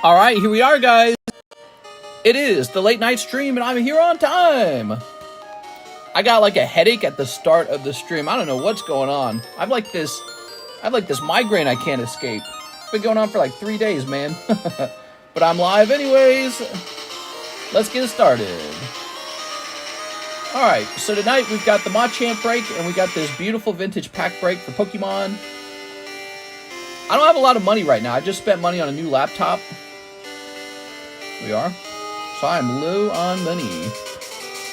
All right, here we are, guys. It is the late night stream, and I'm here on time. I got like a headache at the start of the stream. I don't know what's going on. I've like this migraine I can't escape. It's been going on for like 3 days, man. But I'm live anyways. Let's get started. All right, so tonight we've got the Machamp break, and we got this beautiful vintage pack break for Pokemon. I don't have a lot of money right now. I just spent money on a new laptop. We are. So I'm low on money.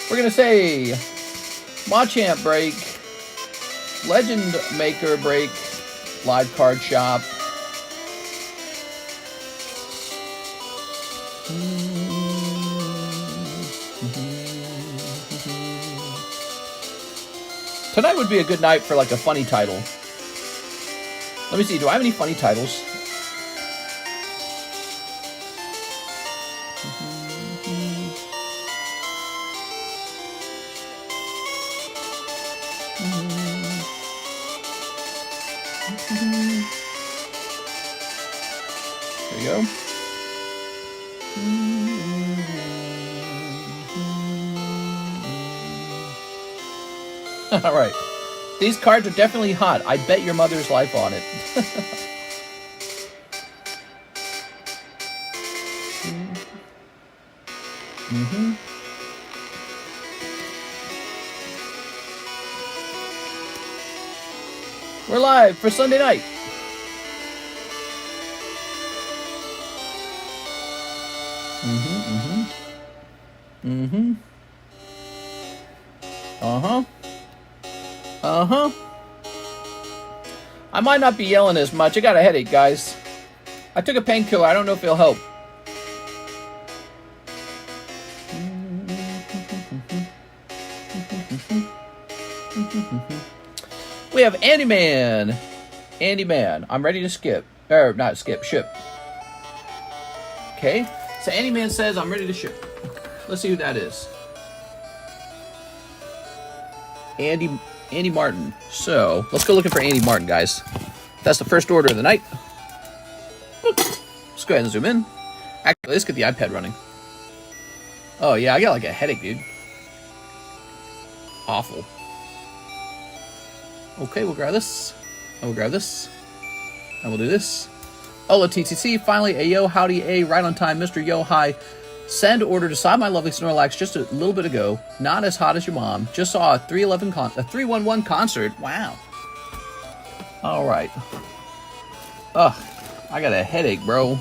We're going to say Machamp break, Legend Maker break, live card shop. Tonight would be a good night for like a funny title. Let me see, do I have any funny titles? There you go. All right. These cards are definitely hot. I bet your mother's life on it. We're live for Sunday night. I might not be yelling as much. I got a headache, guys. I took a painkiller. I don't know if it'll help. We have Andy Man. Andy Man. I'm ready to skip. Or, not skip, ship. Okay. So Andy Man says, I'm ready to ship. Let's see who that is. Andy Martin. So, let's go looking for Andy Martin, guys. That's the first order of the night. Let's go ahead and zoom in. Actually, let's get the iPad running. Oh, yeah, I got like a headache, dude. Awful. Okay, we'll grab this. And we'll grab this. And we'll do this. Hola, TTC. Finally, a yo, howdy, a right on time, Mr. Yo, hi. Send order to Saw My Lovely Snorlax just a little bit ago. Not as hot as your mom. Just saw a 311 concert. Wow. All right. Ugh, I got a headache, bro.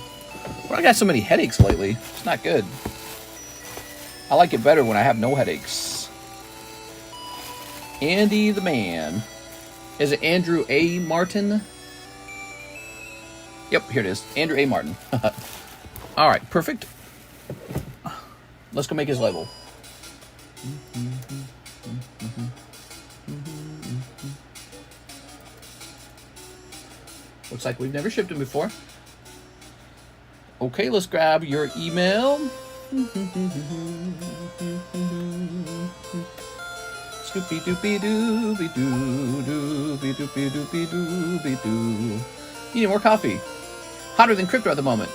I got so many headaches lately. It's not good. I like it better when I have no headaches. Andy the Man. Is it Andrew A. Martin? Yep, here it is. Andrew A. Martin. All right, perfect. Let's go make his label. Looks like we've never shipped him before. Okay, let's grab your email. Scoopy doopy doopy doo doopy doopy doopy doopy doo. You need more coffee. Hotter than crypto at the moment.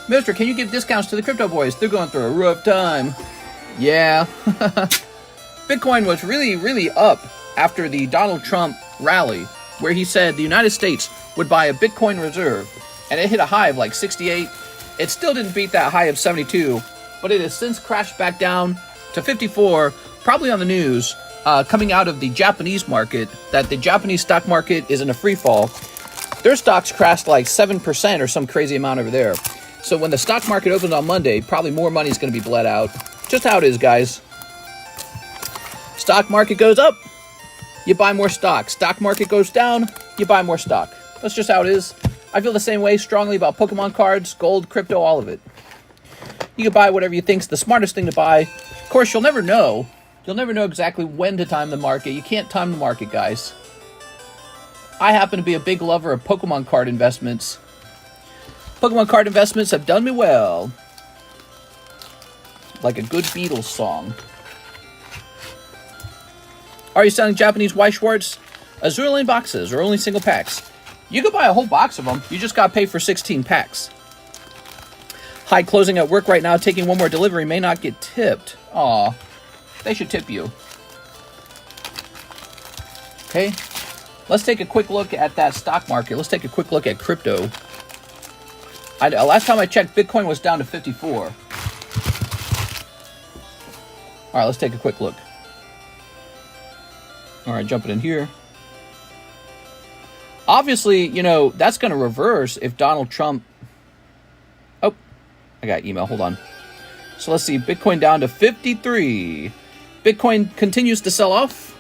Mister, can you give discounts to the crypto boys? They're going through a rough time. Yeah. Bitcoin was really up after the Donald Trump rally, where he said the United States would buy a Bitcoin reserve, and it hit a high of like 68. It still didn't beat that high of 72, but it has since crashed back down to 54, probably on the news, coming out of the Japanese market, that the Japanese stock market is in a free fall. Their stocks crashed like 7% or some crazy amount over there. So when the stock market opens on Monday, probably more money is going to be bled out. Just how it is, guys. Stock market goes up, you buy more stock. Stock market goes down, you buy more stock. That's just how it is. I feel the same way strongly about Pokemon cards, gold, crypto, all of it. You can buy whatever you think's the smartest thing to buy. Of course, you'll never know. You'll never know exactly when to time the market. You can't time the market, guys. I happen to be a big lover of Pokemon card investments. Pokemon card investments have done me well. Like a good Beatles song. Are you selling Japanese White Schwartz? Azure Lane boxes or only single packs? You could buy a whole box of them. You just got to pay for 16 packs. Hi, closing at work right now, taking one more delivery, may not get tipped. Aw, they should tip you. Okay, let's take a quick look at that stock market. Let's take a quick look at crypto. Last time I checked, Bitcoin was down to 54. All right, let's take a quick look. All right, jumping in here. Obviously, you know, that's going to reverse if Donald Trump... Oh, I got email. Hold on. So let's see. Bitcoin down to 53. Bitcoin continues to sell off.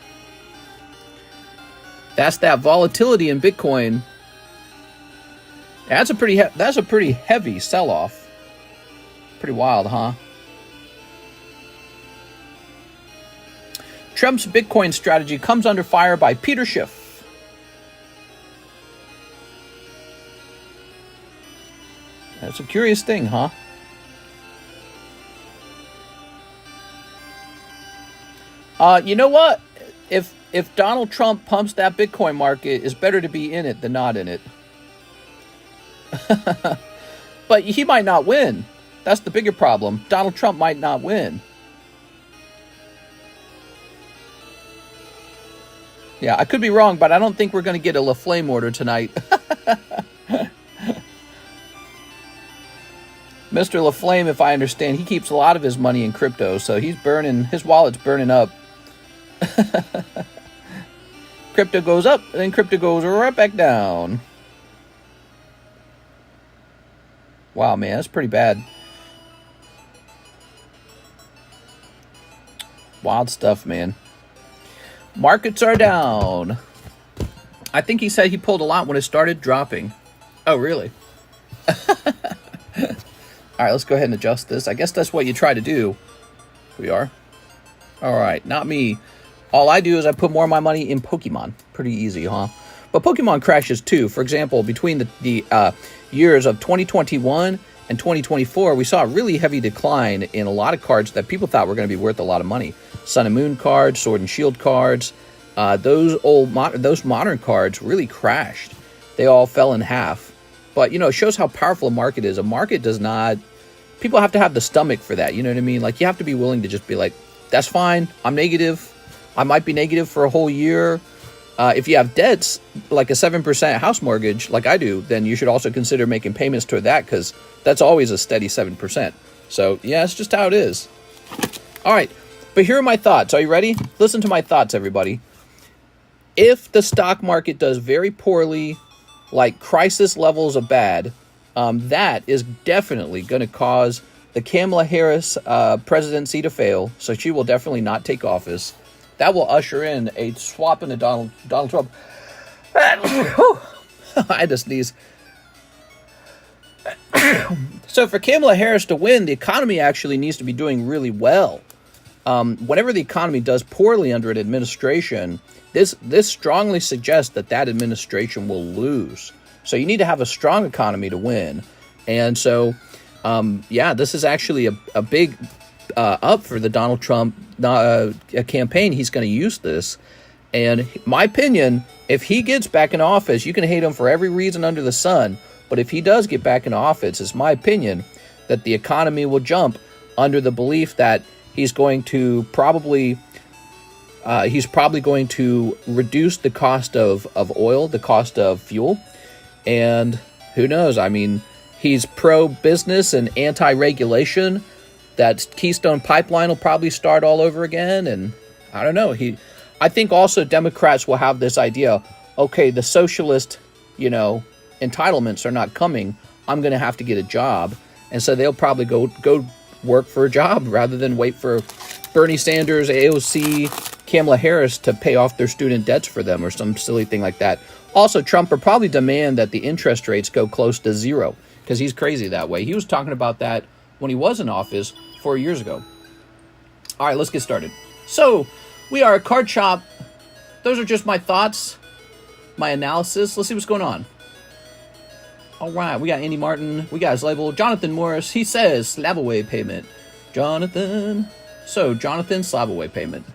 That's that volatility in Bitcoin. That's a pretty heavy sell-off. Pretty wild, huh? Trump's Bitcoin strategy comes under fire by Peter Schiff. That's a curious thing, huh? You know what? If Donald Trump pumps that Bitcoin market, it's better to be in it than not in it. But he might not win. That's the bigger problem. Donald Trump might not win. Yeah, I could be wrong, but I don't think we're going to get a LaFlame order tonight. Mr. LaFlame, if I understand, he keeps a lot of his money in crypto, so his wallet's burning up. Crypto goes up, and then crypto goes right back down. Wow, man, that's pretty bad. Wild stuff, man. Markets are down. I think he said he pulled a lot when it started dropping. Oh, really? All right, let's go ahead and adjust this. I guess that's what you try to do. We are. All right, not me. All I do is I put more of my money in Pokemon. Pretty easy, huh? But Pokemon crashes too. For example, between the years of 2021 and 2024, we saw a really heavy decline in a lot of cards that people thought were going to be worth a lot of money. Sun and Moon cards, Sword and Shield cards, those modern cards really crashed. They all fell in half. But, you know, it shows how powerful a market is. A market does not... People have to have the stomach for that, you know what I mean? Like, you have to be willing to just be like, that's fine, I'm negative. I might be negative for a whole year. If you have debts, like a 7% house mortgage, like I do, then you should also consider making payments toward that, because that's always a steady 7%. So, yeah, it's just how it is. All right, but here are my thoughts. Are you ready? Listen to my thoughts, everybody. If the stock market does very poorly, like crisis levels of bad, that is definitely going to cause the Kamala Harris presidency to fail, so she will definitely not take office. That will usher in a swap into Donald Trump. I had to sneeze. So for Kamala Harris to win, the economy actually needs to be doing really well. Whenever the economy does poorly under an administration, this strongly suggests that administration will lose. So you need to have a strong economy to win. And so, yeah, this is actually a big up for the Donald Trump campaign. He's going to use this. And my opinion, if he gets back in office, you can hate him for every reason under the sun. But if he does get back in office, it's my opinion that the economy will jump under the belief that he's going to probably going to reduce the cost of oil, the cost of fuel. And who knows? I mean, he's pro-business and anti-regulation. That Keystone Pipeline will probably start all over again. And I don't know. I think also Democrats will have this idea, okay, the socialist, entitlements are not coming. I'm going to have to get a job. And so they'll probably go work for a job rather than wait for Bernie Sanders, AOC, Kamala Harris to pay off their student debts for them or some silly thing like that. Also, Trump will probably demand that the interest rates go close to zero because he's crazy that way. He was talking about that when he was in office 4 years ago. All right, let's get started. So, we are a card shop. Those are just my thoughts, my analysis. Let's see what's going on. All right, we got Andy Martin. We got ZELLE. Jonathan Morris. He says slab away payment. Jonathan. So, Jonathan, slab away payment.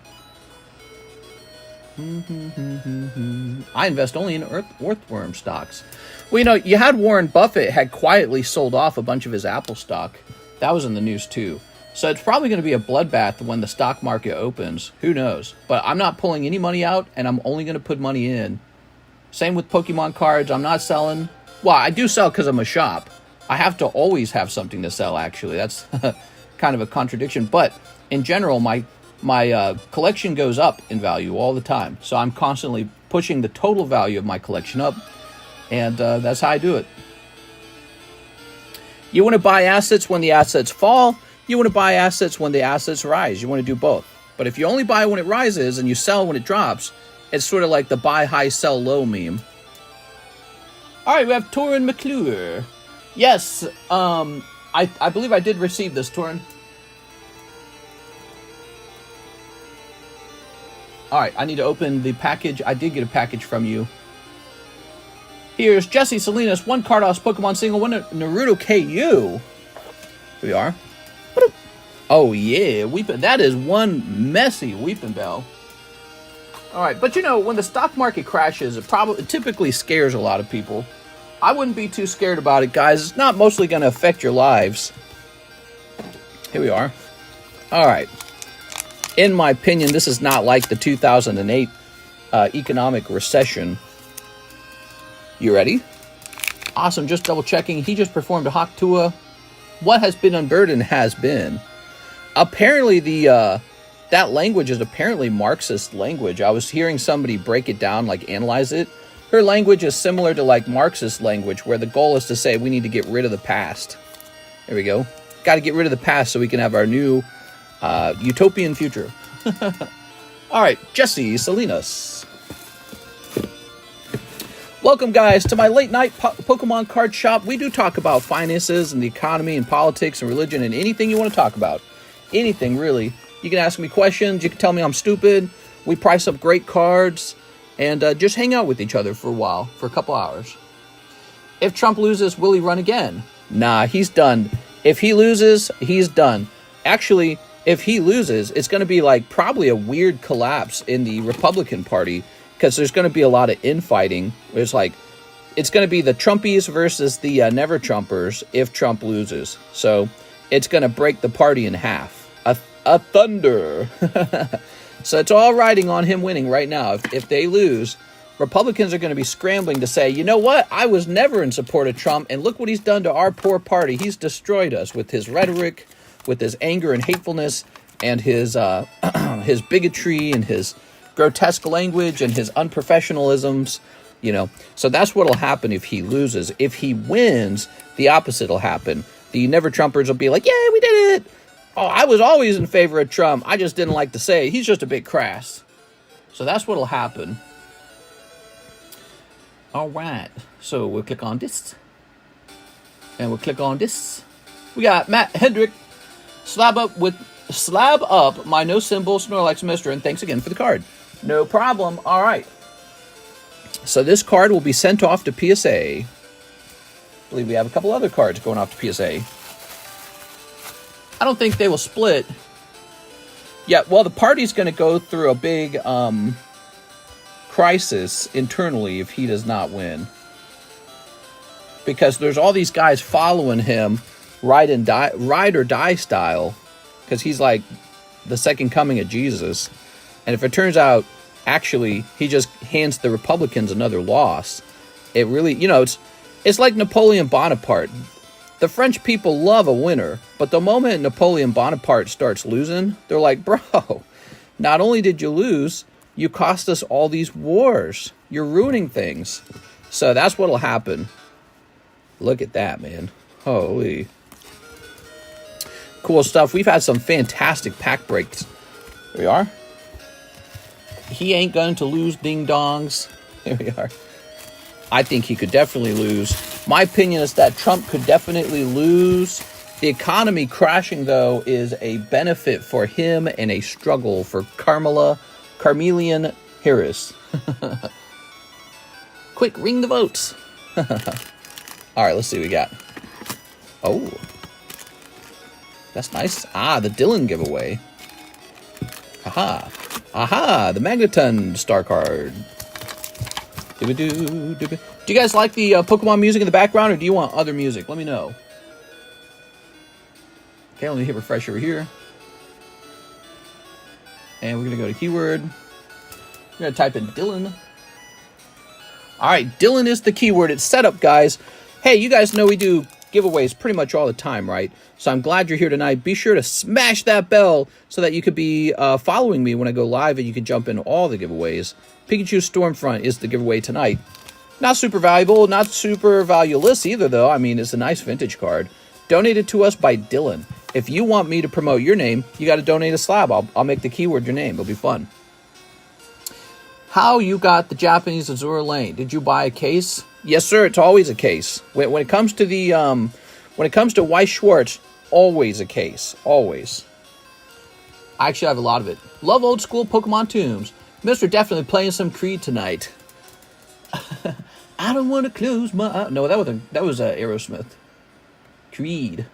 I invest only in earthworm stocks. Well, you know, you had Warren Buffett had quietly sold off a bunch of his Apple stock. That was in the news too. So it's probably going to be a bloodbath when the stock market opens. Who knows? But I'm not pulling any money out, and I'm only going to put money in. Same with Pokemon cards. I'm not selling. Well, I do sell because I'm a shop. I have to always have something to sell, actually. That's kind of a contradiction. But in general, my collection goes up in value all the time. So I'm constantly pushing the total value of my collection up. And that's how I do it. You want to buy assets when the assets fall. You want to buy assets when the assets rise. You want to do both. But if you only buy when it rises and you sell when it drops, it's sort of like the buy high, sell low meme. All right, we have Torin McClure. Yes, I believe I did receive this, Torin. All right, I need to open the package. I did get a package from you. Here's Jesse Salinas, 1 Cardos Pokemon single, 1 Naruto KU. Here we are. Oh, yeah, that is one messy Weeping Bell. All right, but you know, when the stock market crashes, it typically scares a lot of people. I wouldn't be too scared about it, guys. It's not mostly going to affect your lives. Here we are. All right. In my opinion, this is not like the 2008 economic recession. You ready? Awesome. Just double checking. He just performed a Haktua. What has been unburdened has been. Apparently, that language is apparently Marxist language. I was hearing somebody break it down, like analyze it. Her language is similar to like Marxist language, where the goal is to say we need to get rid of the past. There we go. Got to get rid of the past so we can have our new utopian future. All right, Jesse Salinas. Welcome, guys, to my late night Pokemon card shop. We do talk about finances and the economy and politics and religion and anything you want to talk about. Anything, really. You can ask me questions. You can tell me I'm stupid. We price up great cards and just hang out with each other for a while, for a couple hours. If Trump loses, will he run again? Nah, he's done. If he loses, he's done. Actually, if he loses, it's going to be like probably a weird collapse in the Republican Party because there's going to be a lot of infighting. It's like, it's going to be the Trumpies versus the Never Trumpers if Trump loses. So it's going to break the party in half. A thunder. So it's all riding on him winning right now. If they lose, Republicans are going to be scrambling to say, you know what? I was never in support of Trump, and look what he's done to our poor party. He's destroyed us with his rhetoric, with his anger and hatefulness, and his his bigotry and his grotesque language and his unprofessionalisms. You know, so that's what'll happen if he loses. If he wins, the opposite will happen. The Never Trumpers will be like, "Yeah, we did it. Oh, I was always in favor of Trump. I just didn't like to say it. He's just a bit crass." So that's what'll happen. All right. So we'll click on this. And we'll click on this. We got Matt Hendrick. Slab up my no symbol Snorlax Mister, and thanks again for the card. No problem. All right. So this card will be sent off to PSA. I believe we have a couple other cards going off to PSA. I don't think they will split. Yeah, well, the party's going to go through a big crisis internally if he does not win. Because there's all these guys following him, ride or die style, because he's like the second coming of Jesus. And if it turns out, actually, he just hands the Republicans another loss, it really, you know, it's like Napoleon Bonaparte. The French people love a winner, but the moment Napoleon Bonaparte starts losing, they're like, bro, not only did you lose, you cost us all these wars. You're ruining things. So that's what'll happen. Look at that, man. Holy. Cool stuff. We've had some fantastic pack breaks. Here we are. He ain't going to lose ding-dongs. Here we are. I think he could definitely lose. My opinion is that Trump could definitely lose. The economy crashing, though, is a benefit for him and a struggle for Carmelian Harris. Quick, ring the votes. All right, let's see what we got. Oh. That's nice. Ah, the Dylan giveaway. Aha. Aha, the Magneton star card. Do you guys like the Pokemon music in the background, or do you want other music? Let me know. Okay, let me hit refresh over here. And we're going to go to keyword. We're going to type in Dylan. All right, Dylan is the keyword. It's set up, guys. Hey, you guys know we do giveaways pretty much all the time, right? So I'm glad you're here tonight. Be sure to smash that bell so that you could be following me when I go live and you can jump in all the giveaways. Pikachu Stormfront is the giveaway tonight. Not super valuable, not super valueless either, though. I mean, it's a nice vintage card. Donated to us by Dylan. If you want me to promote your name, you got to donate a slab. I'll make the keyword your name. It'll be fun. How you got the Japanese Azure Lane? Did you buy a case? Yes, sir. It's always a case. When it comes to the when it comes to Weiss Schwarz, always a case. Always. I actually have a lot of it. Love old school Pokemon tunes. Mr. Definitely playing some Creed tonight. I don't want to close my eyes. No, that was Aerosmith. Creed.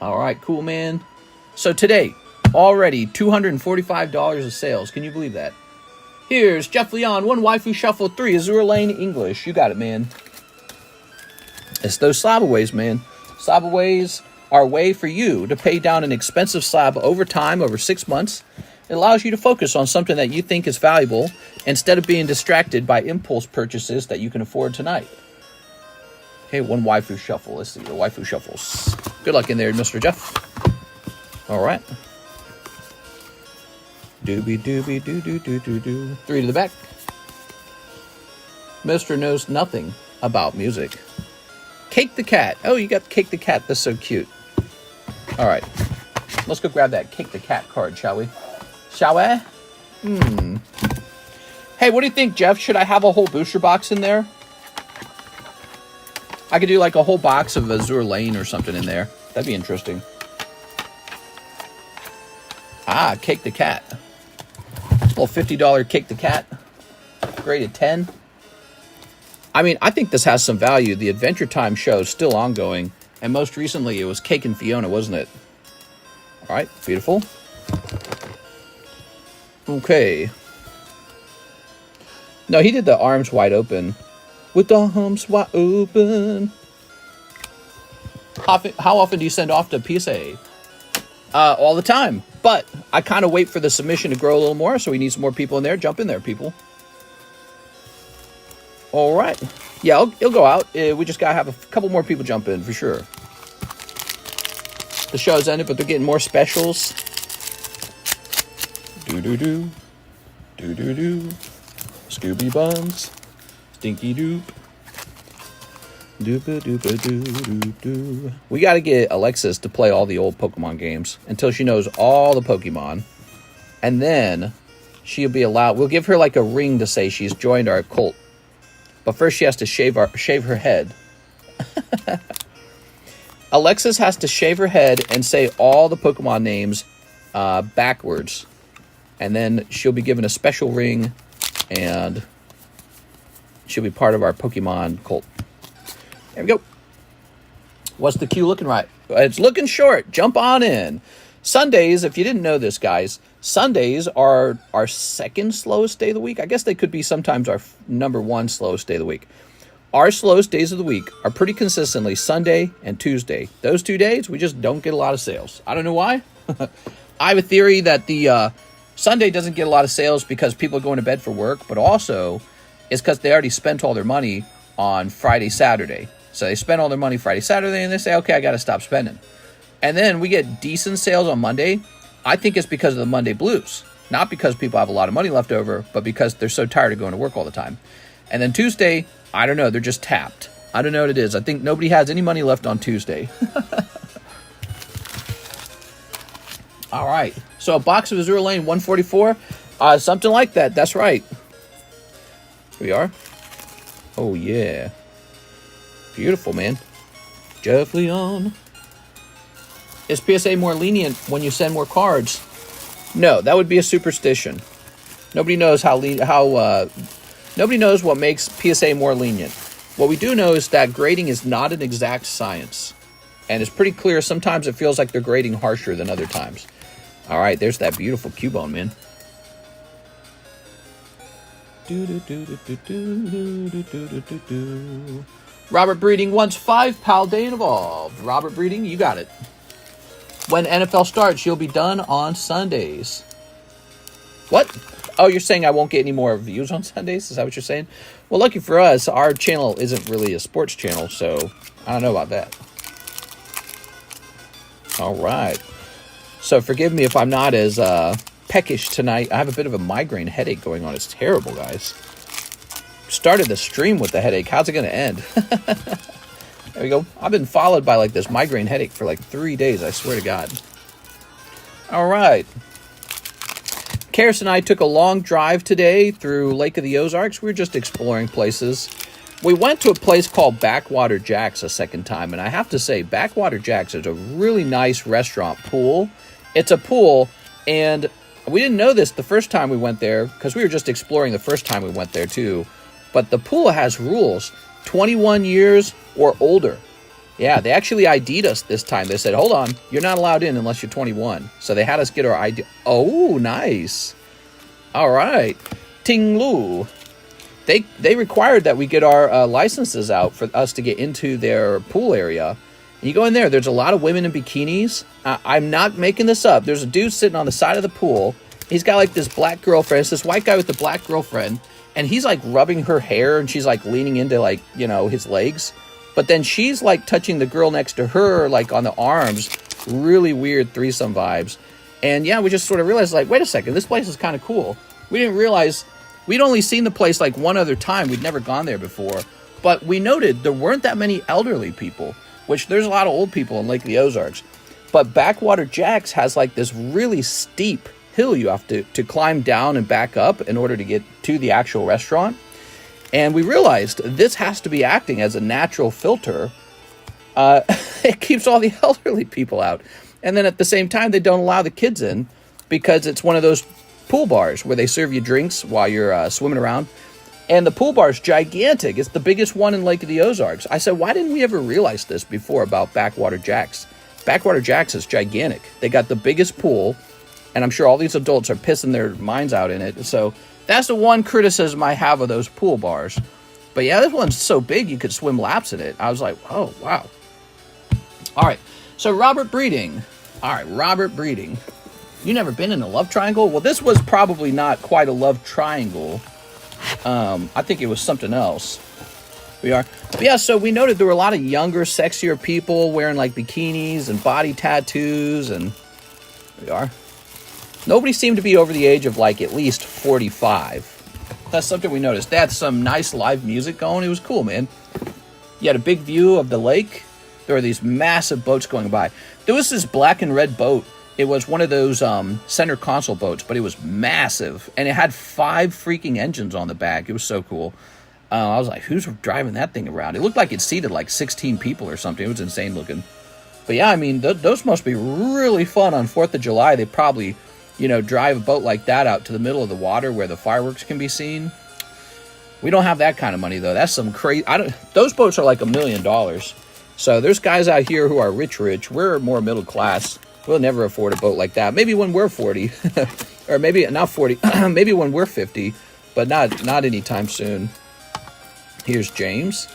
All right, cool, man. So today, already $245 of sales. Can you believe that? Here's Jeff Leon, 1 Waifu Shuffle, 3 Azure Lane English. You got it, man. It's those slabaways, man. Slabaways are a way for you to pay down an expensive slab over time, over 6 months. It allows you to focus on something that you think is valuable instead of being distracted by impulse purchases that you can afford tonight. Okay, 1 Waifu Shuffle. Let's see the Waifu Shuffles. Good luck in there, Mr. Jeff. All right. Doobie doobie doo doo doo doo doo. 3 to the back. Mr. knows nothing about music. Cake the Cat. Oh, you got Cake the Cat. That's so cute. All right. Let's go grab that Cake the Cat card, shall we? Shall we? Hey, what do you think, Jeff? Should I have a whole booster box in there? I could do like a whole box of Azure Lane or something in there. That'd be interesting. Ah, Cake the Cat. Little $50 Cake the Cat. Graded 10. I mean, I think this has some value. The Adventure Time show is still ongoing. And most recently, it was Cake and Fiona, wasn't it? All right, beautiful. Okay. No, he did the arms wide open. With the arms wide open. How often do you send off to PSA? All the time. But I kind of wait for the submission to grow a little more, so we need some more people in there. Jump in there, people. All right. Yeah, it'll go out. We just got to have a couple more people jump in, for sure. The show's ended, but they're getting more specials. Do-do-do. Do-do-do. Scooby Buns. Stinky Doop. Doopa-doopa-doo-doo-doo. We got to get Alexis to play all the old Pokemon games until she knows all the Pokemon. And then she'll be allowed... We'll give her like a ring to say she's joined our cult. But first she has to shave her head. Alexis has to shave her head and say all the Pokemon names backwards. And then she'll be given a special ring, and she'll be part of our Pokemon cult. There we go. What's the queue looking like? It's looking short. Jump on in. Sundays, if you didn't know this, guys, Sundays are our second slowest day of the week. I guess they could be sometimes our number 1 slowest day of the week. Our slowest days of the week are pretty consistently Sunday and Tuesday. Those 2 days, we just don't get a lot of sales. I don't know why. I have a theory that the Sunday doesn't get a lot of sales because people are going to bed for work, but also it's because they already spent all their money on Friday, Saturday. So they spend all their money Friday, Saturday, and they say, okay, I got to stop spending. And then we get decent sales on Monday. I think it's because of the Monday blues. Not because people have a lot of money left over, but because they're so tired of going to work all the time. And then Tuesday, I don't know, they're just tapped. I don't know what it is. I think nobody has any money left on Tuesday. All right. So a box of Azure Lane, 144. Something like that. That's right. Here we are. Oh, yeah. Beautiful, man. Jeff Leon. Is PSA more lenient when you send more cards? No, that would be a superstition. Nobody knows nobody knows what makes PSA more lenient. What we do know is that grading is not an exact science. And it's pretty clear sometimes it feels like they're grading harsher than other times. All right, there's that beautiful Cubone, man. Robert Breeding wants 5 Paldean Evolved. Robert Breeding, you got it. When NFL starts, you'll be done on Sundays. What? Oh, you're saying I won't get any more views on Sundays? Is that what you're saying? Well, lucky for us, our channel isn't really a sports channel, so I don't know about that. All right. So forgive me if I'm not as peckish tonight. I have a bit of a migraine headache going on. It's terrible, guys. Started the stream with the headache. How's it going to end? There we go. I've been followed by like this migraine headache for like 3 days. I swear to God. All right. Karis and I took a long drive today through Lake of the Ozarks. We were just exploring places. We went to a place called Backwater Jack's a second time. And I have to say, Backwater Jack's is a really nice restaurant pool. It's a pool, and we didn't know this the first time we went there because we were just exploring the first time we went there too. But the pool has rules. 21 years or older. Yeah, they actually ID'd us this time. They said, hold on, you're not allowed in unless you're 21. So they had us get our ID. Oh, nice. All right. Ting Lu. They required that we get our licenses out for us to get into their pool area. And you go in there, there's a lot of women in bikinis. I'm not making this up. There's a dude sitting on the side of the pool. He's got like this black girlfriend. It's this white guy with the black girlfriend. And he's like rubbing her hair and she's like leaning into like, you know, his legs. But then she's like touching the girl next to her, like on the arms. Really weird threesome vibes. And yeah, we just sort of realized like, wait a second, this place is kind of cool. We didn't realize, we'd only seen the place like one other time. We'd never gone there before. But we noted there weren't that many elderly people, which there's a lot of old people in Lake of the Ozarks. But Backwater Jack's has like this really steep hill you have to climb down and back up in order to get to the actual restaurant. And we realized this has to be acting as a natural filter. It keeps all the elderly people out. And then at the same time, they don't allow the kids in because it's one of those pool bars where they serve you drinks while you're swimming around. And the pool bar is gigantic. It's the biggest one in Lake of the Ozarks. I said, why didn't we ever realize this before about Backwater Jack's? Backwater Jack's is gigantic. They got the biggest pool. And I'm sure all these adults are pissing their minds out in it. So that's the one criticism I have of those pool bars. But yeah, this one's so big you could swim laps in it. I was like, oh, wow. All right. So Robert Breeding. All right, Robert Breeding. You never been in a love triangle? Well, this was probably not quite a love triangle. I think it was something else. But yeah, so we noted there were a lot of younger, sexier people wearing like bikinis and body tattoos. And here we are. Nobody seemed to be over the age of like at least 45. That's something we noticed. They had some nice live music going. It was cool, man. You had a big view of the lake. There were these massive boats going by. There was this black and red boat. It was one of those center console boats, but it was massive. And it had 5 freaking engines on the back. It was so cool. I was like, who's driving that thing around? It looked like it seated like 16 people or something. It was insane looking. But yeah, I mean, those must be really fun on 4th of July. They probably, you know, drive a boat like that out to the middle of the water where the fireworks can be seen. We don't have that kind of money, though. That's some crazy... Those boats are like $1 million. So there's guys out here who are rich. We're more middle class. We'll never afford a boat like that. Maybe when we're 40. Or maybe not 40. Maybe when we're 50. But not anytime soon. Here's James.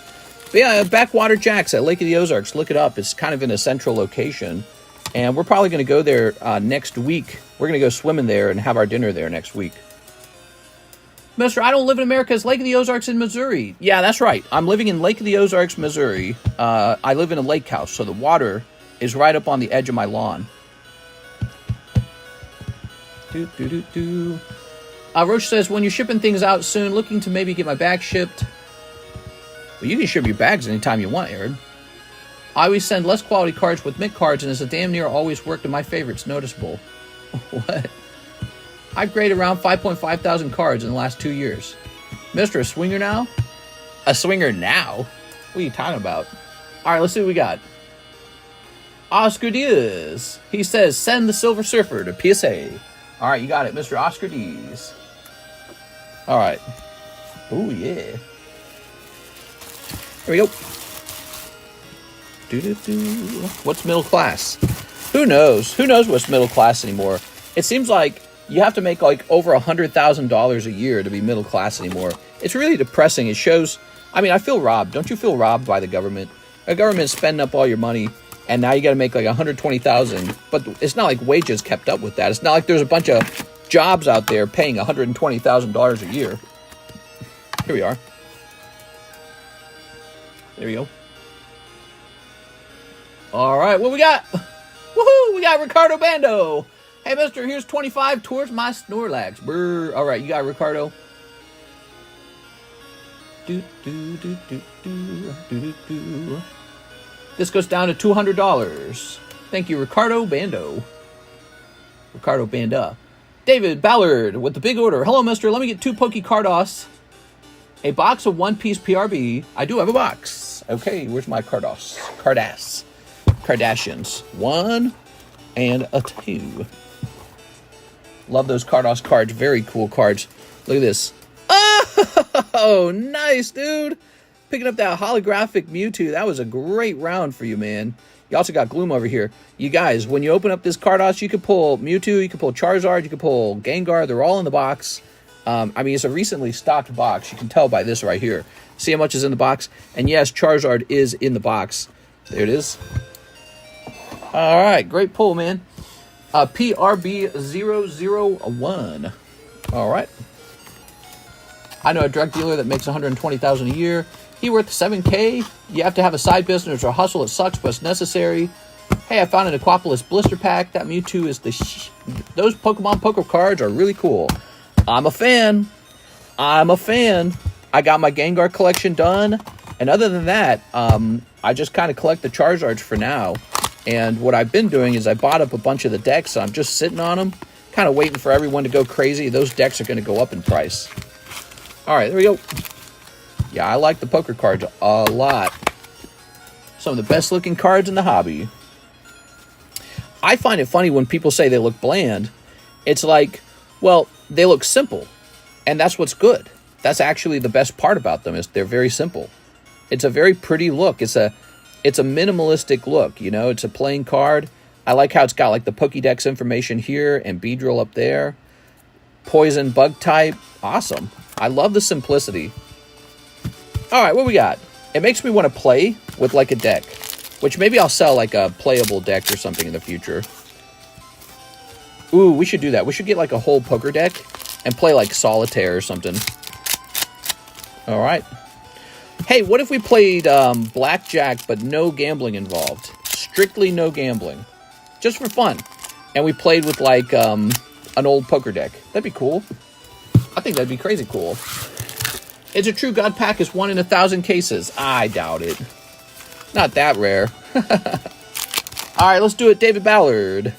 But yeah, Backwater Jack's at Lake of the Ozarks. Look it up. It's kind of in a central location. And we're probably going to go there next week. We're going to go swimming there and have our dinner there next week. Mister, I don't live in America. It's Lake of the Ozarks in Missouri. Yeah, that's right. I'm living in Lake of the Ozarks, Missouri. I live in a lake house, so the water is right up on the edge of my lawn. Roche says, when you're shipping things out soon, looking to maybe get my bag shipped. Well, you can ship your bags anytime you want, Aaron. I always send less quality cards with mint cards, and it's a damn near always worked in my favorites. Noticeable. What? I've graded around 5.5 thousand cards in the last 2 years. Mr. A swinger now? A swinger now? What are you talking about? All right, let's see what we got. Oscar Diaz. He says, send the Silver Surfer to PSA. All right, you got it, Mr. Oscar Diaz. All right. Oh, yeah. Here we go. What's middle class? Who knows? Who knows what's middle class anymore? It seems like, You have to make like over $100,000 a year to be middle class anymore. It's really depressing. It shows, I mean, I feel robbed. Don't you feel robbed by the government? The government's spending up all your money, and now you got to make like $120,000. But it's not like wages kept up with that. It's not like there's a bunch of jobs out there paying $120,000 a year. Here we are. There we go. All right, what we got? Woohoo! We got Ricardo Bando. Hey, mister, here's 25 towards my Snorlax. Brr. All right, you got Ricardo. This goes down to $200. Thank you, Ricardo Bando. Ricardo Banda. David Ballard with the big order. Hello, mister. Let me get 2 Poke Cardos. A box of 1-piece PRB. I do have a box. Okay, where's my Cardos? Kardashians. 1 and a 2. Love those Cardos cards. Very cool cards. Look at this. Oh, nice, dude. Picking up that holographic Mewtwo. That was a great round for you, man. You also got Gloom over here. You guys, when you open up this Cardos, you can pull Mewtwo, you can pull Charizard, you can pull Gengar. They're all in the box. I mean, it's a recently stocked box. You can tell by this right here. See how much is in the box? And yes, Charizard is in the box. There it is. All right, great pull, man. PRB001. All right. I know a drug dealer that makes $120,000 a year. He worth $7K. You have to have a side business or hustle. It sucks, but it's necessary. Hey, I found an Eclpise blister pack. That Mewtwo is those Pokemon Poker cards are really cool. I'm a fan. I got my Gengar collection done. And other than that, I just kind of collect the Charizards for now. And what I've been doing is I bought up a bunch of the decks. So I'm just sitting on them, kind of waiting for everyone to go crazy. Those decks are going to go up in price. All right, there we go. Yeah, I like the poker cards a lot. Some of the best looking cards in the hobby. I find it funny when people say they look bland. It's like, well, they look simple. And that's what's good. That's actually the best part about them is they're very simple. It's a very pretty look. It's a minimalistic look, you know. It's a plain card. I like how it's got like the Pokédex information here and Beedrill up there. Poison bug type. Awesome. I love the simplicity. All right, what we got? It makes me want to play with like a deck, which maybe I'll sell like a playable deck or something in the future. Ooh, we should do that. We should get like a whole poker deck and play like solitaire or something. All right. Hey, what if we played blackjack but no gambling involved? Strictly no gambling. Just for fun. And we played with like an old poker deck. That'd be cool. I think that'd be crazy cool. It's a true God pack is 1 in 1,000 cases. I doubt it. Not that rare. All right, let's do it, David Ballard.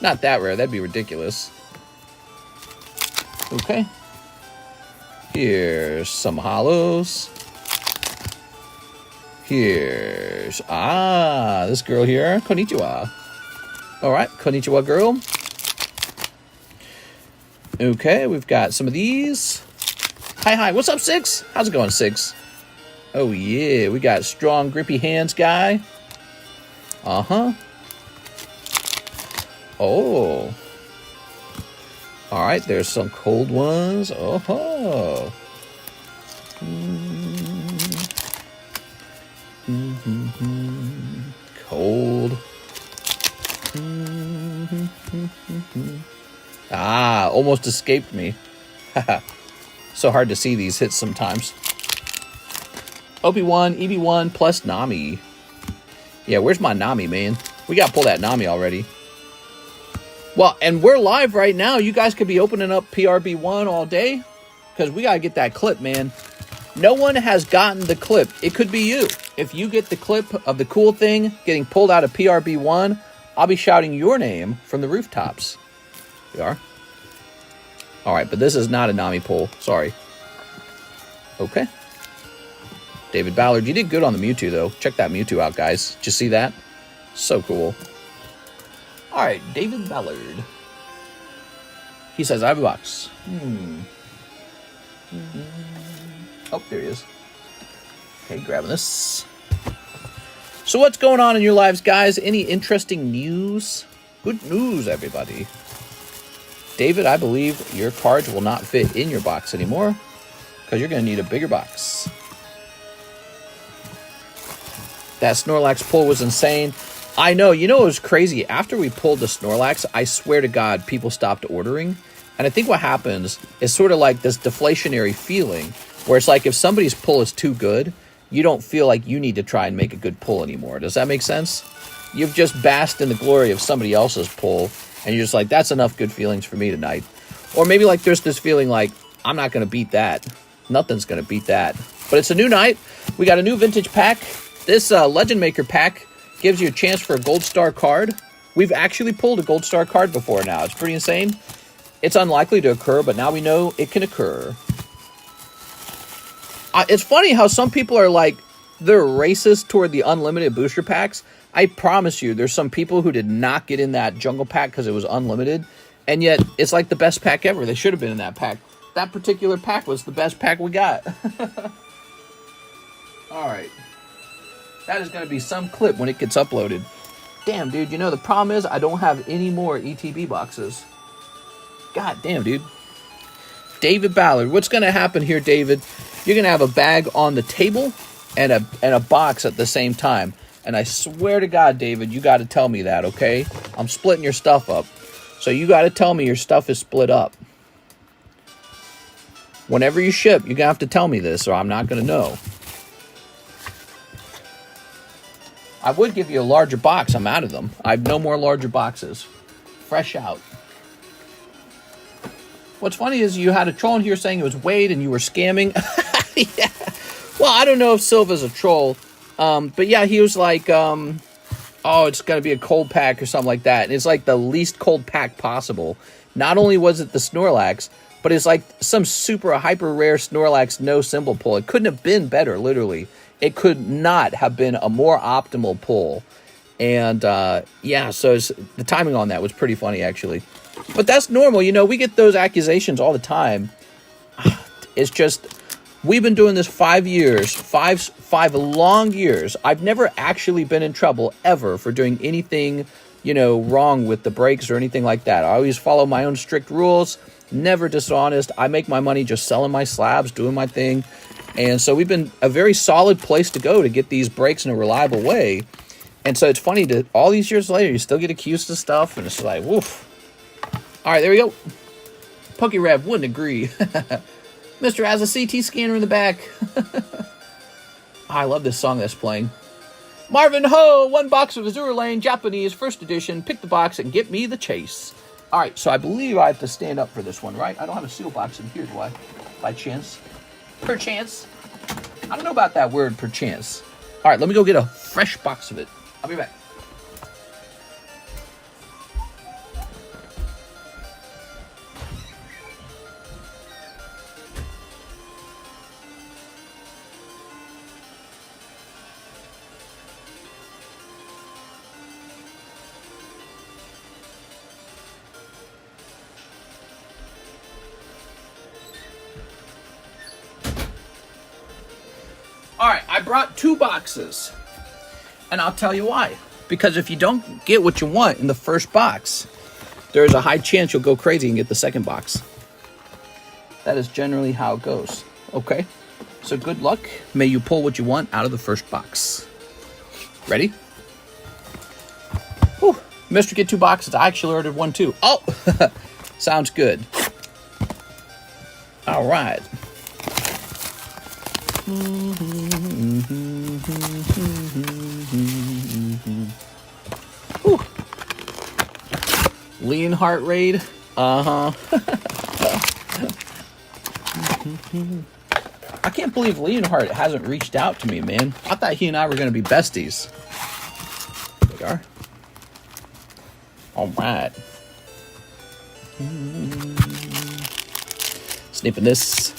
Not that rare. That'd be ridiculous. Okay. Here's some hollows. Here's... this girl here. Konnichiwa. All right, konnichiwa, girl. Okay, we've got some of these. Hi. What's up, Six? How's it going, Six? Oh, yeah. We got strong, grippy hands guy. Uh-huh. Oh. All right, there's some cold ones. Oh-ho. Cold. Almost escaped me. So hard to see these hits sometimes. OP1, EB1 plus Nami. Yeah, where's my Nami, man? We got to pull that Nami already. Well, and we're live right now. You guys could be opening up PRB1 all day because we got to get that clip, man. No one has gotten the clip. It could be you. If you get the clip of the cool thing getting pulled out of PRB1, I'll be shouting your name from the rooftops. We are. All right, but this is not a Nami pull. Sorry. Okay. David Ballard, you did good on the Mewtwo, though. Check that Mewtwo out, guys. Did you see that? So cool. All right, David Ballard. He says, I have a box. Oh, there he is. Okay, grabbing this. So what's going on in your lives, guys? Any interesting news? Good news, everybody. David, I believe your cards will not fit in your box anymore because you're going to need a bigger box. That Snorlax pull was insane. I know. You know, it was crazy. After we pulled the Snorlax, I swear to God, people stopped ordering. And I think what happens is sort of like this deflationary feeling where it's like if somebody's pull is too good, you don't feel like you need to try and make a good pull anymore. Does that make sense? You've just basked in the glory of somebody else's pull, and you're just like, that's enough good feelings for me tonight. Or maybe like there's this feeling like, I'm not going to beat that. Nothing's going to beat that. But it's a new night. We got a new vintage pack. This Legend Maker pack gives you a chance for a Gold Star card. We've actually pulled a Gold Star card before now. It's pretty insane. It's unlikely to occur, but now we know it can occur. It's funny how some people are like, they're racist toward the unlimited booster packs. I promise you, there's some people who did not get in that jungle pack because it was unlimited. And yet, it's like the best pack ever. They should have been in that pack. That particular pack was the best pack we got. Alright. That is going to be some clip when it gets uploaded. Damn, dude. You know, the problem is I don't have any more ETB boxes. God damn, dude. David Ballard. What's going to happen here, David? You're going to have a bag on the table and a box at the same time. And I swear to God, David, you got to tell me that, okay? I'm splitting your stuff up. So you got to tell me your stuff is split up. Whenever you ship, you're going to have to tell me this or I'm not going to know. I would give you a larger box. I'm out of them. I have no more larger boxes. Fresh out. What's funny is you had a troll in here saying it was Wade and you were scamming. Yeah. Well, I don't know if Silva's a troll. But yeah, he was like, oh, it's going to be a cold pack or something like that. And it's like the least cold pack possible. Not only was it the Snorlax, but it's like some super hyper rare Snorlax no symbol pull. It couldn't have been better, literally. It could not have been a more optimal pull. And yeah, so the timing on that was pretty funny, actually. But that's normal. You know, we get those accusations all the time. It's just, we've been doing this 5 years, five long years. I've never actually been in trouble ever for doing anything, you know, wrong with the breaks or anything like that. I always follow my own strict rules, never dishonest. I make my money just selling my slabs, doing my thing. And so we've been a very solid place to go to get these breaks in a reliable way. And so it's funny that all these years later, you still get accused of stuff. And it's like, woof. All right, there we go. PokeRev wouldn't agree. Mr. has a CT scanner in the back. I love this song that's playing. Marvin Ho, 1 box of Azure Lane, Japanese, first edition. Pick the box and get me the chase. All right, so I believe I have to stand up for this one, right? I don't have a seal box in here, do I? By chance? Perchance? I don't know about that word, perchance. All right, let me go get a fresh box of it. I'll be back. All right, I brought 2 boxes, and I'll tell you why. Because if you don't get what you want in the first box, there's a high chance you'll go crazy and get the second box. That is generally how it goes, okay? So good luck. May you pull what you want out of the first box. Ready? Whew. Mr. Get 2 boxes. I actually ordered 1 too. Oh, sounds good. All right. Whew. Leonhardt raid. I can't believe Leonhardt hasn't reached out to me, man. I thought he and I were going to be besties. They are. All right. Snipping this.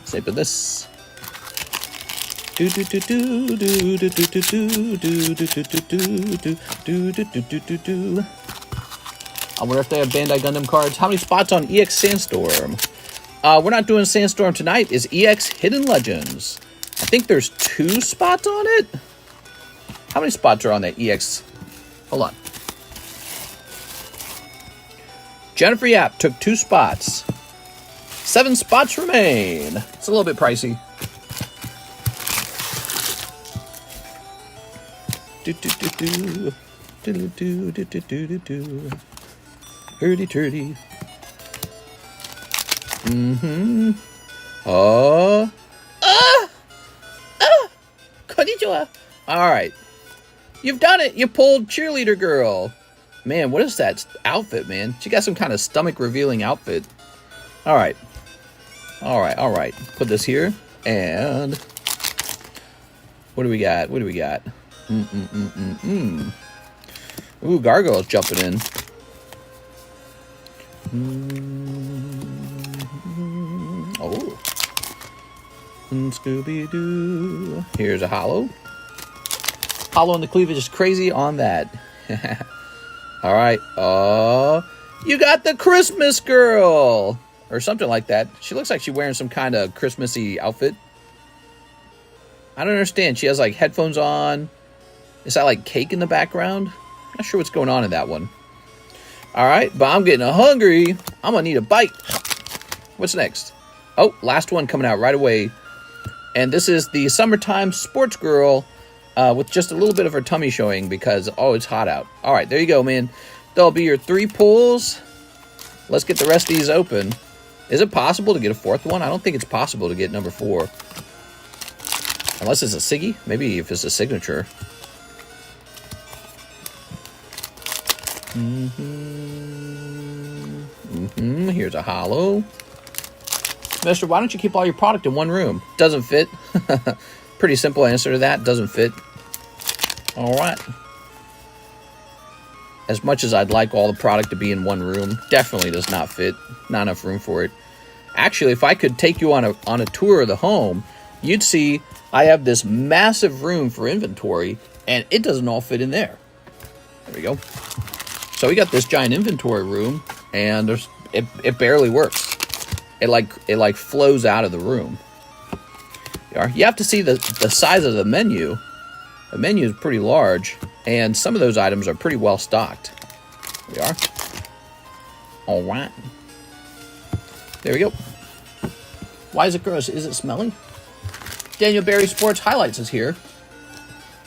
Save of this. I wonder if they have Bandai Gundam cards. How many spots on EX Sandstorm? We're not doing Sandstorm tonight. Is EX Hidden Legends? I think there's 2 spots on it. How many spots are on that EX? Hold on. Jennifer Yap took 2 spots. 7 spots remain. It's a little bit pricey. Hurdy-turdy. Konnichiwa. All right. You've done it. You pulled cheerleader girl. Man, what is that outfit, man? She got some kind of stomach-revealing outfit. All right. All right, all right. Put this here. And what do we got? What do we got? Ooh, Gargoyle's jumping in. Oh. Scooby-Doo. Here's a holo. Holo in the cleavage is crazy on that. All right. You got the Christmas girl. Or something like that. She looks like she's wearing some kind of Christmassy outfit. I don't understand. She has like headphones on. Is that like cake in the background? Not sure what's going on in that one. All right, but I'm getting hungry. I'm gonna need a bite. What's next? Oh, last one coming out right away. And this is the summertime sports girl with just a little bit of her tummy showing because, oh, it's hot out. All right, there you go, man. That'll be your 3 pulls. Let's get the rest of these open. Is it possible to get a 4th one? I don't think it's possible to get number 4. Unless it's a Siggy. Maybe if it's a signature. Here's a holo. Mister, why don't you keep all your product in one room? Doesn't fit. Pretty simple answer to that. Doesn't fit. All right. As much as I'd like all the product to be in one room, definitely does not fit. Not enough room for it. Actually, if I could take you on a tour of the home, you'd see I have this massive room for inventory, and it doesn't all fit in there. There we go. So we got this giant inventory room, and it barely works. It like flows out of the room. You have to see the size of the menu. The menu is pretty large, and some of those items are pretty well stocked. There we are. All right. There we go. Why is it gross? Is it smelly? Daniel Barry Sports Highlights is here.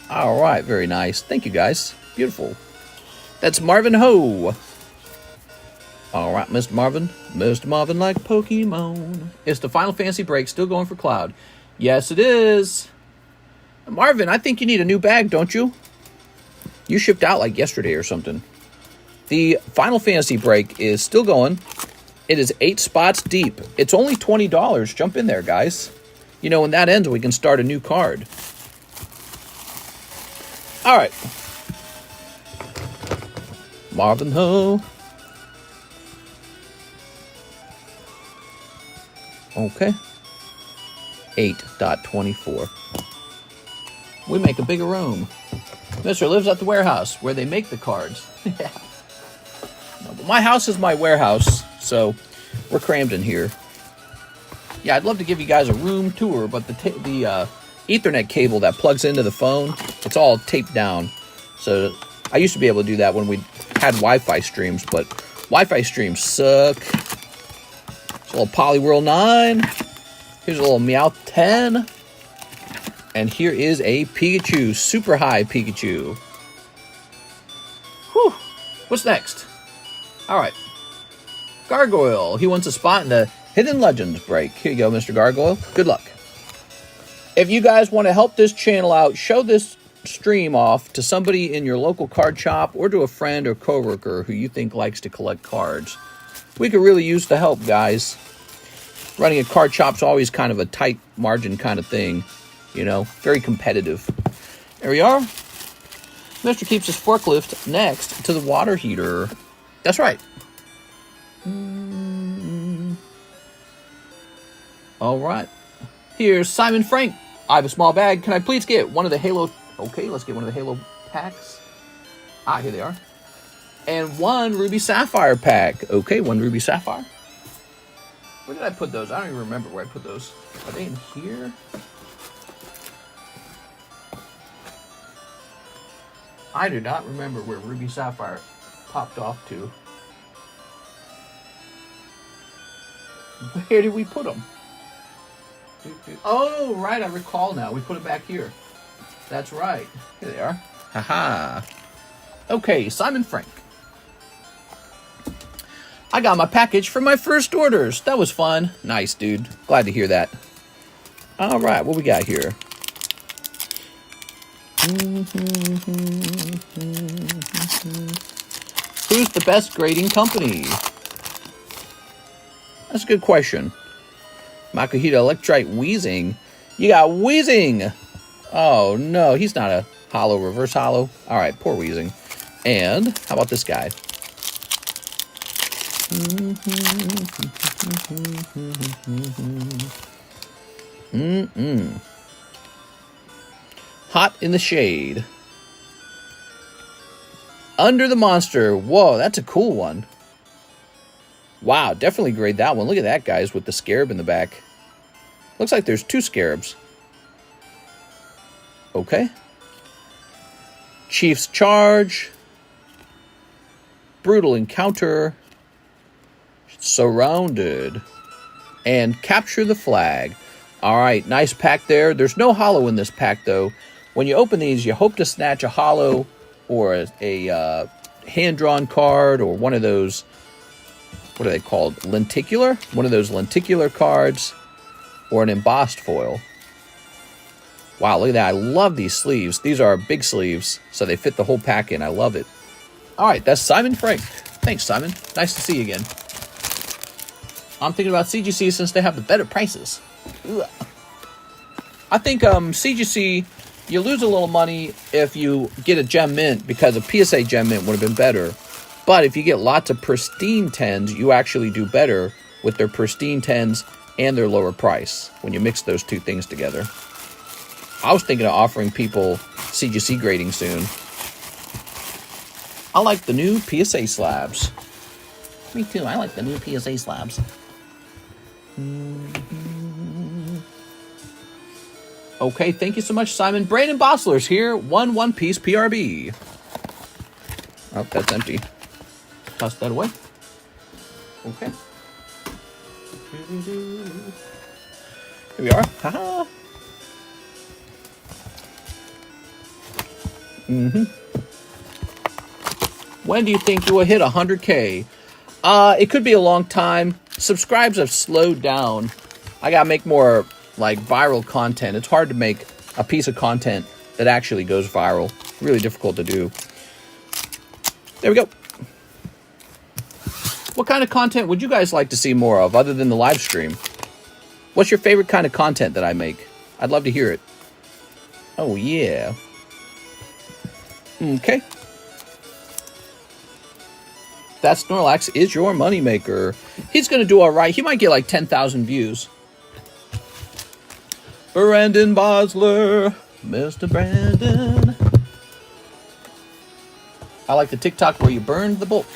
All right, very nice. Thank you, guys. Beautiful. That's Marvin Ho. All right, Mr. Marvin. Mr. Marvin like Pokemon. Is the Final Fantasy break still going for Cloud? Yes, it is. Marvin, I think you need a new bag, don't you? You shipped out like yesterday or something. The Final Fantasy break is still going. It is 8 spots deep. It's only $20. Jump in there, guys. You know, when that ends, we can start a new card. All right. Marvin Ho. Okay. 8.24. We make a bigger room. Mister lives at the warehouse where they make the cards. Yeah. No, but my house is my warehouse, so we're crammed in here. Yeah, I'd love to give you guys a room tour, but the Ethernet cable that plugs into the phone, it's all taped down. So I used to be able to do that when we had Wi-Fi streams, but Wi-Fi streams suck. It's a little Polyworld 9. Here's a little Meowth 10. And here is a Pikachu, super high Pikachu. Whew. What's next? All right. Gargoyle. He wants a spot in the Hidden Legends break. Here you go, Mr. Gargoyle. Good luck. If you guys want to help this channel out, show this stream off to somebody in your local card shop or to a friend or coworker who you think likes to collect cards. We could really use the help, guys. Running a card shop's always kind of a tight margin kind of thing. You know, very competitive. There we are. Mr. keeps his forklift next to the water heater. That's right. All right. Here's Simon Frank. I have a small bag. Can I please get one of the Halo... Okay, let's get one of the Halo packs. Ah, here they are. And one Ruby Sapphire pack. Okay, one Ruby Sapphire. Where did I put those? I don't even remember where I put those. Are they in here? I do not remember where Ruby Sapphire popped off to. Where did we put them? Oh, right, I recall now. We put it back here. That's right. Here they are. Haha. Okay, Simon Frank. I got my package for my first orders. That was fun. Nice, dude. Glad to hear that. All right, what we got here? Who's the best grading company? That's a good question. Makuhita Electrite Wheezing. You got Wheezing. Oh, no. He's not a hollow, reverse hollow. All right, poor Wheezing. And how about this guy? Hot in the Shade. Under the Monster. Whoa, that's a cool one. Wow, definitely grade that one. Look at that, guys, with the scarab in the back. Looks like there's 2 scarabs. Okay. Chief's Charge. Brutal Encounter. Surrounded. And Capture the Flag. All right, nice pack there. There's no hollow in this pack, though. When you open these, you hope to snatch a hollow or a hand-drawn card or one of those, what are they called? Lenticular? One of those lenticular cards or an embossed foil. Wow, look at that. I love these sleeves. These are big sleeves, so they fit the whole pack in. I love it. All right, that's Simon Frank. Thanks, Simon. Nice to see you again. I'm thinking about CGC since they have the better prices. Ugh. I think CGC, you lose a little money if you get a gem mint because a PSA gem mint would have been better. But if you get lots of pristine 10s, you actually do better with their pristine 10s and their lower price when you mix those two things together. I was thinking of offering people CGC grading soon. I like the new PSA slabs. Me too. I like the new PSA slabs. Okay, thank you so much, Simon. Brandon Bossler's here. One Piece PRB. Oh, that's empty. Toss that away. Okay. Here we are. Haha. When do you think you will hit 100K? It could be a long time. Subscribes have slowed down. I gotta make more like viral content. It's hard to make a piece of content that actually goes viral. Really difficult to do. There we go. What kind of content would you guys like to see more of other than the live stream? What's your favorite kind of content that I make? I'd love to hear it. Oh, yeah. Okay. That Snorlax is your moneymaker. He's going to do all right. He might get like 10,000 views. Brandon Bosler. Mr. Brandon. I like the TikTok where you burned the bulk.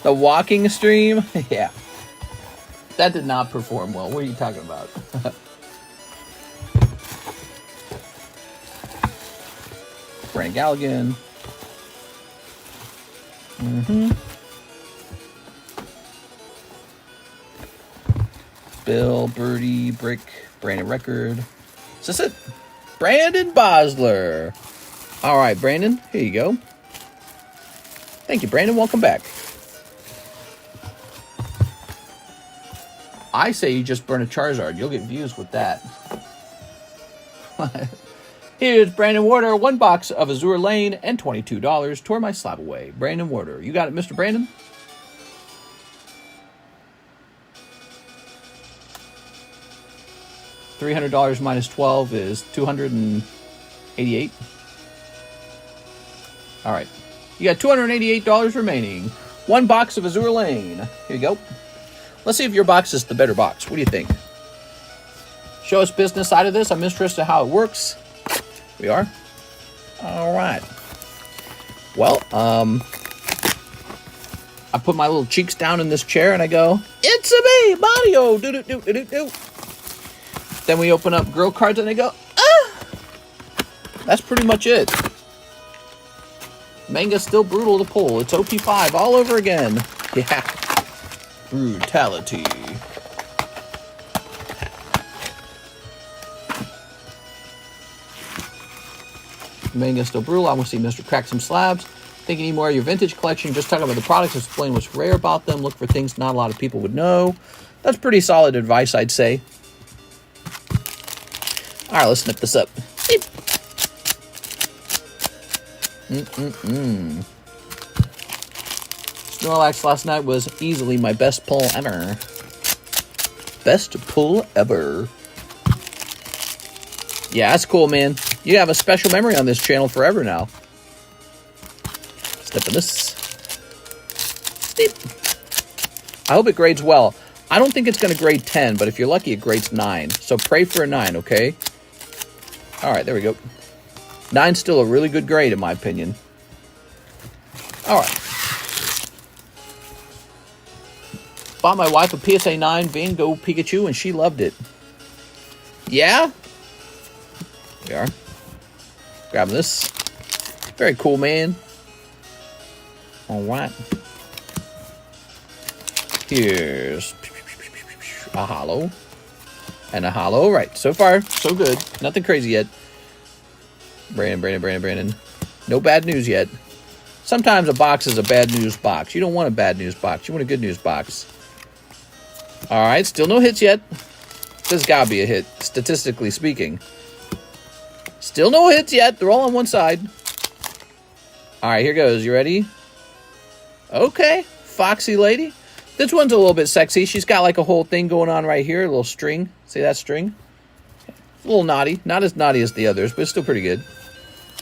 The walking stream. Yeah. That did not perform well. What are you talking about? Brandon Galligan. Bill, Birdie, Brick, Brandon Record. Is this it? Brandon Bosler. All right, Brandon. Here you go. Thank you, Brandon. Welcome back. I say you just burn a Charizard. You'll get views with that. Here's Brandon Warder. 1 box of Azure Lane and $22 toward my slab away. Brandon Warder. You got it, Mr. Brandon? $300 minus 12 is $288. All right. You got $288 remaining. 1 box of Azure Lane. Here you go. Let's see if your box is the better box. What do you think? Show us business side of this. I'm interested in how it works. We are. All right. Well, I put my little cheeks down in this chair and I go, "It's a me, Mario." Do do do do do do. Then we open up girl cards and I go, "Ah." That's pretty much it. Manga's still brutal to pull. It's OP5 all over again. Yeah. Brutality. Manga's still brutal. I want to see Mr. Crack some slabs. Think any more of your vintage collection. Just talk about the products. Explain what's rare about them. Look for things not a lot of people would know. That's pretty solid advice, I'd say. All right, let's snip this up. Snorlax last night was easily my best pull ever. Best pull ever. Yeah, that's cool, man. You have a special memory on this channel forever now. Snipping this. Snip. I hope it grades well. I don't think it's going to grade 10, but if you're lucky, it grades 9. So pray for a 9, okay? All right, there we go. 9's still a really good grade, in my opinion. All right. Bought my wife a PSA 9 Van Gogh Pikachu, and she loved it. Yeah? There we are. Grabbing this. Very cool, man. All right. Here's a hollow. And a hollow. Right. So far, so good. Nothing crazy yet. Brandon. No bad news yet. Sometimes a box is a bad news box. You don't want a bad news box. You want a good news box. All right. Still no hits yet. This gotta be a hit, statistically speaking. Still no hits yet. They're all on one side. All right. Here goes. You ready? Okay. Foxy lady. This one's a little bit sexy. She's got like a whole thing going on right here. A little string. See that string? A little naughty. Not as naughty as the others, but it's still pretty good.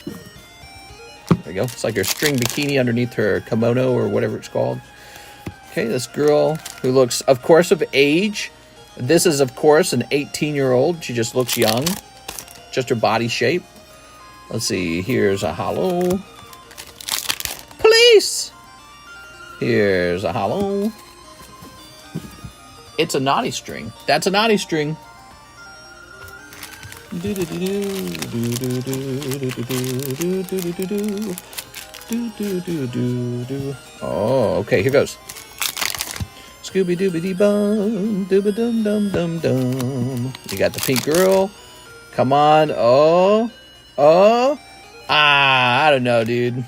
There we go. It's like her string bikini underneath her kimono or whatever it's called. Okay, this girl who looks, of course, of age. This is, of course, an 18-year-old. She just looks young. Just her body shape. Let's see. Here's a hollow. Police! Here's a hollow. It's a naughty string. That's a naughty string. Oh, okay, here goes. Scooby-Dooby-Dee-Bum, Dooba-Dum-Dum-Dum-Dum. You got the pink girl. Come on. Oh. I don't know, dude.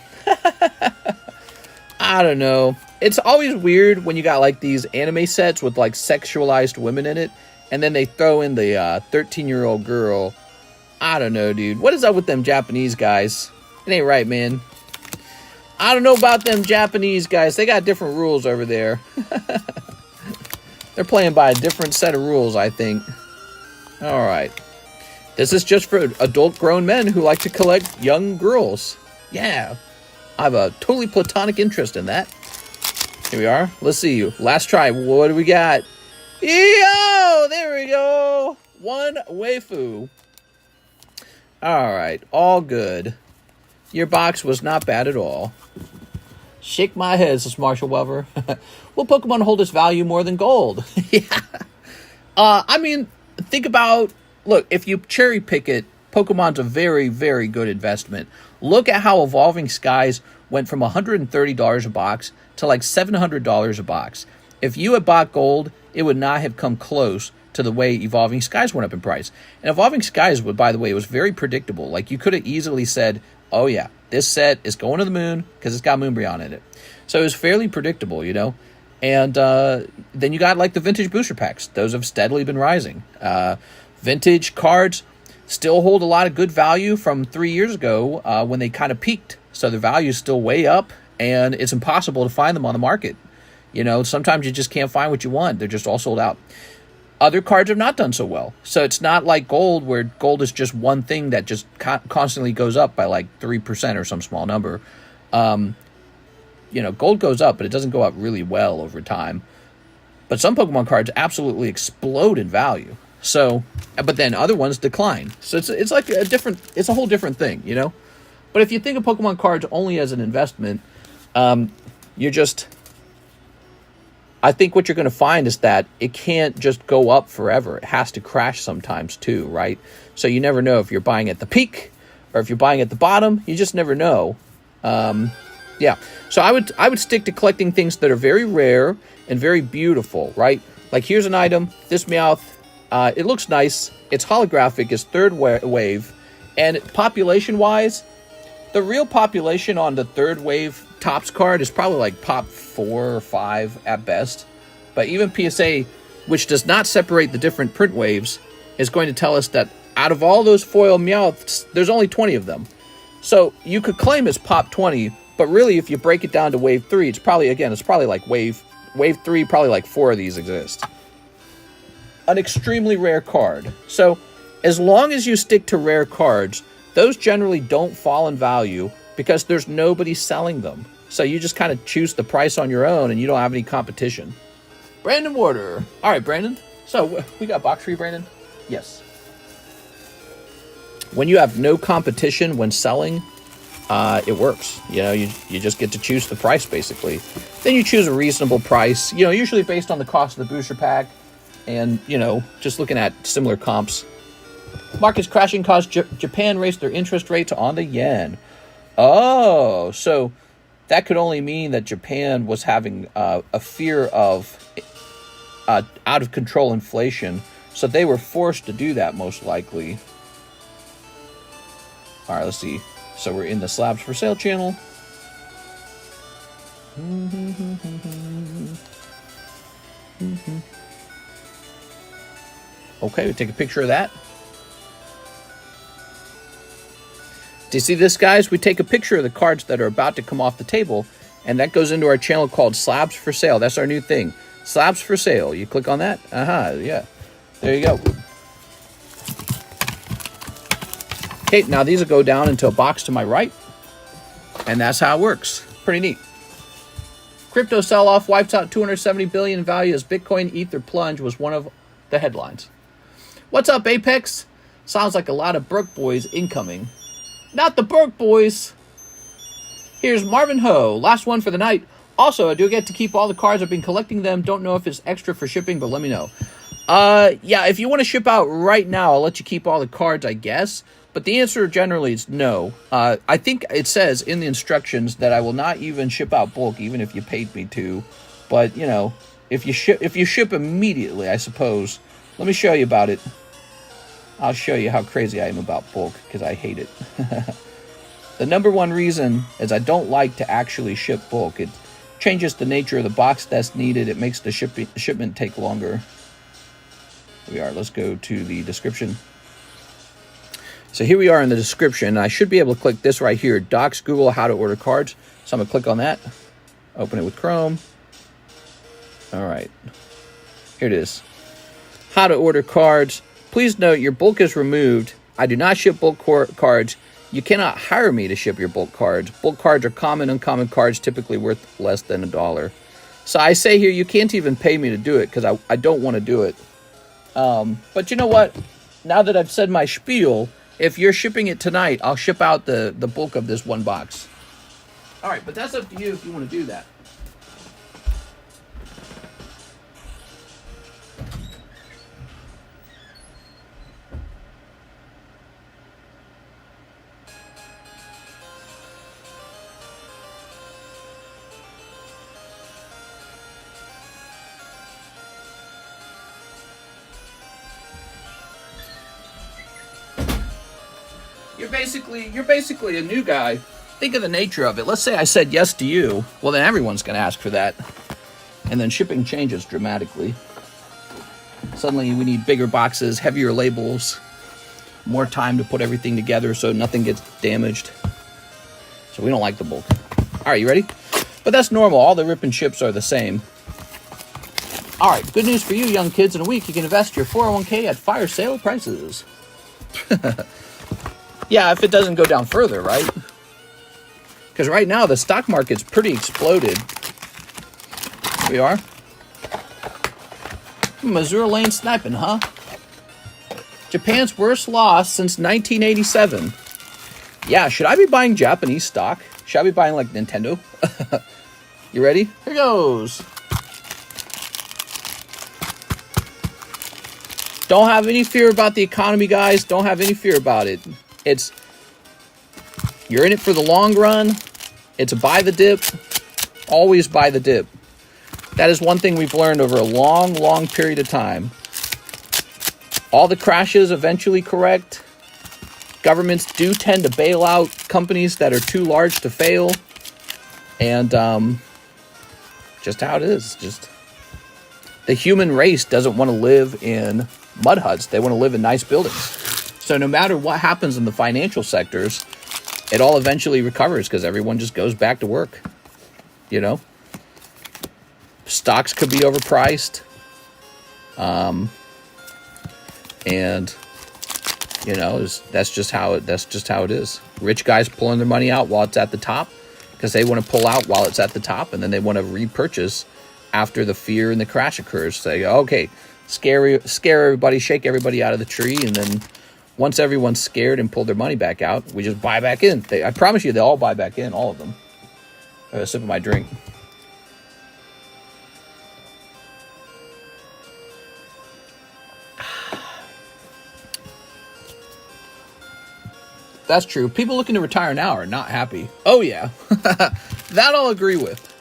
I don't know. It's always weird when you got like these anime sets with like sexualized women in it, and then they throw in the 13-year-old girl. I don't know, dude. What is up with them Japanese guys? It ain't right, man. I don't know about them Japanese guys. They got different rules over there. They're playing by a different set of rules, I think. All right. This is just for adult grown men who like to collect young girls. Yeah. I have a totally platonic interest in that. Here we are. Let's see. Last try. What do we got? Yo! There we go. One waifu. All right. All good. Your box was not bad at all. Shake my head, says Marshall Weber. Will Pokemon hold its value more than gold? Yeah. I mean, think about... Look, if you cherry pick it, Pokemon's a very, very good investment. Look at how Evolving Skies went from $130 a box to like $700 a box. If you had bought gold, it would not have come close to the way Evolving Skies went up in price. And Evolving Skies, by the way, was very predictable. Like, you could have easily said, oh yeah, this set is going to the moon because it's got Moonbreon in it. So it was fairly predictable, you know. And then you got like the vintage booster packs. Those have steadily been rising. Vintage cards still hold a lot of good value from 3 years ago when they kind of peaked. So the value is still way up, and it's impossible to find them on the market. You know, sometimes you just can't find what you want. They're just all sold out. Other cards have not done so well. So it's not like gold, where gold is just one thing that just constantly goes up by like 3% or some small number. You know, gold goes up, but it doesn't go up really well over time. But some Pokemon cards absolutely explode in value. So, but then other ones decline. So it's like it's a whole different thing, you know? But if you think of Pokemon cards only as an investment, I think what you're going to find is that it can't just go up forever. It has to crash sometimes too, right? So you never know if you're buying at the peak or if you're buying at the bottom. You just never know. Yeah. So I would stick to collecting things that are very rare and very beautiful, right? Like here's an item, this Meowth. It looks nice. It's holographic. It's third wave. And population-wise, the real population on the third wave Topps card is probably like pop 4 or 5 at best. But even PSA, which does not separate the different print waves, is going to tell us that out of all those foil Meowths, there's only 20 of them. So you could claim it's pop 20, but really if you break it down to wave 3, it's probably like wave 3, probably like 4 of these exist. An extremely rare card. So as long as you stick to rare cards, those generally don't fall in value because there's nobody selling them. So you just kind of choose the price on your own and you don't have any competition. Brandon Warder. All right, Brandon. So we got box for you, Brandon? Yes. When you have no competition when selling, it works. You know, you just get to choose the price, basically. Then you choose a reasonable price, you know, usually based on the cost of the booster pack and, you know, just looking at similar comps. Markets crashing caused Japan raised their interest rates on the yen. Oh, so that could only mean that Japan was having a fear of out-of-control inflation, so they were forced to do that, most likely. All right, let's see. So we're in the slabs for sale channel. Okay, we take a picture of that. Do you see this, guys? We take a picture of the cards that are about to come off the table, and that goes into our channel called Slabs for Sale. That's our new thing. Slabs for Sale. You click on that. Yeah. There you go. Okay, now these will go down into a box to my right, and that's how it works. Pretty neat. Crypto sell-off wipes out 270 billion in value as Bitcoin Ether plunge was one of the headlines. What's up, Apex? Sounds like a lot of Broke Boys incoming. Not the Broke Boys. Here's Marvin Ho. Last one for the night. Also, I do get to keep all the cards. I've been collecting them. Don't know if it's extra for shipping, but let me know. Yeah, if you want to ship out right now, I'll let you keep all the cards, I guess. But the answer generally is no. I think it says in the instructions that I will not even ship out bulk, even if you paid me to. But, you know, if you ship immediately, I suppose. Let me show you about it. I'll show you how crazy I am about bulk, because I hate it. The number one reason is I don't like to actually ship bulk. It changes the nature of the box that's needed. It makes the shipment take longer. Here we are. Let's go to the description. So here we are in the description. I should be able to click this right here. Docs, Google, how to order cards. So I'm going to click on that. Open it with Chrome. All right. Here it is. How to order cards. Please note your bulk is removed. I do not ship bulk cards. You cannot hire me to ship your bulk cards. Bulk cards are common, uncommon cards typically worth less than $1. So I say here you can't even pay me to do it because I don't want to do it. But you know what? Now that I've said my spiel, if you're shipping it tonight, I'll ship out the bulk of this one box. All right, but that's up to you if you want to do that. You're basically a new guy. Think of the nature of it. Let's say I said yes to you. Well, then everyone's going to ask for that. And then shipping changes dramatically. Suddenly we need bigger boxes, heavier labels, more time to put everything together so nothing gets damaged. So we don't like the bulk. All right, you ready? But that's normal. All the rip and ships are the same. All right, good news for you, young kids. In a week, you can invest your 401k at fire sale prices. Yeah, if it doesn't go down further, right? Because right now, the stock market's pretty exploded. Here we are. Missouri Lane sniping, huh? Japan's worst loss since 1987. Yeah, should I be buying Japanese stock? Should I be buying, like, Nintendo? You ready? Here goes. Don't have any fear about the economy, guys. Don't have any fear about it. You're in it for the long run. It's buy the dip. Always buy the dip. That is one thing we've learned over a long, long period of time. All the crashes eventually correct. Governments do tend to bail out companies that are too large to fail. And just how it is. Just the human race doesn't want to live in mud huts. They want to live in nice buildings. So no matter what happens in the financial sectors, it all eventually recovers because everyone just goes back to work. You know? Stocks could be overpriced. And you know, that's just how it is. Rich guys pulling their money out while it's at the top because they want to pull out while it's at the top, and then they want to repurchase after the fear and the crash occurs. So they go, okay, scare everybody, shake everybody out of the tree, and then once everyone's scared and pulled their money back out, we just buy back in. I promise you, they'll all buy back in, all of them. I have a sip of my drink. That's true. People looking to retire now are not happy. Oh, yeah. That I'll agree with.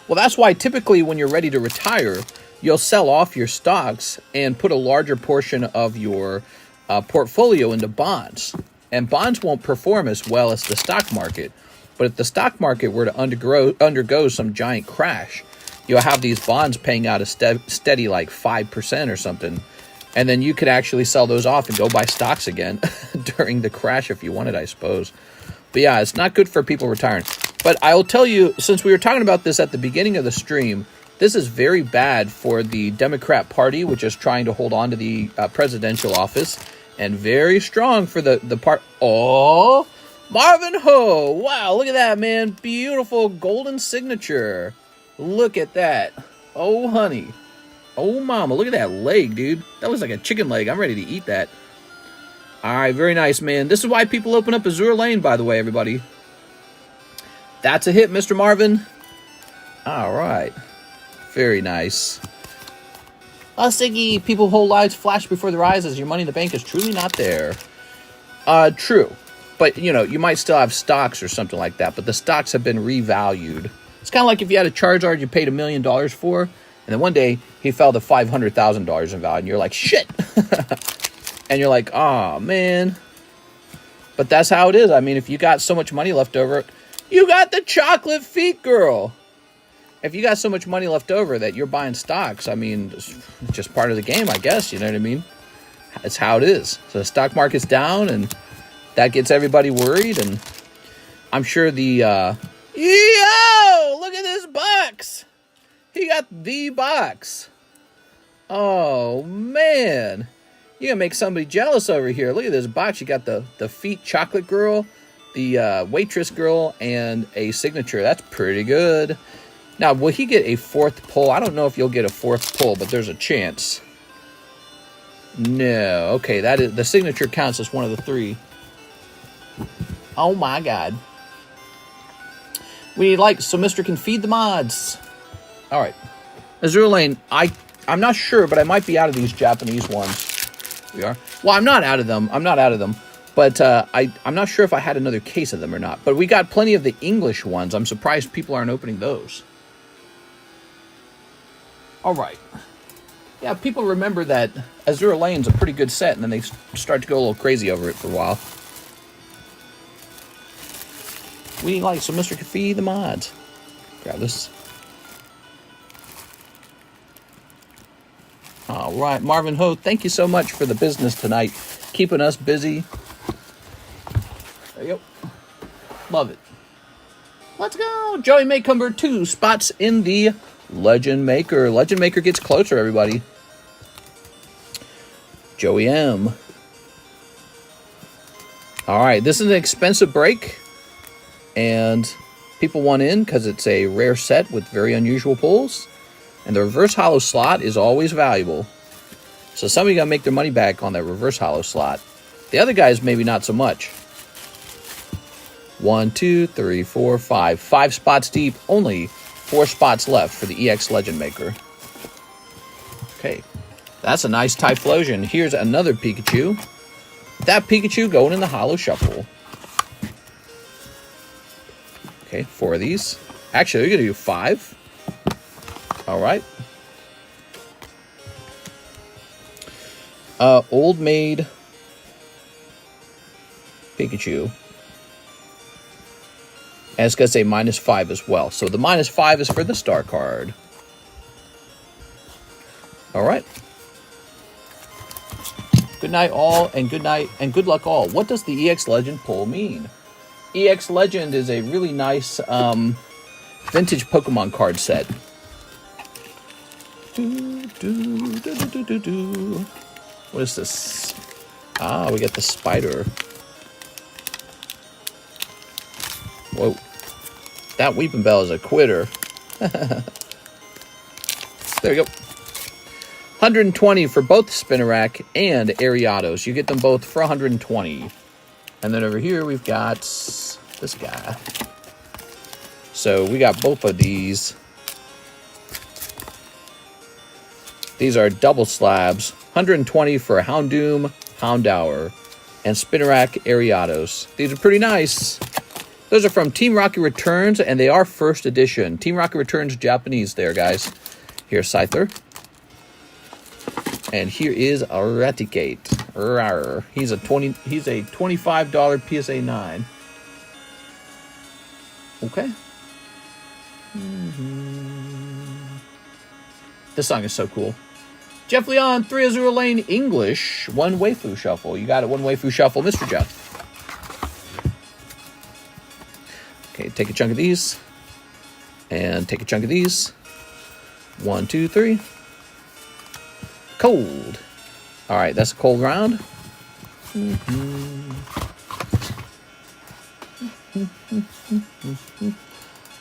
Well, that's why typically when you're ready to retire, you'll sell off your stocks and put a larger portion of your portfolio into bonds. And bonds won't perform as well as the stock market. But if the stock market were to undergo some giant crash, you'll have these bonds paying out a steady like 5% or something. And then you could actually sell those off and go buy stocks again during the crash if you wanted, I suppose. But yeah, it's not good for people retiring. But I'll tell you, since we were talking about this at the beginning of the stream, this is very bad for the Democrat Party, which is trying to hold on to the presidential office, and very strong for the part. Oh, Marvin Ho. Wow, look at that, man. Beautiful golden signature. Look at that. Oh, honey. Oh, mama, look at that leg, dude. That looks like a chicken leg. I'm ready to eat that. All right, very nice, man. This is why people open up Azure Lane, by the way, everybody. That's a hit, Mr. Marvin. All right. Very nice. Siggy, people whole lives flash before their eyes as your money in the bank is truly not there. True. But, you know, you might still have stocks or something like that, but the stocks have been revalued. It's kind of like if you had a Charizard you paid $1 million for, and then one day, he fell to $500,000 in value, and you're like, shit! And you're like, oh, man. But that's how it is. I mean, if you got so much money left over, you got the chocolate feet, girl! If you got so much money left over that you're buying stocks, I mean, it's just part of the game, I guess, you know what I mean? It's how it is. So the stock market's down, and that gets everybody worried, and I'm sure the, yo! Look at this box! He got the box. Oh, man. You're going to make somebody jealous over here. Look at this box. You got the feet chocolate girl, the waitress girl, and a signature. That's pretty good. Now, will he get a fourth pull? I don't know if you'll get a fourth pull, but there's a chance. No. Okay, that is the signature counts as one of the three. Oh, my God. We need likes so Mr. can feed the mods. All right, Azure Lane, I'm not sure, but I might be out of these Japanese ones. We are. Well, I'm not out of them. But I'm not sure if I had another case of them or not. But we got plenty of the English ones. I'm surprised people aren't opening those. All right. Yeah, people remember that Azure Lane's a pretty good set, and then they start to go a little crazy over it for a while. We need likes so Mr. can feed the mods. Grab this. All right, Marvin Ho, thank you so much for the business tonight. Keeping us busy. There you go. Love it. Let's go. Joey Maycumber, 2 spots in the Legend Maker. Legend Maker gets closer, everybody. Joey M. All right, this is an expensive break. And people want in because it's a rare set with very unusual pulls. And the reverse hollow slot is always valuable. So somebody got to make their money back on that reverse hollow slot. The other guys, maybe not so much. 1, 2, 3, 4, 5. 5 spots deep. Only 4 spots left for the EX Legend Maker. Okay. That's a nice Typhlosion. Here's another Pikachu. That Pikachu going in the hollow shuffle. Okay, 4 of these. Actually, we're going to do 5. All right. Old Maid Pikachu. And it's going to say -5 as well. So the -5 is for the star card. All right. Good night all, and good night and good luck all. What does the EX Legend pull mean? EX Legend is a really nice vintage Pokemon card set. What is this? Ah, we got the spider. Whoa. That Weeping Bell is a quitter. There we go. 120 for both Spinarak and Ariados. You get them both for 120. And then over here we've got this guy. So we got both of these. These are double slabs. 120 for Houndoom, Houndour, and Spinarak Ariados. These are pretty nice. Those are from Team Rocket Returns, and they are first edition. Team Rocket Returns Japanese there, guys. Here's Scyther. And here is Eradicate. Rawr. He's a $25 PSA 9. Okay. This song is so cool. Jeff Leon, 3 Azure Lane English, 1 Waifu Shuffle. You got it, 1 Waifu Shuffle, Mr. Jeff. Okay, take a chunk of these. And take a chunk of these. 1, 2, 3. Cold. All right, that's a cold round.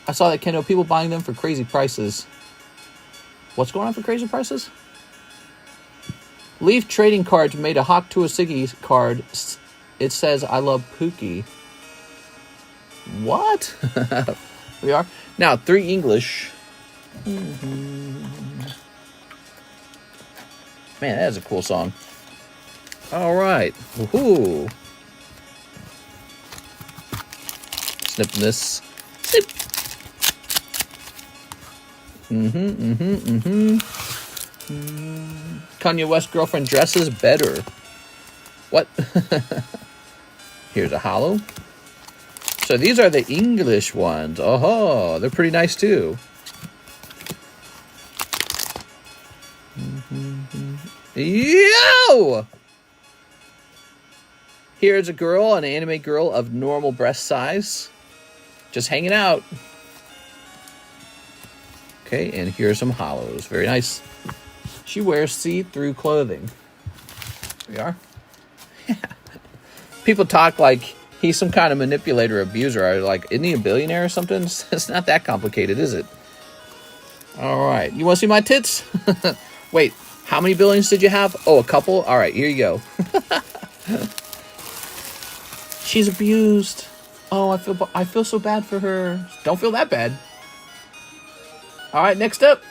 I saw that, Kendo, people buying them for crazy prices. What's going on for crazy prices? Leaf Trading Cards made a Hawk to a Siggy card. It says, I love Pookie. What? We are. Now, 3 English. Man, that is a cool song. All right. Woohoo. Snipping this. Snip. Kanye West girlfriend dresses better. What? Here's a hollow. So these are the English ones. Oh, they're pretty nice too. Yo! Here's a girl, an anime girl of normal breast size. Just hanging out. Okay, and here's some hollows. Very nice. She wears see-through clothing. There we are. People talk like he's some kind of manipulator, abuser. Like, isn't he a billionaire or something? It's not that complicated, is it? All right. You want to see my tits? Wait, how many billions did you have? Oh, a couple? All right, here you go. She's abused. Oh, I feel so bad for her. Don't feel that bad. All right, next up,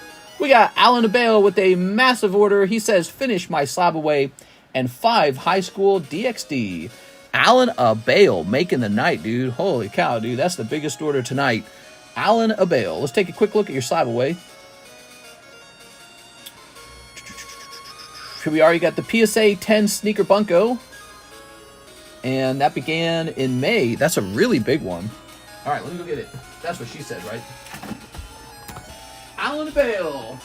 we got Alan Abale with a massive order. He says, finish my slab away and 5 high school DXD. Alan Abale making the night, dude. Holy cow, dude. That's the biggest order tonight. Alan Abale. Let's take a quick look at your slab away. Here we are. You got the PSA 10 Sneaker Bunko. And that began in May. That's a really big one. All right, let me go get it. That's what she said, right? Alan Abale.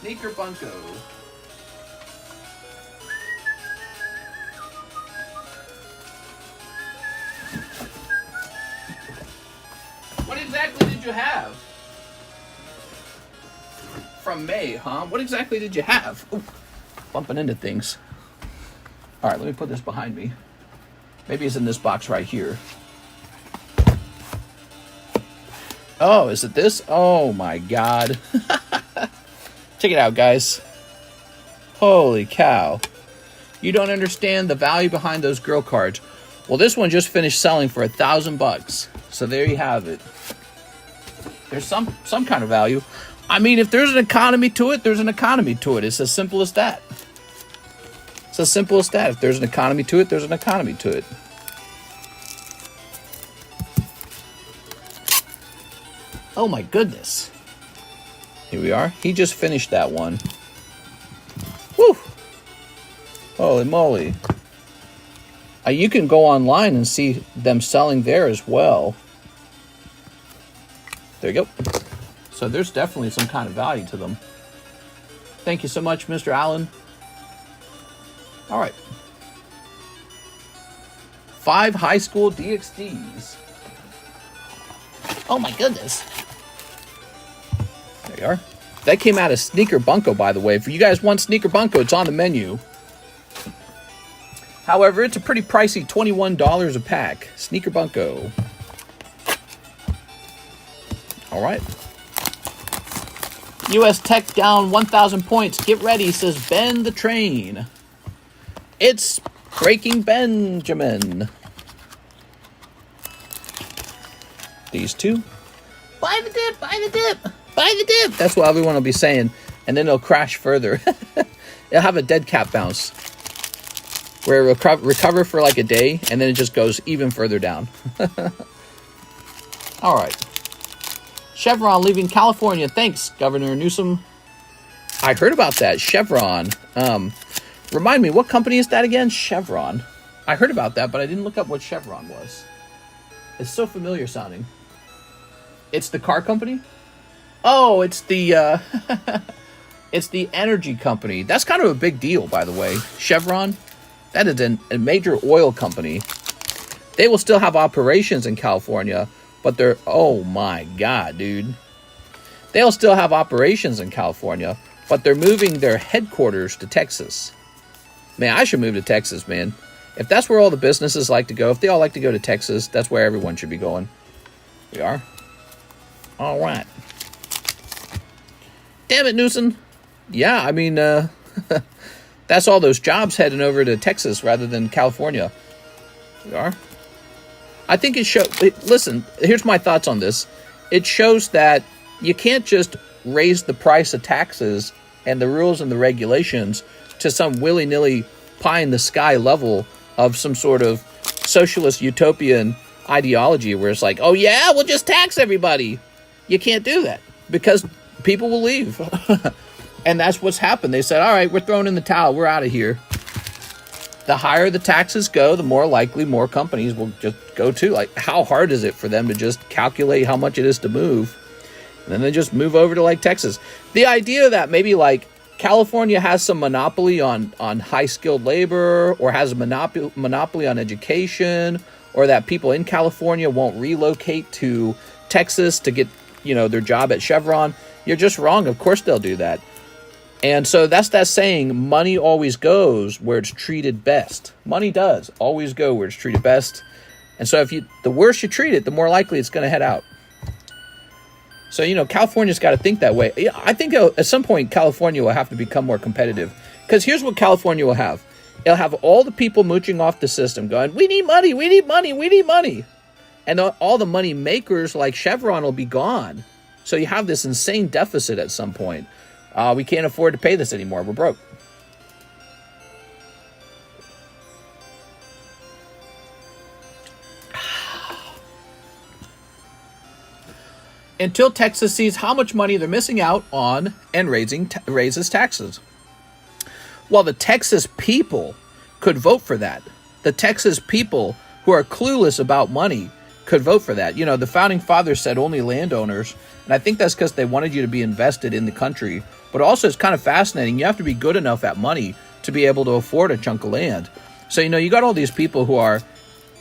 Sneaker Bunko. What exactly did you have? From May, huh? What exactly did you have? Ooh, bumping into things. All right, let me put this behind me. Maybe it's in this box right here. Oh, is it this? Oh my God. Check it out, guys. Holy cow. You don't understand the value behind those girl cards. Well, this one just finished selling for $1,000. So there you have it. There's some kind of value. I mean, if there's an economy to it, there's an economy to it. It's as simple as that. It's as simple as that. If there's an economy to it, there's an economy to it. Oh my goodness. Here we are. He just finished that one. Woo! Holy moly. You can go online and see them selling there as well. There you go. So there's definitely some kind of value to them. Thank you so much, Mr. Allen. All right. 5 high school DXDs. Oh my goodness. There you are. That came out of Sneaker Bunko, by the way. If you guys want Sneaker Bunko, it's on the menu. However, it's a pretty pricey $21 a pack. Sneaker Bunko. All right. U.S. Tech down 1,000 points. Get ready, says Ben the Train. It's Breaking Benjamin. These two. Buy the dip, buy the dip, buy the dip. That's what everyone will be saying. And then it'll crash further. It'll have a dead cat bounce. Where it will recover for like a day, and then it just goes even further down. All right. Chevron leaving California. Thanks, Governor Newsom. I heard about that. Chevron. Remind me, what company is that again? Chevron. I heard about that, but I didn't look up what Chevron was. It's so familiar sounding. It's the car company? Oh, it's the it's the energy company. That's kind of a big deal, by the way. Chevron. That is a major oil company. They will still have operations in California, but they're... Oh my God, dude. They'll still have operations in California, but they're moving their headquarters to Texas. Man, I should move to Texas, man. If that's where all the businesses like to go, if they all like to go to Texas, that's where everyone should be going. We are. All right. Damn it, Newsom. Yeah, I mean... That's all those jobs heading over to Texas rather than California. We are. I think it shows... Listen, here's my thoughts on this. It shows that you can't just raise the price of taxes and the rules and the regulations to some willy-nilly pie-in-the-sky level of some sort of socialist utopian ideology where it's like, oh yeah, we'll just tax everybody. You can't do that because people will leave. And that's what's happened. They said, all right, we're throwing in the towel. We're out of here. The higher the taxes go, the more likely more companies will just go to. Like, how hard is it for them to just calculate how much it is to move? And then they just move over to, like, Texas. The idea that maybe, like, California has some monopoly on high-skilled labor or has a monopoly on education, or that people in California won't relocate to Texas to get, their job at Chevron. You're just wrong. Of course they'll do that. And so that's that saying, money always goes where it's treated best. Money does always go where it's treated best. And so the worse you treat it, the more likely it's going to head out. So, California's got to think that way. I think at some point California will have to become more competitive. Because here's what California will have. It'll have all the people mooching off the system going, we need money, we need money, we need money. And all the money makers like Chevron will be gone. So you have this insane deficit at some point. We can't afford to pay this anymore. We're broke. Until Texas sees how much money they're missing out on and raises taxes. Well, the Texas people could vote for that. The Texas people who are clueless about money could vote for that. The founding fathers said only landowners, and I think that's because they wanted you to be invested in the country. But also, it's kind of fascinating. You have to be good enough at money to be able to afford a chunk of land. So, you got all these people who are,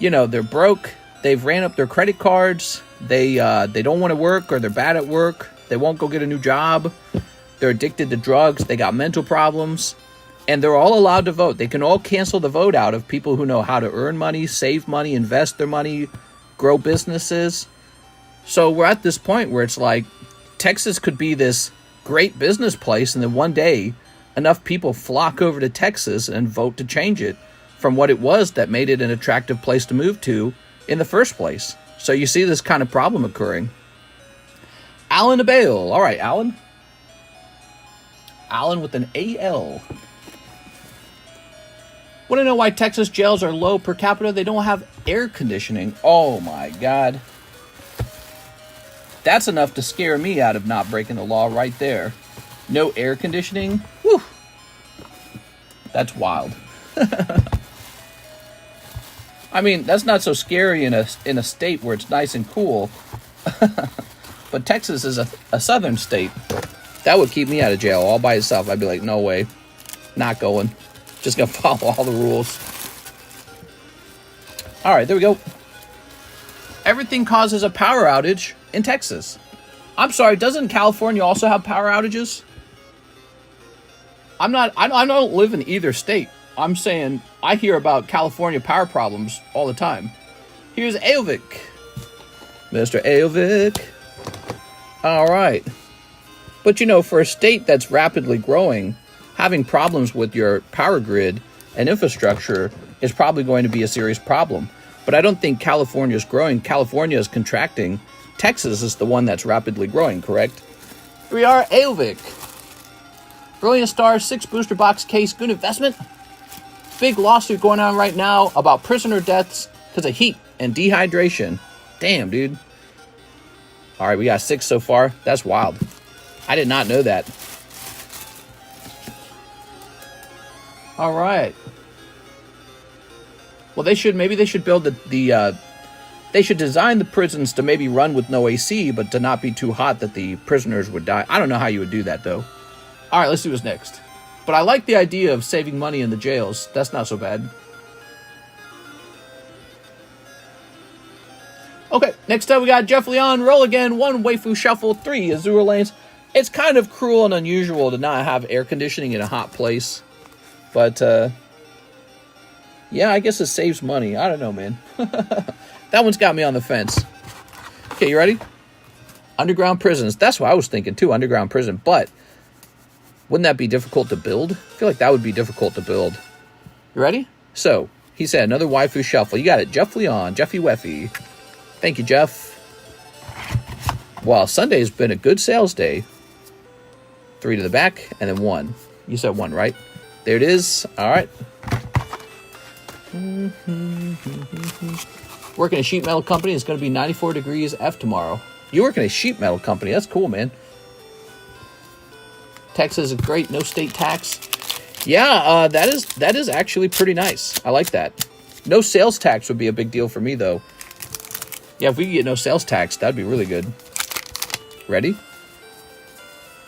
they're broke. They've ran up their credit cards. They don't want to work, or they're bad at work. They won't go get a new job. They're addicted to drugs. They got mental problems. And they're all allowed to vote. They can all cancel the vote out of people who know how to earn money, save money, invest their money, grow businesses. So we're at this point where it's like Texas could be this great business place, and then one day enough people flock over to Texas and vote to change it from what it was that made it an attractive place to move to in the first place. So you see this kind of problem occurring. Alan Abale. All right, Alan. Alan with an A-L. Want to know why Texas jails are low per capita? They don't have air conditioning. Oh, my God. That's enough to scare me out of not breaking the law right there. No air conditioning? Whew. That's wild. I mean, that's not so scary in a state where it's nice and cool. But Texas is a southern state. That would keep me out of jail all by itself. I'd be like, no way. Not going. Just going to follow all the rules. All right, there we go. Everything causes a power outage in Texas. I'm sorry, doesn't California also have power outages? I don't live in either state. I'm saying I hear about California power problems all the time. Here's Aovic. Mr. Aovic. All right. But you know, for a state that's rapidly growing, having problems with your power grid and infrastructure is probably going to be a serious problem. But I don't think California is growing. California is contracting. Texas is the one that's rapidly growing, correct? Here we are, Aovic. Brilliant Star 6 booster box case, good investment. Big lawsuit going on right now about prisoner deaths because of heat and dehydration. Damn, dude. All right, we got 6 so far. That's wild. I did not know that. All right. Well, maybe they should build they should design the prisons to maybe run with no AC, but to not be too hot that the prisoners would die. I don't know how you would do that, though. All right, let's see what's next. But I like the idea of saving money in the jails. That's not so bad. Okay, next up we got Jeff Leon. Roll again. 1 Waifu Shuffle. 3 Azure Lanes. It's kind of cruel and unusual to not have air conditioning in a hot place. But, yeah, I guess it saves money. I don't know, man. That one's got me on the fence. Okay, you ready? Underground prisons. That's what I was thinking, too. Underground prison. But wouldn't that be difficult to build? I feel like that would be difficult to build. You ready? So, he said another Waifu Shuffle. You got it. Jeff Leon. Jeffy Weffy. Thank you, Jeff. Well, Sunday's been a good sales day. 3 to the back, and then 1. You said 1, right? There it is. All right. Working a sheet metal company. It's going to be 94 degrees F tomorrow. You work in a sheet metal company. That's cool, man. Texas is great. No state tax. Yeah, that is actually pretty nice. I like that. No sales tax would be a big deal for me, though. Yeah, if we could get no sales tax, that'd be really good. Ready?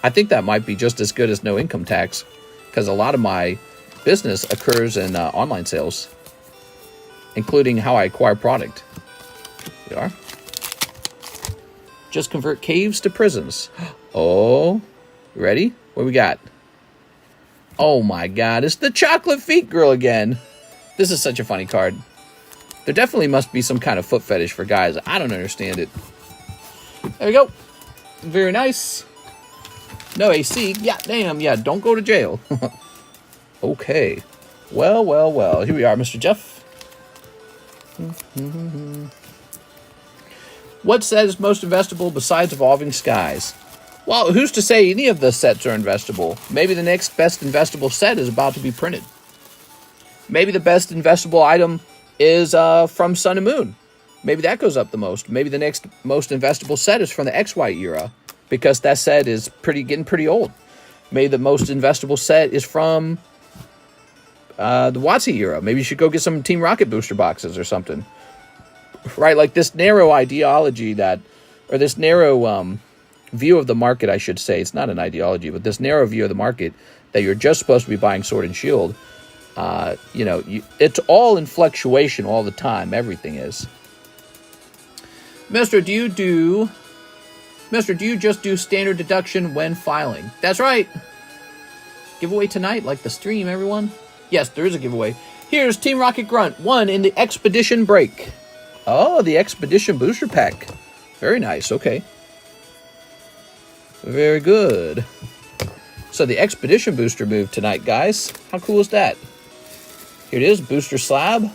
I think that might be just as good as no income tax, because a lot of my business occurs in online sales, including how I acquire product. There you are. Just convert caves to prisons. Oh, ready? What we got? Oh my God, it's the chocolate feet girl again. This is such a funny card. There definitely must be some kind of foot fetish for guys. I don't understand it. There we go. Very nice. No AC. Yeah, damn. Yeah, don't go to jail. Okay. Well, well, well. Here we are, Mr. Jeff. What set is most investable besides Evolving Skies? Well, who's to say any of the sets are investable? Maybe the next best investable set is about to be printed. Maybe the best investable item is from Sun and Moon. Maybe that goes up the most. Maybe the next most investable set is from the XY era, because that set is getting pretty old. Maybe the most investable set is from the WotC era. Maybe you should go get some Team Rocket booster boxes or something. Right, like this narrow ideology or this narrow view of the market, I should say. It's not an ideology, but this narrow view of the market that you're just supposed to be buying Sword and Shield. It's all in fluctuation all the time. Everything is. Mister, do you just do standard deduction when filing? That's right. Giveaway tonight, like the stream, everyone. Yes, there is a giveaway. Here's Team Rocket Grunt, 1 in the Expedition Break. Oh, the Expedition Booster Pack. Very nice, okay. Very good. So the Expedition Booster moved tonight, guys. How cool is that? Here it is, Booster SLAB.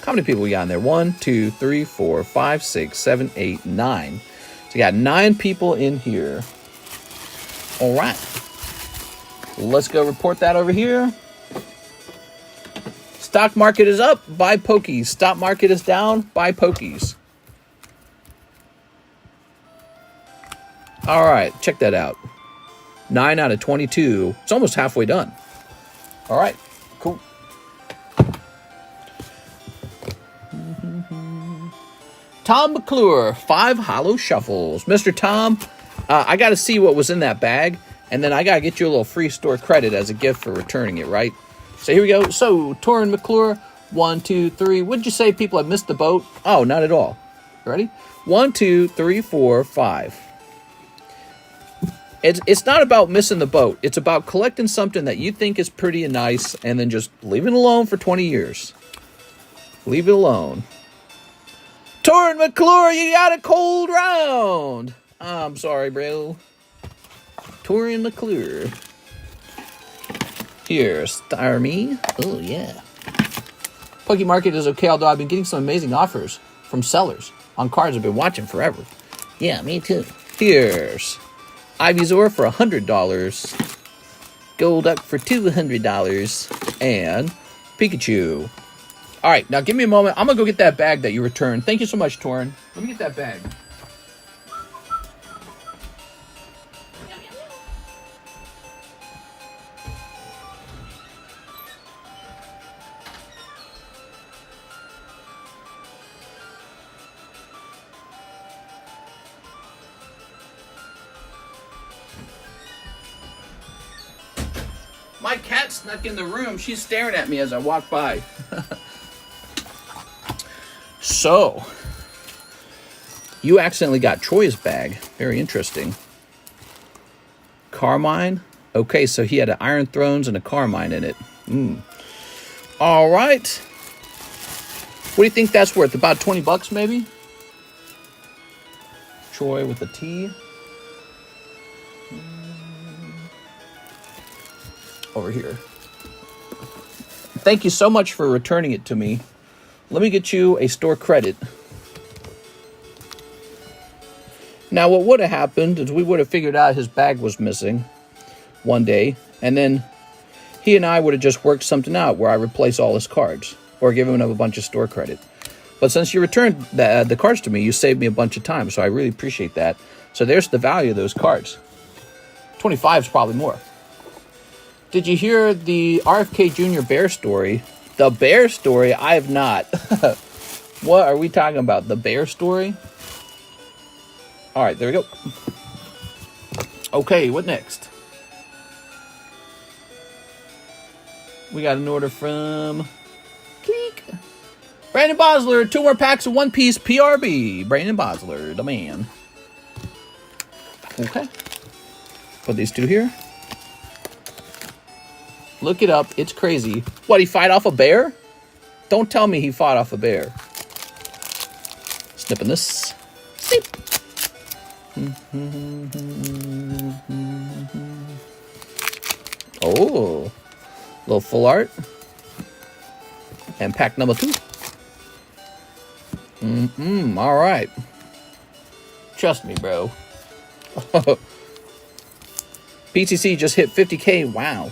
How many people we got in there? 1, 2, 3, 4, 5, 6, 7, 8, 9. So you got 9 people in here. All right. Let's go report that over here. Stock market is up, buy pokies. Stock market is down, buy pokies. All right, check that out. 9 out of 22. It's almost halfway done. All right, cool. Tom McClure, 5 hollow shuffles. Mr. Tom, I got to see what was in that bag, and then I got to get you a little free store credit as a gift for returning it, right? So here we go. So, Torin McClure, 1, 2, 3. What'd you say, people? I missed the boat? Oh, not at all. Ready? 1, 2, 3, 4, 5. It's not about missing the boat. It's about collecting something that you think is pretty and nice and then just leaving it alone for 20 years. Leave it alone. Torin McClure, you got a cold round. I'm sorry, bro. Torin McClure. Here, star me. Oh, yeah. Poke Market is okay, although I've been getting some amazing offers from sellers on cards I've been watching forever. Yeah, me too. Here's Ivysaur for $100. Golduck for $200. And Pikachu. All right, now give me a moment. I'm going to go get that bag that you returned. Thank you so much, Torin. Let me get that bag. My cat snuck in the room. She's staring at me as I walk by. So, you accidentally got Troy's bag. Very interesting. Carmine. Okay, so he had an Iron Thrones and a Carmine in it. All right. What do you think that's worth? About 20 bucks, maybe? Troy with a T. Over here. Thank you so much for returning it to me. Let me get you a store credit. Now, what would have happened is we would have figured out his bag was missing one day, and then he and I would have just worked something out where I replace all his cards or give him a bunch of store credit. But since you returned the cards to me, you saved me a bunch of time, so I really appreciate that. So there's the value of those cards. 25 is probably more. Did you hear the RFK Jr. bear story? The bear story? I have not. What are we talking about? The bear story? All right, there we go. Okay, what next? We got an order from Cleek. Brandon Bosler, 2 more packs of One Piece PRB. Brandon Bosler, the man. Okay. Put these 2 here. Look it up. It's crazy. What, he fight off a bear? Don't tell me he fought off a bear. Snipping this. Snip. Oh. Little full art. And pack number 2. All right. Trust me, bro. BTC just hit 50K. Wow.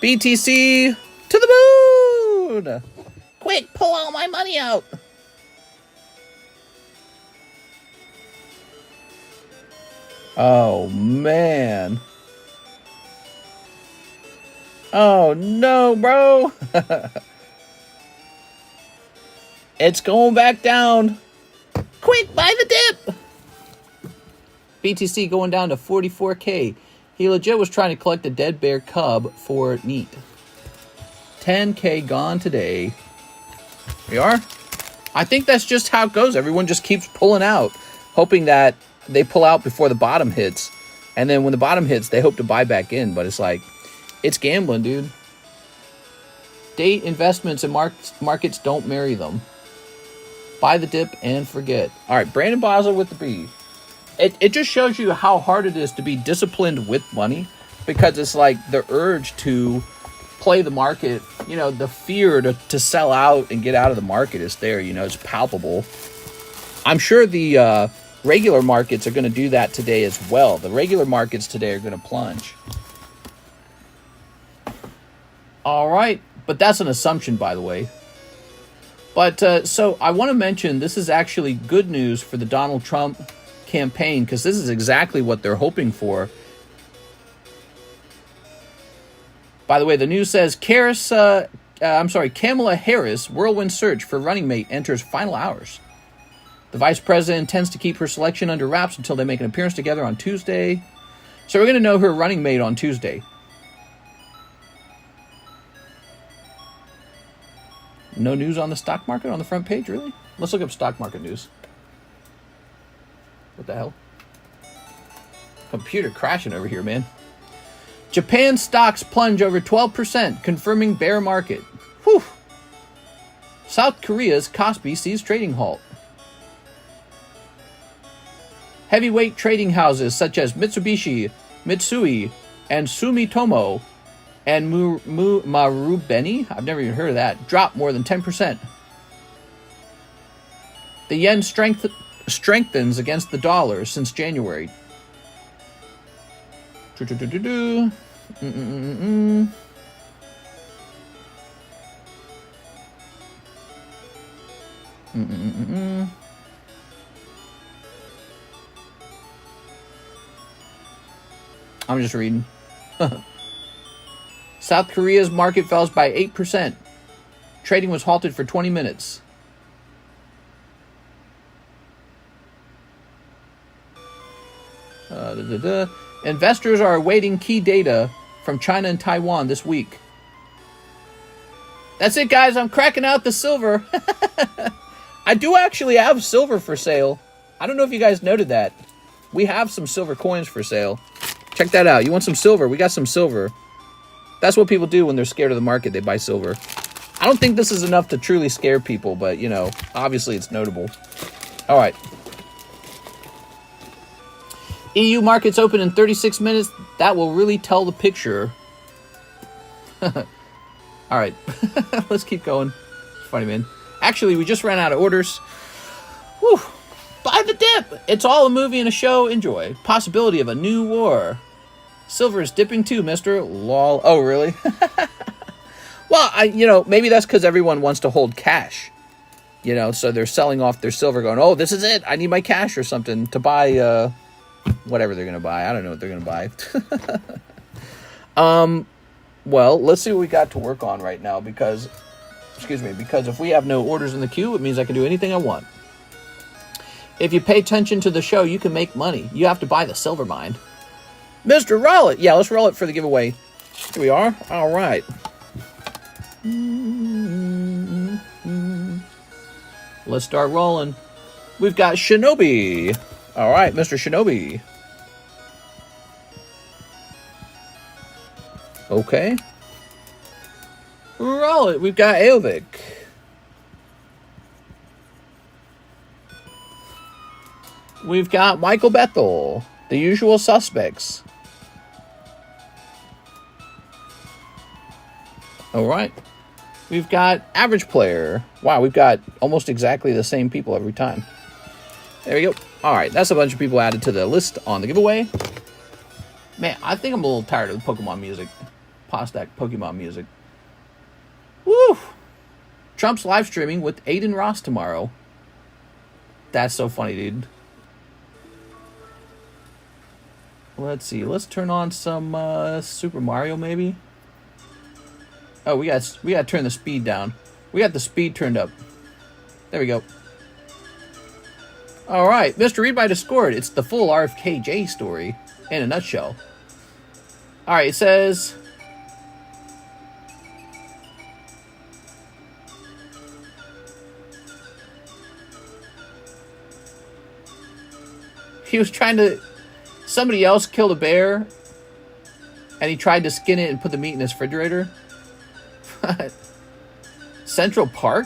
BTC to the moon! Quick, pull all my money out. Oh, man. Oh, no, bro. It's going back down. Quick, buy the dip. BTC going down to 44K. He legit was trying to collect a dead bear cub for neat. 10K gone today. We are. I think that's just how it goes. Everyone just keeps pulling out, hoping that they pull out before the bottom hits. And then when the bottom hits, they hope to buy back in. But it's like, it's gambling, dude. Date investments and markets don't marry them. Buy the dip and forget. All right, Brandon Bosler with the B. It just shows you how hard it is to be disciplined with money, because it's like the urge to play the market. You know, the fear to sell out and get out of the market is there. You know, it's palpable. I'm sure the regular markets are going to do that today as well. The regular markets today are going to plunge. All right. But that's an assumption, by the way. But so I want to mention this is actually good news for the Donald Trump campaign, because this is exactly what they're hoping for. By the way, the news says Kamala Harris whirlwind search for running mate enters final hours. The vice president intends to keep her selection under wraps until they make an appearance together on Tuesday. So we're going to know her running mate on Tuesday. No news on the stock market on the front page, really? Let's look up stock market news. What the hell? Computer crashing over here, man. Japan stocks plunge over 12%, confirming bear market. Whew. South Korea's Kospi sees trading halt. Heavyweight trading houses such as Mitsubishi, Mitsui, and Sumitomo and Marubeni, I've never even heard of that, dropped more than 10%. The yen strengthens against the dollar since January. I'm just reading. South Korea's market fell by 8%. Trading was halted for 20 minutes. Investors are awaiting key data from China and Taiwan this week. That's it, guys. I'm cracking out the silver. I do actually have silver for sale. I don't know if you guys noted that. We have some silver coins for sale. Check that out. You want some silver? We got some silver. That's what people do when they're scared of the market. They buy silver. I don't think this is enough to truly scare people, but, you know, obviously it's notable. All right. EU markets open in 36 minutes. That will really tell the picture. All right. Let's keep going. It's funny, man. Actually, we just ran out of orders. Whew. Buy the dip. It's all a movie and a show. Enjoy. Possibility of a new war. Silver is dipping too, mister. Lol. Oh, really? Well, you know, maybe that's because everyone wants to hold cash. You know, so they're selling off their silver going, oh, this is it. I need my cash or something to buy whatever they're going to buy. I don't know what they're going to buy. Well, let's see what we got to work on right now because if we have no orders in the queue, it means I can do anything I want. If you pay attention to the show, you can make money. You have to buy the silver mine. Mr. Roll It. Yeah, let's roll it for the giveaway. Here we are. All right. Let's start rolling. We've got Shinobi. All right, Mr. Shinobi. Okay. Roll it. We've got Aovic. We've got Michael Bethel. The usual suspects. All right. We've got average player. Wow, we've got almost exactly the same people every time. There we go. All right, that's a bunch of people added to the list on the giveaway. Man, I think I'm a little tired of the Pokemon music. Postak Pokemon music. Woo! Trump's live streaming with Aiden Ross tomorrow. That's so funny, dude. Let's see. Let's turn on some Super Mario, maybe. Oh, we got to turn the speed down. We got the speed turned up. There we go. All right, Mr. Read by Discord. It's the full RFKJ story in a nutshell. All right, it says. He was trying to. Somebody else killed a bear, and he tried to skin it and put the meat in his refrigerator. Central Park?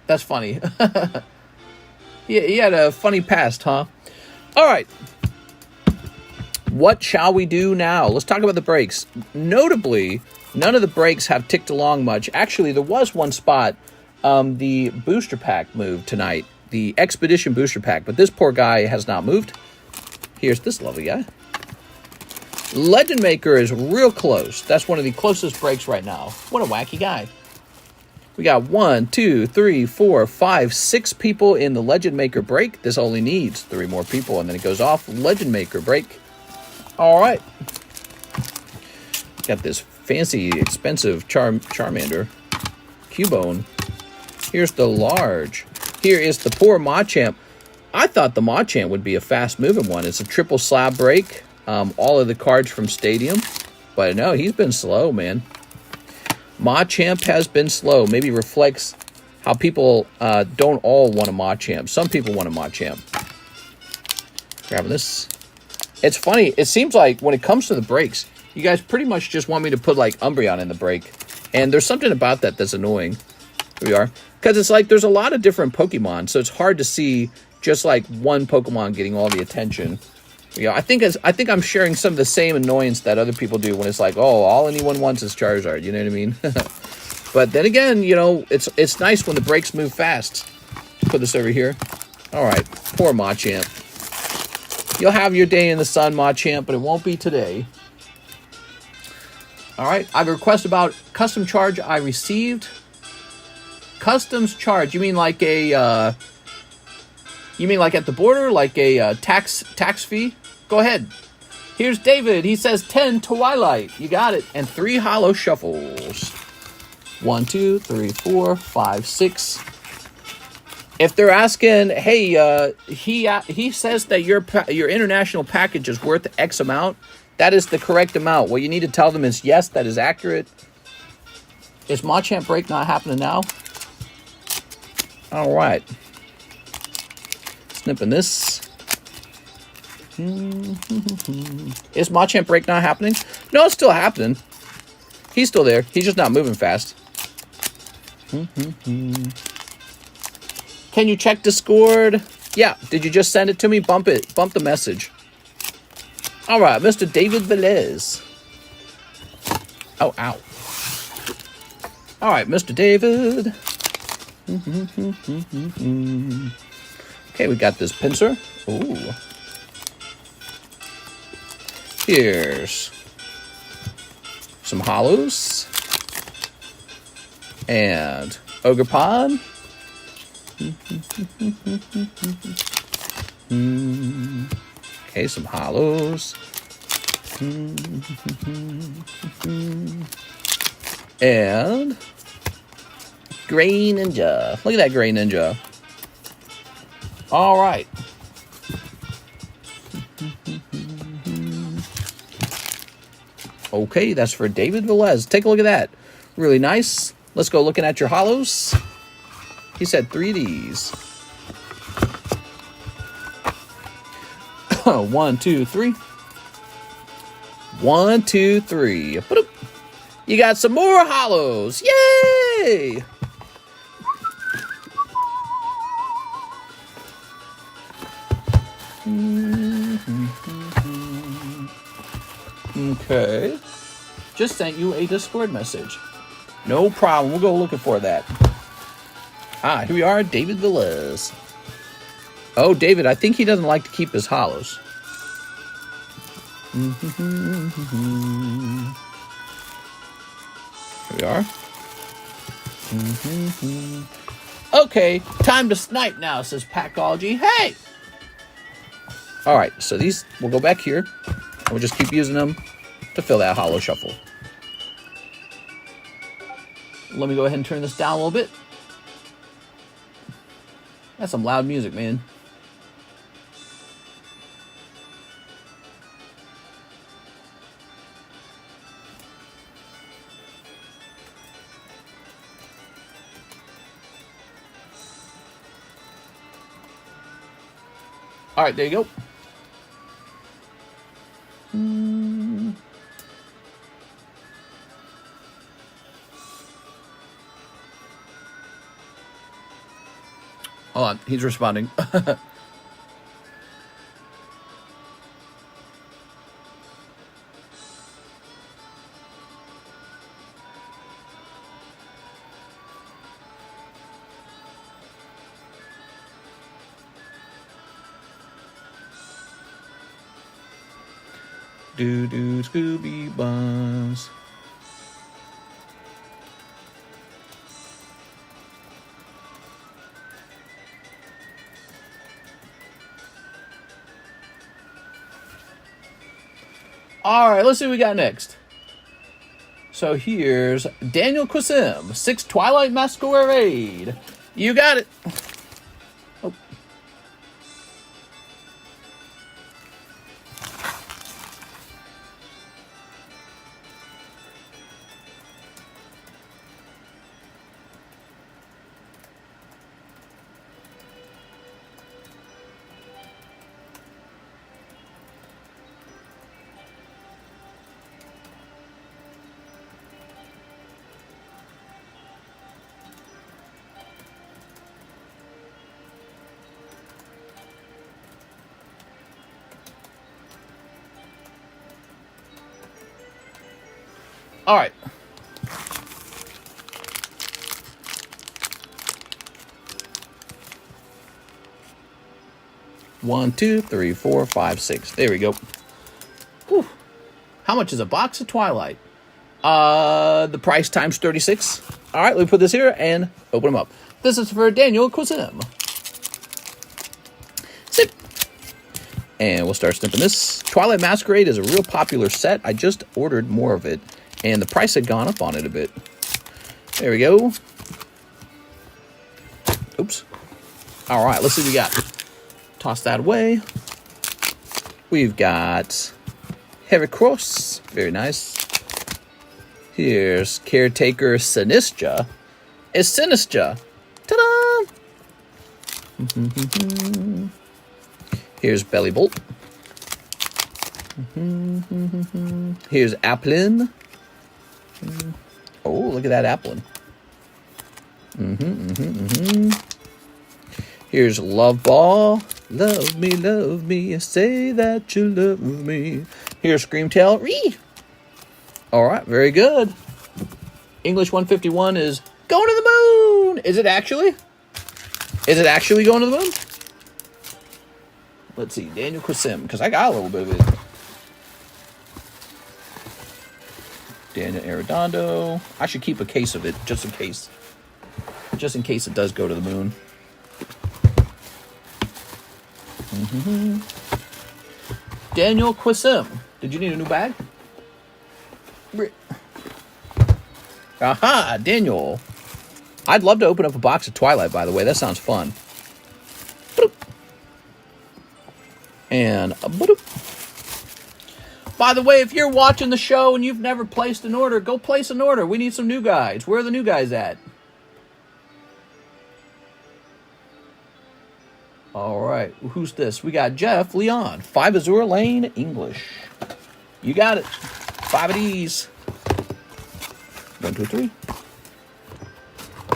That's funny. He had a funny past, huh? All right. What shall we do now? Let's talk about the breaks. Notably, none of the breaks have ticked along much. Actually, there was one spot, the booster pack moved tonight, the Expedition Booster Pack, but this poor guy has not moved. Here's this lovely guy. Legend Maker is real close. That's one of the closest breaks right now. What a wacky guy. We got 1, 2, 3, 4, 5, 6 people in the Legend Maker break. This only needs 3 more people, and then it goes off. Legend Maker break. All right. Got this fancy, expensive Charmander. Cubone. Here's the large. Here is the poor Machamp. I thought the Machamp would be a fast-moving one. It's a triple slab break. All of the cards from Stadium. But no, he's been slow, man. Machamp has been slow. Maybe reflects how people don't all want a Machamp. Some people want a Machamp. Grabbing this. It's funny. It seems like when it comes to the breaks, you guys pretty much just want me to put like Umbreon in the break. And there's something about that that's annoying. Here we are. Because it's like there's a lot of different Pokemon. So it's hard to see just like one Pokemon getting all the attention. You know, I think I'm sharing some of the same annoyance that other people do when it's like, oh, all anyone wants is Charizard. You know what I mean? But then again, you know, it's nice when the breaks move fast. Put this over here. All right, poor Machamp. You'll have your day in the sun, Machamp, but it won't be today. All right, I have a request about custom charge I received. Customs charge? You mean like a? You mean like at the border, like a tax fee? Go ahead. Here's David. He says 10 Twilight. You got it. And 3 hollow shuffles. 1, 2, 3, 4, 5, 6. If they're asking, hey, he says that your international package is worth X amount. That is the correct amount. What you need to tell them is, yes, that is accurate. Is Machamp break not happening now? All right. Snipping this. Is Machamp break not happening? No, it's still happening. He's still there. He's just not moving fast. Can you check Discord? Yeah. Did you just send it to me? Bump it. Bump the message. All right, Mr. David Velez. Oh, ow. All right, Mr. David. Okay, we got this pincer. Ooh. Here's some hollows. And Ogre Pod. Okay, some hollows. And Gray Ninja. Look at that Gray Ninja. All right. Okay, that's for David Velez. Take a look at that. Really nice. Let's go looking at your hollows. He said 3 of these. 1, 2, 3. 1, 2, 3. You got some more hollows. Yay! Okay. Just sent you a Discord message. No problem. We'll go looking for that. Ah, here we are. David Velez. Oh, David, I think he doesn't like to keep his hollows. Here we are. Okay, time to snipe now, says Packology. Hey! All right, so these, we'll go back here. And we'll just keep using them to fill that hollow shuffle. Let me go ahead and turn this down a little bit. That's some loud music, man. All right, there you go. Hold on, he's responding. Scooby Buns. All right, let's see what we got next. So here's Daniel Quisim, 6 Twilight Masquerade. You got it. Oh. All right. One, two, three, 4, 5, 6. There we go. Whew. How much is a box of Twilight? The price times 36. All right, let me put this here and open them up. This is for Daniel Quisim. Sip. And we'll start snipping this. Twilight Masquerade is a real popular set. I just ordered more of it, and the price had gone up on it a bit. There we go. Oops. All right, let's see what we got. Toss that away. We've got Heavy Cross. Very nice. Here's Caretaker Sinistra. It's Sinistra. Ta-da! Here's Belly Bolt. Here's Applin. Oh, look at that Applin. Here's Love Ball. Love me, say that you love me. Here's Screamtail. Ree! All right, very good. English 151 is going to the moon. Is it actually? Is it actually going to the moon? Let's see, Daniel Quisim, because I got a little bit of it. Daniel Arredondo. I should keep a case of it, just in case. Just in case it does go to the moon. Daniel Quisim. Did you need a new bag? Aha, Daniel. I'd love to open up a box of Twilight, by the way. That sounds fun. And by the way, if you're watching the show and you've never placed an order, go place an order. We need some new guys. Where are the new guys at? All right, who's this? We got Jeff Leon, 5 Azure Lane, English. You got it. 5 of these. 1, 2, 3.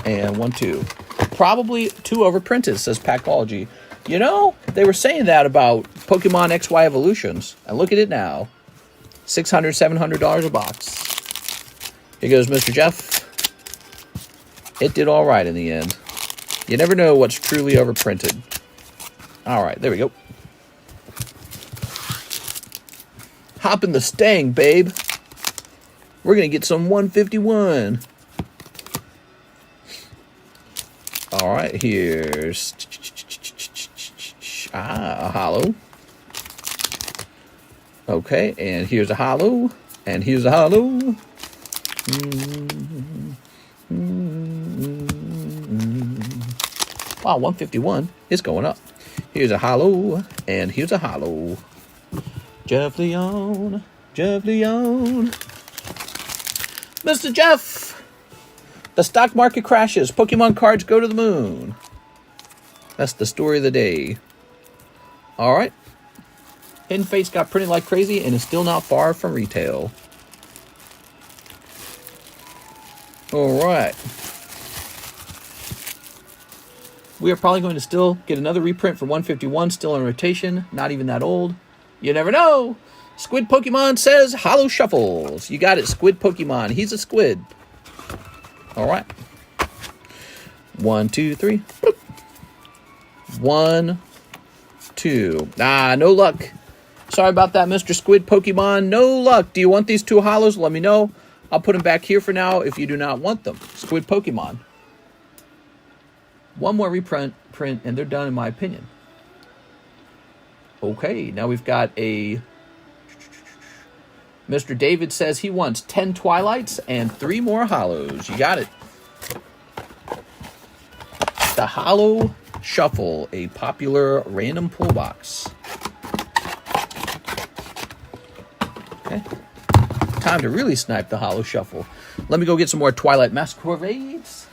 And 1, 2. Probably 2 overprinted, says Packology. You know, they were saying that about Pokemon XY Evolutions. And look at it now. $600, $700 a box. Here goes Mr. Jeff. It did all right in the end. You never know what's truly overprinted. All right, there we go. Hop in the Stang, babe. We're going to get some 151. All right, here's a hollow. Okay, and here's a hollow. And here's a hollow. Wow, 151 is going up. Here's a hollow, and here's a hollow. Jeff Leon, Jeff Leon. Mr. Jeff, the stock market crashes. Pokemon cards go to the moon. That's the story of the day. All right. Hidden Fates got printed like crazy and is still not far from retail. All right. We are probably going to still get another reprint for 151, still in rotation, not even that old. You never know. Squid Pokemon says Hollow Shuffles. You got it, Squid Pokemon. He's a squid. All right. 1, 2, 3. Boop. 1, 2. Ah, no luck. Sorry about that, Mr. Squid Pokemon. No luck. Do you want these 2 hollows? Let me know. I'll put them back here for now if you do not want them. Squid Pokemon. One more reprint, and they're done in my opinion. Okay, now we've got a... Mr. David says he wants 10 Twilights and 3 more hollows. You got it. The Hollow Shuffle, a popular random pull box. Okay. Time to really snipe the Hollow Shuffle. Let me go get some more Twilight Masquerades.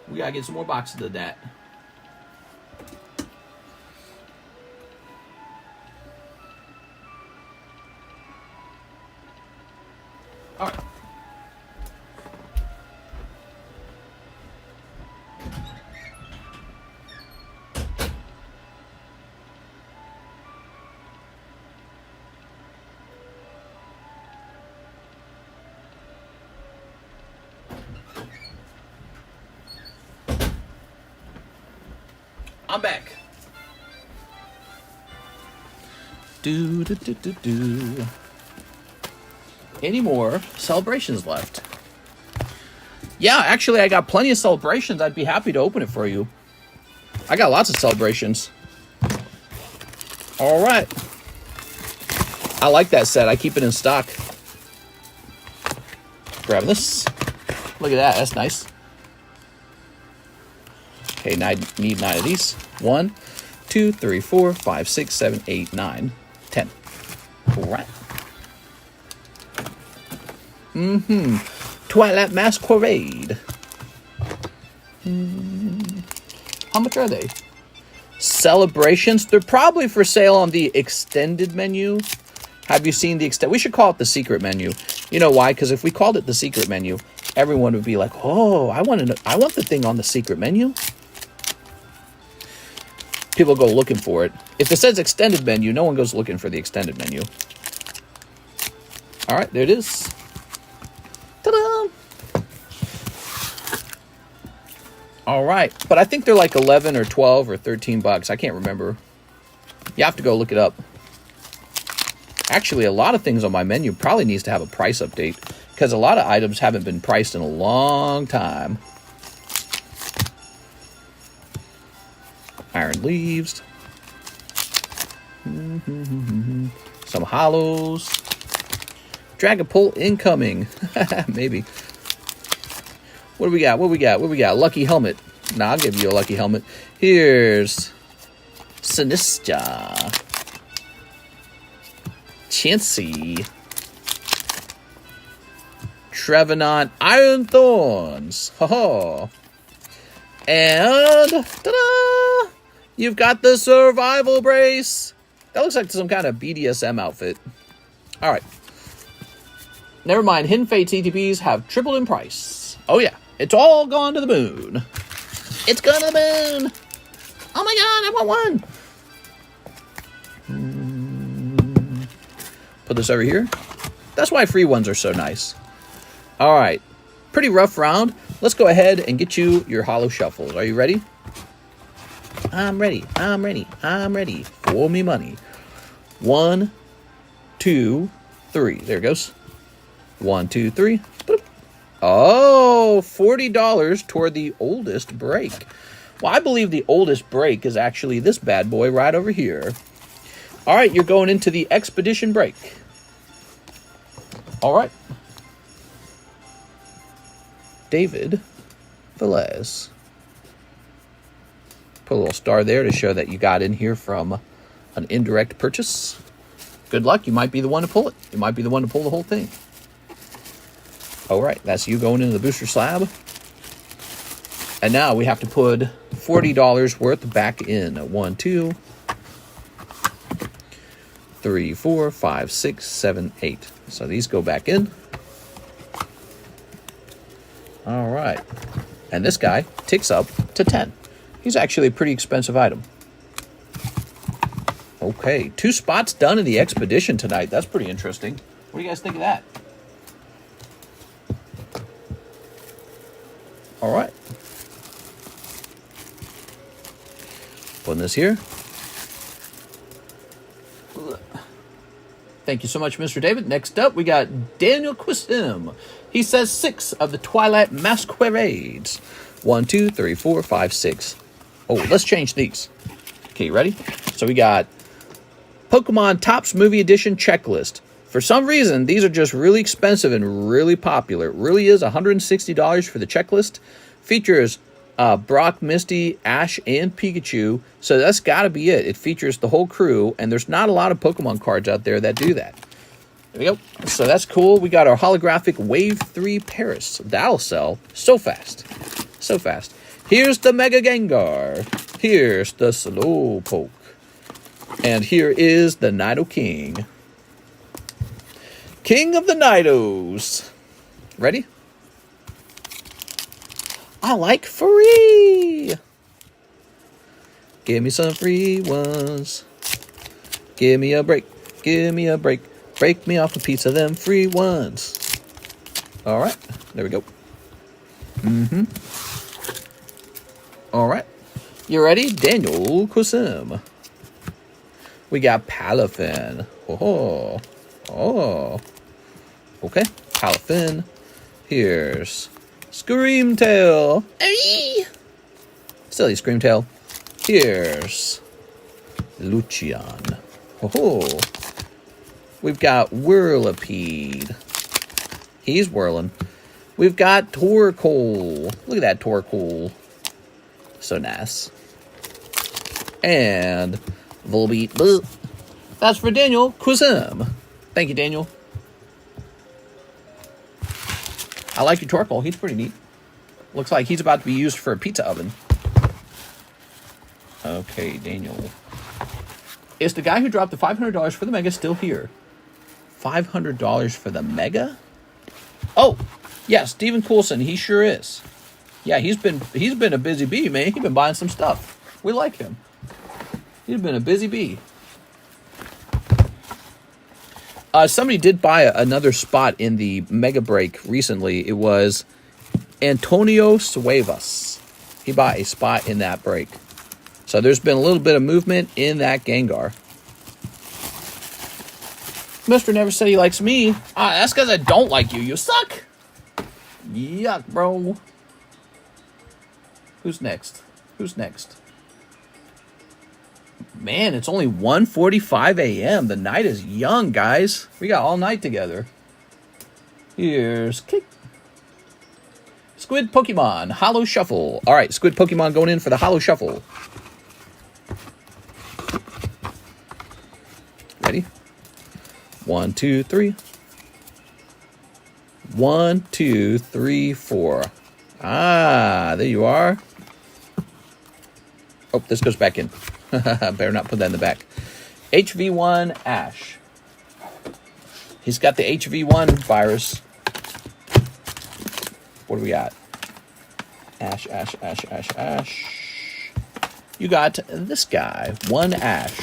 We gotta get some more boxes of that. All right. I'm back. Do. Any more celebrations left? Yeah, actually, I got plenty of celebrations. I'd be happy to open it for you. I got lots of celebrations. All right. I like that set. I keep it in stock. Grab this. Look at that. That's nice. Okay, now I need 9 of these. 1, 2, 3, 4, 5, 6, 7, 8, 9, 10. All right. Twilight Masquerade. How much are they? Celebrations. They're probably for sale on the extended menu. Have you seen the extended? We should call it the secret menu. You know why? Because if we called it the secret menu, everyone would be like, "Oh, I want the thing on the secret menu." People go looking for it. If it says extended menu, no one goes looking for the extended menu. All right, there it is. Ta-da! All right, but I think they're like 11 or 12 or 13 bucks. I can't remember. You have to go look it up. Actually, a lot of things on my menu probably needs to have a price update because a lot of items haven't been priced in a long time. Iron Leaves. Some hollows. Dragon Pull incoming. Maybe. What do we got? What do we got? What do we got? Lucky Helmet. Nah, I'll give you a Lucky Helmet. Here's Sinistra. Chansey. Trevenant Iron Thorns. Ho-ho. And ta-da! You've got the Survival Brace. That looks like some kind of BDSM outfit. All right. Never mind. Hidden Fate TTPs have tripled in price. Oh, yeah. It's all gone to the moon. It's gone to the moon. Oh, my God. I want one. Put this over here. That's why free ones are so nice. All right. Pretty rough round. Let's go ahead and get you your hollow shuffles. Are you ready? I'm ready. I'm ready. I'm ready. For me money. 1, 2, 3. There it goes. 1, 2, 3. Boop. Oh, $40 toward the oldest break. Well, I believe the oldest break is actually this bad boy right over here. All right, you're going into the Expedition break. All right. David Velez. Put a little star there to show that you got in here from an indirect purchase. Good luck. You might be the one to pull it. You might be the one to pull the whole thing. All right. That's you going into the booster slab. And now we have to put $40 worth back in. 1, 2, 3, 4, 5, 6, 7, 8. So these go back in. All right. And this guy ticks up to 10. He's actually a pretty expensive item. Okay. 2 spots done in the Expedition tonight. That's pretty interesting. What do you guys think of that? All right. Putting this here. Thank you so much, Mr. David. Next up, we got Daniel Quisim. He says 6 of the Twilight Masquerades. 1, 2, 3, 4, 5, 6. Oh, let's change these. Okay, you ready? So we got Pokemon Topps Movie Edition Checklist. For some reason, these are just really expensive and really popular. It really is $160 for the checklist. Features Brock, Misty, Ash, and Pikachu. So that's got to be it. It features the whole crew, and there's not a lot of Pokemon cards out there that do that. There we go. So that's cool. We got our holographic Wave 3 Paris. That'll sell so fast. So fast. Here's the Mega Gengar. Here's the Slowpoke. And here is the Nidoking. King of the Nidos. Ready? I like free. Give me some free ones. Give me a break. Give me a break. Break me off a piece of them free ones. All right. There we go. All right. You ready? Daniel Quisim. We got Palafin. Oh. Okay. Palafin. Here's Screamtail. Hey! Silly Screamtail. Here's Lucian. Oh. We've got Whirlipede. He's whirling. We've got Torkoal. Look at that Torkoal. So nice. And Volbeat. That's for Daniel Quisim. Thank you, Daniel. I like your Torkoal. He's pretty neat. Looks like he's about to be used for a pizza oven. Okay, Daniel. Is the guy who dropped the $500 for the Mega still here? $500 for the Mega? Oh, yeah, Steven Coulson. He sure is. Yeah, he's been a busy bee, man. He's been buying some stuff. We like him. He's been a busy bee. Somebody did buy another spot in the Mega Break recently. It was Antonio Suevas. He bought a spot in that break. So there's been a little bit of movement in that Gengar. Mr. Never said he likes me. That's because I don't like you. You suck. Yuck, bro. Who's next? Who's next? Man, it's only 1:45 a.m. The night is young, guys. We got all night together. Here's Kick. Squid Pokemon, Hollow Shuffle. All right, Squid Pokemon going in for the Hollow Shuffle. Ready? 1, 2, 3. 1, 2, 3, 4. There you are. Oh, this goes back in. Better not put that in the back. HV1 Ash. He's got the HV1 virus. What do we got? Ash. You got this guy. 1 Ash.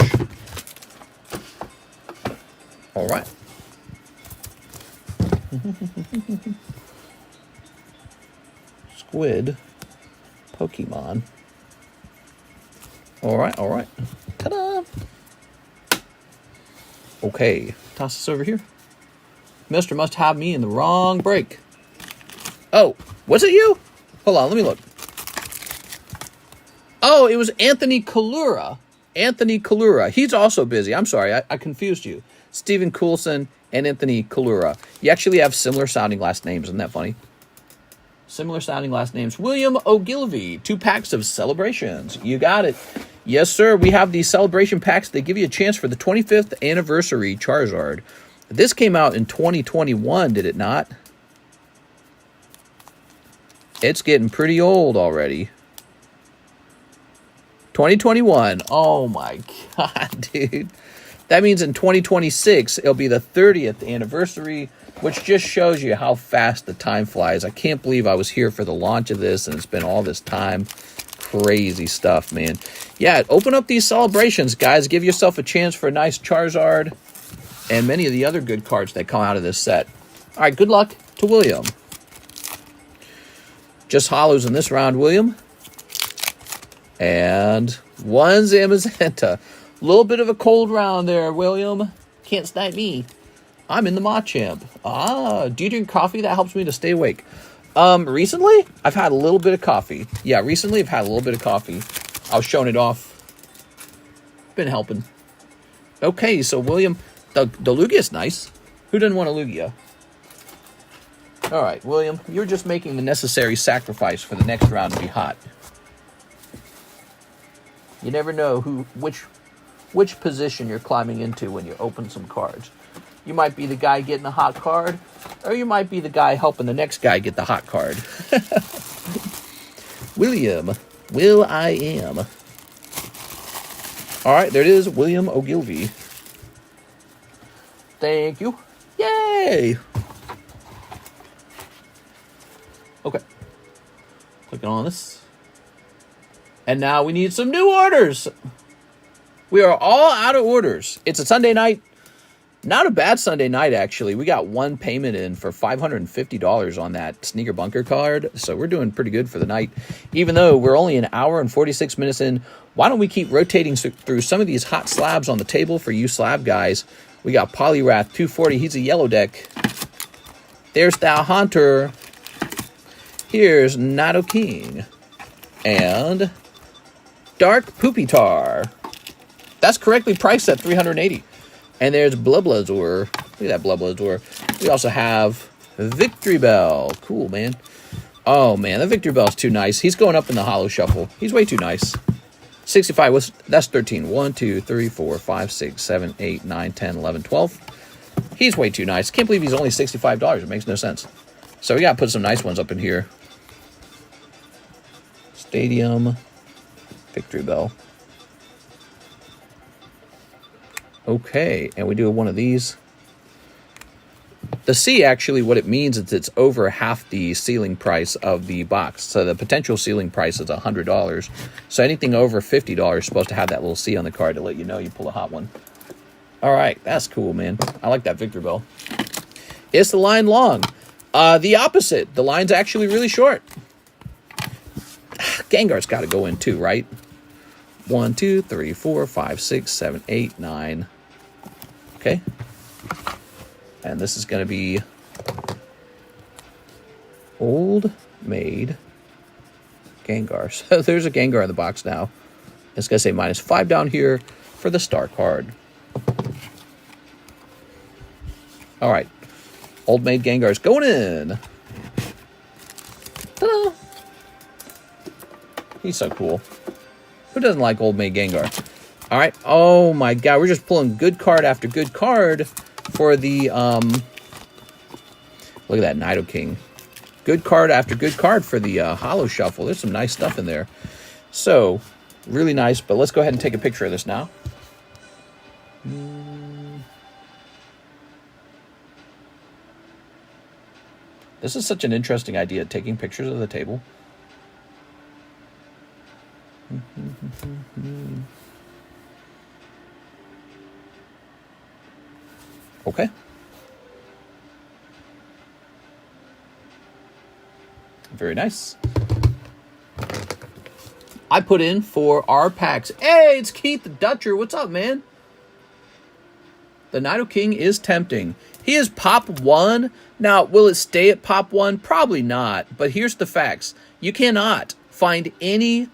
All right. Squid Pokemon. All right. Ta-da! Okay, toss this over here. Mister must have me in the wrong break. Oh, was it you? Hold on, let me look. Oh, it was Anthony Kalura. Anthony Kalura. He's also busy. I'm sorry, I confused you. Steven Coulson and Anthony Kalura. You actually have similar sounding last names. Isn't that funny? Similar sounding last names. William Ogilvy. 2 packs of Celebrations. You got it. Yes, sir. We have these Celebration packs. They give you a chance for the 25th anniversary Charizard. This came out in 2021, did it not? It's getting pretty old already. 2021. Oh my God, dude. That means in 2026, it'll be the 30th anniversary, which just shows you how fast the time flies. I can't believe I was here for the launch of this, and it's been all this time. Crazy stuff, man. Yeah, open up these Celebrations, guys. Give yourself a chance for a nice Charizard and many of the other good cards that come out of this set. All right, good luck to William. Just hollows in this round, William. And 1 Zamazenta. A little bit of a cold round there, William. Can't snipe me. I'm in the Machamp. Ah, do you drink coffee? That helps me to stay awake. Recently, I've had a little bit of coffee. Yeah, recently I've had a little bit of coffee. I was showing it off. Been helping. Okay, so William, the Lugia's nice. Who doesn't want a Lugia? All right, William, you're just making the necessary sacrifice for the next round to be hot. You never know which position you're climbing into when you open some cards. You might be the guy getting a hot card, or you might be the guy helping the next guy get the hot card. William, Will I Am. All right, there it is, William Ogilvy. Thank you. Yay! Okay. Clicking on this. And now we need some new orders. We are all out of orders. It's a Sunday night. Not a bad Sunday night, actually. We got one payment in for $550 on that Sneaker Bunker card. So we're doing pretty good for the night. Even though we're only an hour and 46 minutes in, why don't we keep rotating through some of these hot slabs on the table for you slab guys? We got Poliwrath 240. He's a yellow deck. There's Thou Haunter. Here's Nidoking. And Dark Poopitar. That's correctly priced at $380. And there's Blublazor. Look at that Blublazor. We also have Victory Bell. Cool, man. Oh, man, the Victory Bell's too nice. He's going up in the Holo Shuffle. He's way too nice. 65, that's 13. 1, 2, 3, 4, 5, 6, 7, 8, 9, 10, 11, 12. He's way too nice. Can't believe he's only $65. It makes no sense. So we got to put some nice ones up in here. Stadium. Victory Bell. Okay, and we do one of these. The C, actually, what it means is it's over half the ceiling price of the box. So the potential ceiling price is $100. So anything over $50 is supposed to have that little C on the card to let you know you pull a hot one. All right, that's cool, man. I like that Victor Bell. Is the line long? The opposite. The line's actually really short. Gengar's got to go in too, right? 1, 2, 3, 4, 5, 6, 7, 8, 9. Okay. And this is going to be Old Maid Gengar. So there's a Gengar in the box now. It's going to say -5 down here for the star card. All right. Old Maid Gengar's going in. Ta-da! He's so cool. Who doesn't like Old Maid Gengar? All right. Oh, my God. We're just pulling good card after good card for the, look at that, Nidoking. Good card after good card for the Holo Shuffle. There's some nice stuff in there. So, really nice. But let's go ahead and take a picture of this now. This is such an interesting idea, taking pictures of the table. Okay. Very nice. I put in for our packs. Hey, it's Keith the Dutcher. What's up, man? The Nidoking is tempting. He is pop 1. Now, will it stay at pop 1? Probably not. But here's the facts. You cannot find any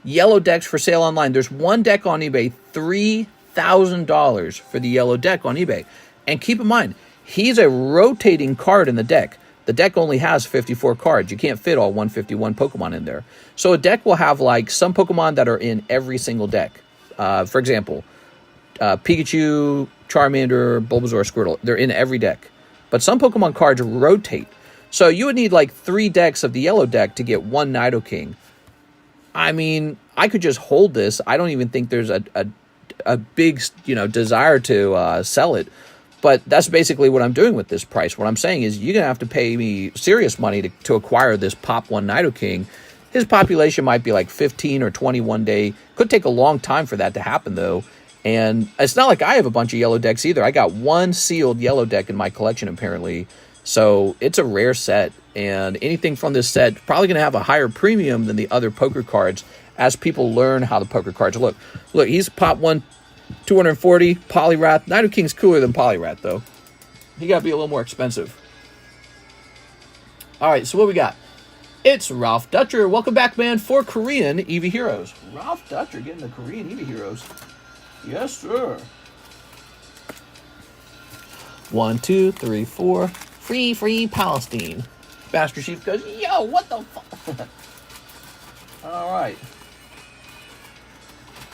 yellow decks for sale online. There's one deck on eBay, $3,000 for the yellow deck on eBay. And keep in mind, he's a rotating card in the deck. The deck only has 54 cards. You can't fit all 151 Pokemon in there. So a deck will have like some Pokemon that are in every single deck. For example, Pikachu, Charmander, Bulbasaur, Squirtle. They're in every deck. But some Pokemon cards rotate. So you would need like 3 decks of the yellow deck to get one Nidoking. I mean, I could just hold this. I don't even think there's a big, desire to sell it. But that's basically what I'm doing with this price. What I'm saying is you're going to have to pay me serious money to acquire this Pop 1 Nidoking. His population might be like 15 or 21 day. Could take a long time for that to happen, though. And it's not like I have a bunch of yellow decks either. I got one sealed yellow deck in my collection, apparently. So it's a rare set. And anything from this set is probably going to have a higher premium than the other poker cards as people learn how the poker cards look. Look, he's Pop 1 240, Polyrath. Knight of King's cooler than Polyrath, though. He got to be a little more expensive. All right, so what we got? It's Ralph Dutcher. Welcome back, man, for Korean EV Heroes. Ralph Dutcher getting the Korean EV Heroes. Yes, sir. 1, 2, 3, 4. Free Palestine. Master Chief goes, yo, what the fuck? All right.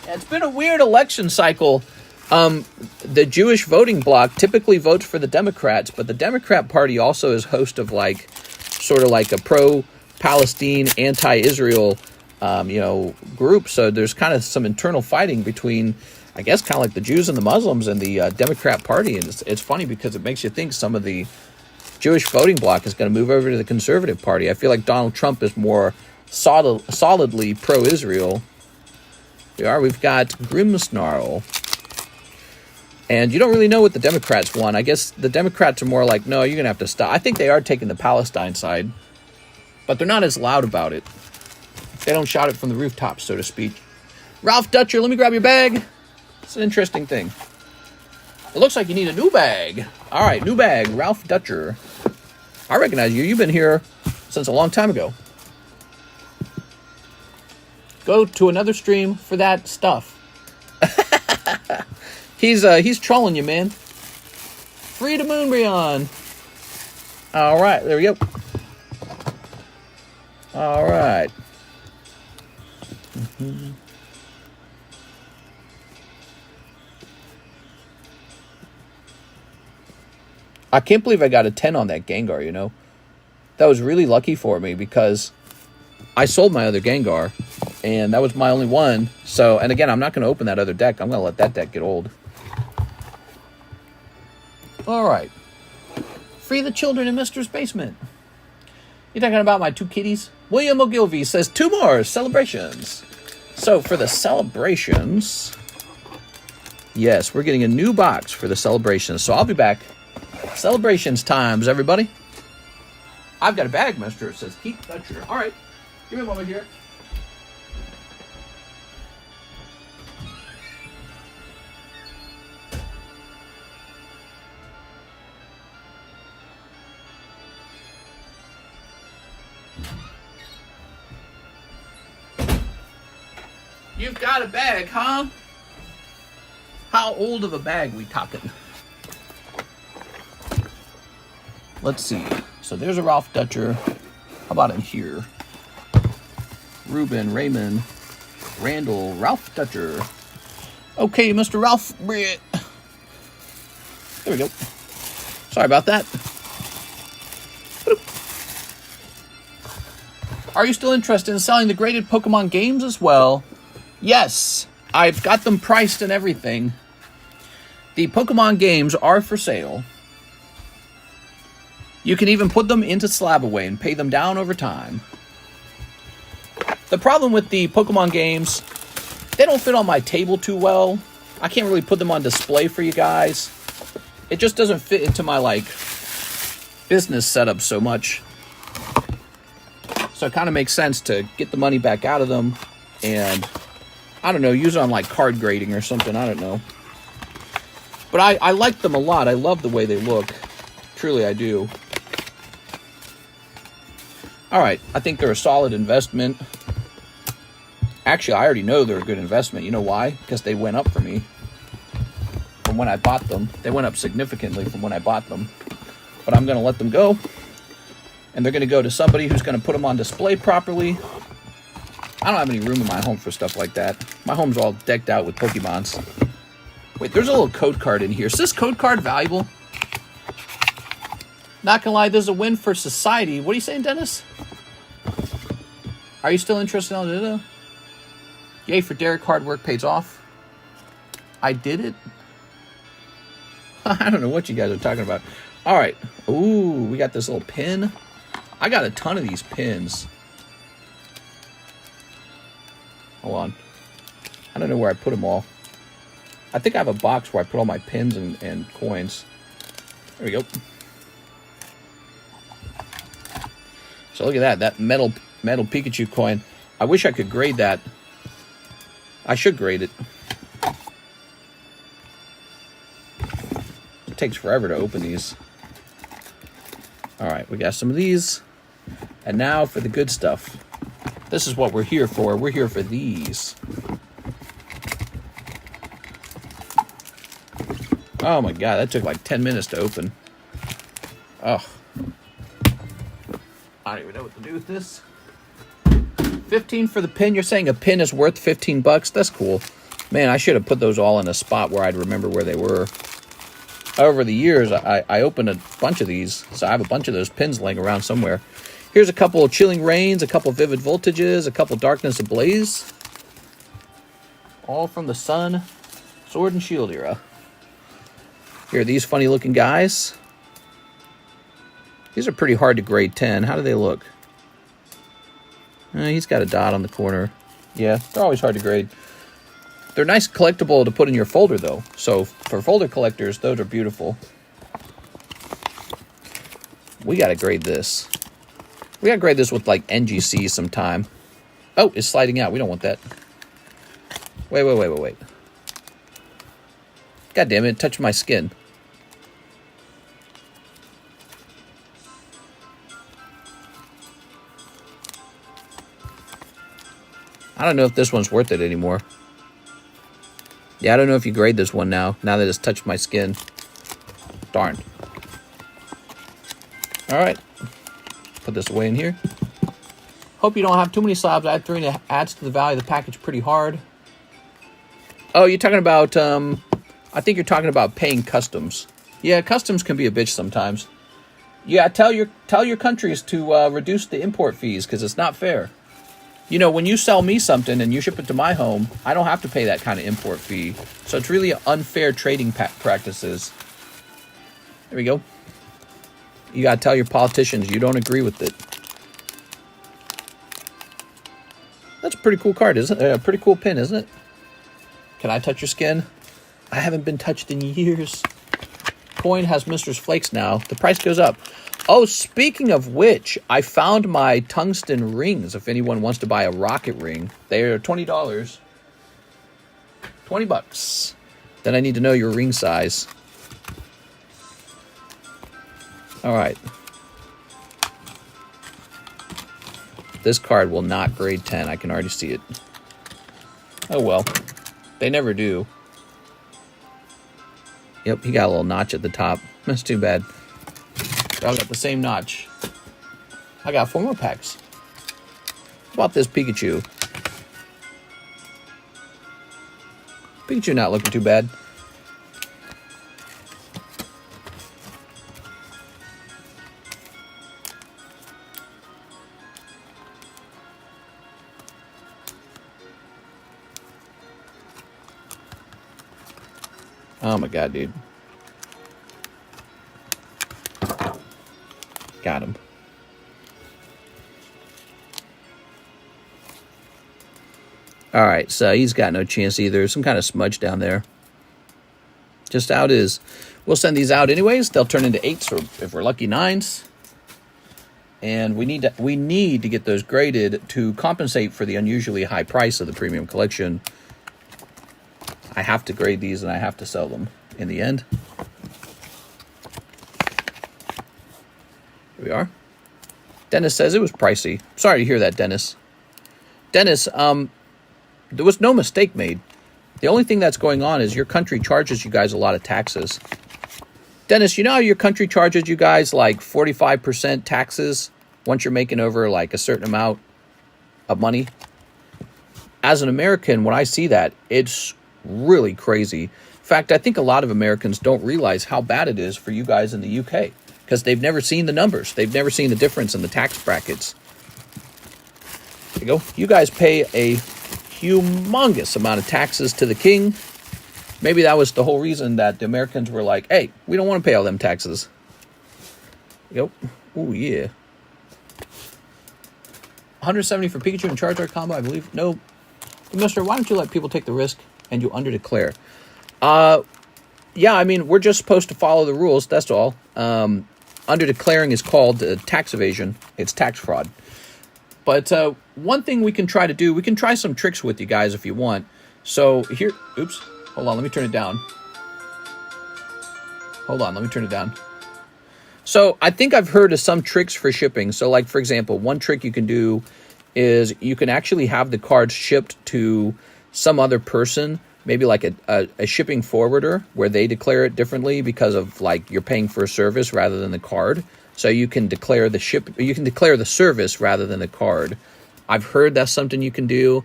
Yeah, it's been a weird election cycle. The Jewish voting bloc typically votes for the Democrats, but the Democrat Party also is host of like, sort of like a pro-Palestine, anti-Israel, group. So there's kind of some internal fighting between, I guess, kind of like the Jews and the Muslims and the Democrat Party. And it's funny because it makes you think some of the Jewish voting bloc is going to move over to the Conservative Party. I feel like Donald Trump is more solidly pro-Israel. We've got Grimsnarl. And you don't really know what the Democrats want. I guess the Democrats are more like, no, you're going to have to stop. I think they are taking the Palestine side, but they're not as loud about it. They don't shout it from the rooftops, so to speak. Ralph Dutcher, let me grab your bag. It's an interesting thing. It looks like you need a new bag. All right, new bag, Ralph Dutcher. I recognize you. You've been here since a long time ago. Go to another stream for that stuff. He's trolling you, man. Free to Moonbryon. All right, there we go. All right. I can't believe I got a 10 on that Gengar, you know? That was really lucky for me because I sold my other Gengar, and that was my only one. So, and again, I'm not going to open that other deck. I'm going to let that deck get old. All right. Free the children in Mister's basement. You talking about my two kitties? William Ogilvy says 2 more celebrations. So for the celebrations, yes, we're getting a new box for the celebrations. So I'll be back. Celebrations times, everybody. I've got a bag, Mister. It says keep Dutcher. All right. Give me a moment here. You've got a bag, huh? How old of a bag we talking? Let's see. So there's a Ralph Dutcher. How about in here? Ruben, Raymond, Randall, Ralph Dutcher. Okay, Mr. Ralph. There we go. Sorry about that. Are you still interested in selling the graded Pokemon games as well? Yes, I've got them priced and everything. The Pokemon games are for sale. You can even put them into SLAB away and pay them down over time. The problem with the Pokemon games, they don't fit on my table too well. I can't really put them on display for you guys. It just doesn't fit into my, like, business setup so much. So it kind of makes sense to get the money back out of them and, I don't know, use it on, like, card grading or something. I don't know. But I like them a lot. I love the way they look. Truly, I do. All right. I think they're a solid investment. Actually, I already know they're a good investment. You know why? Because they went up for me from when I bought them. They went up significantly from when I bought them. But I'm going to let them go. And they're going to go to somebody who's going to put them on display properly. I don't have any room in my home for stuff like that. My home's all decked out with Pokemons. Wait, there's a little code card in here. Is this code card valuable? Not gonna lie, there's a win for society. What are you saying, Dennis? Are you still interested in it? Yay for Derek, hard work pays off. I did it? I don't know what you guys are talking about. All right. Ooh, we got this little pin. I got a ton of these pins. Hold on. I don't know where I put them all. I think I have a box where I put all my pins and coins. There we go. So look at that metal Pikachu coin. I wish I could grade that. I should grade it. takes forever to open these. All right, we got some of these. And now for the good stuff. This is what we're here for. We're here for these. Oh my god, that took like 10 minutes to open. Oh. I don't even know what to do with this. 15 for the pin. You're saying a pin is worth 15 bucks? That's cool. Man, I should have put those all in a spot where I'd remember where they were. Over the years, I opened a bunch of these, so I have a bunch of those pins laying around somewhere. Here's a couple of Chilling Rains, a couple of Vivid Voltages, a couple of Darkness Ablaze. All from the Sun, Sword and Shield era. Here are these funny looking guys. These are pretty hard to grade 10. How do they look? He's got a dot on the corner. Yeah, they're always hard to grade. They're nice collectible to put in your folder, though. So for folder collectors, those are beautiful. We got to grade this. We got to grade this with, like, NGC sometime. Oh, it's sliding out. We don't want that. Wait. God damn it, it touched my skin. I don't know if this one's worth it anymore. Yeah, I don't know if you grade this one now that it's touched my skin. Darn. Alright. Put this away in here. Hope you don't have too many slabs. Add 3 and it adds to the value of the package pretty hard. Oh, you're talking about, I think you're talking about paying customs. Yeah, customs can be a bitch sometimes. Yeah, tell your countries to reduce the import fees, because it's not fair. You know, when you sell me something and you ship it to my home, I don't have to pay that kind of import fee. So it's really unfair trading practices. There we go. You got to tell your politicians you don't agree with it. That's a pretty cool card, isn't it? A pretty cool pin, isn't it? Can I touch your skin? I haven't been touched in years. Coin has Mistress Flakes now. The price goes up. Oh, speaking of which, I found my tungsten rings. If anyone wants to buy a rocket ring, they're $20. 20 bucks. Then I need to know your ring size. All right. This card will not grade 10. I can already see it. Oh, well. They never do. Yep, he got a little notch at the top. That's too bad. I got the same notch. I got 4 more packs. How about this Pikachu? Pikachu not looking too bad. Oh my god, dude. Got him. Alright, so he's got no chance either. Some kind of smudge down there. Just out is. We'll send these out anyways. They'll turn into 8s, or if we're lucky, 9s. And we need to get those graded to compensate for the unusually high price of the premium collection. I have to grade these and I have to sell them in the end. Here we are. Dennis says it was pricey. Sorry to hear that, Dennis. Dennis, there was no mistake made. The only thing that's going on is your country charges you guys a lot of taxes. Dennis, you know how your country charges you guys like 45% taxes once you're making over like a certain amount of money? As an American, when I see that, it's really crazy. In fact, I think a lot of Americans don't realize how bad it is for you guys in the UK because they've never seen the numbers. They've never seen the difference in the tax brackets. There you go. You guys pay a humongous amount of taxes to the king. Maybe that was the whole reason that the Americans were like, hey, we don't want to pay all them taxes. There you go. Oh, yeah. 170 for Pikachu and Charizard combo, I believe. No. Mister, why don't you let people take the risk and you underdeclare? Yeah, I mean, we're just supposed to follow the rules. That's all. Underdeclaring is called tax evasion. It's tax fraud. But one thing we can try to do, we can try some tricks with you guys if you want. So here, oops, hold on, let me turn it down. Hold on, let me turn it down. So I think I've heard of some tricks for shipping. So like, for example, one trick you can do is you can actually have the cards shipped to some other person, maybe like a shipping forwarder, where they declare it differently because of like you're paying for a service rather than the card. So you can declare the service rather than the card. I've heard that's something you can do.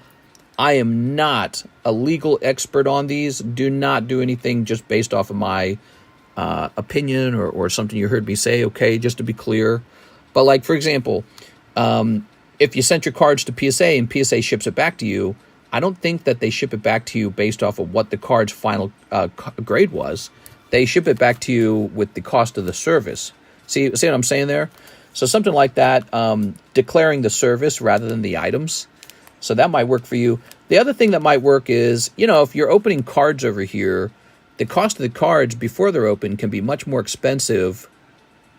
I am not a legal expert on these. Do not do anything just based off of my opinion or something you heard me say, okay, just to be clear. But like, for example, if you sent your cards to PSA and PSA ships it back to you, I don't think that they ship it back to you based off of what the card's final grade was. They ship it back to you with the cost of the service. See what I'm saying there? So something like that, declaring the service rather than the items. So that might work for you. The other thing that might work is, if you're opening cards over here, the cost of the cards before they're open can be much more expensive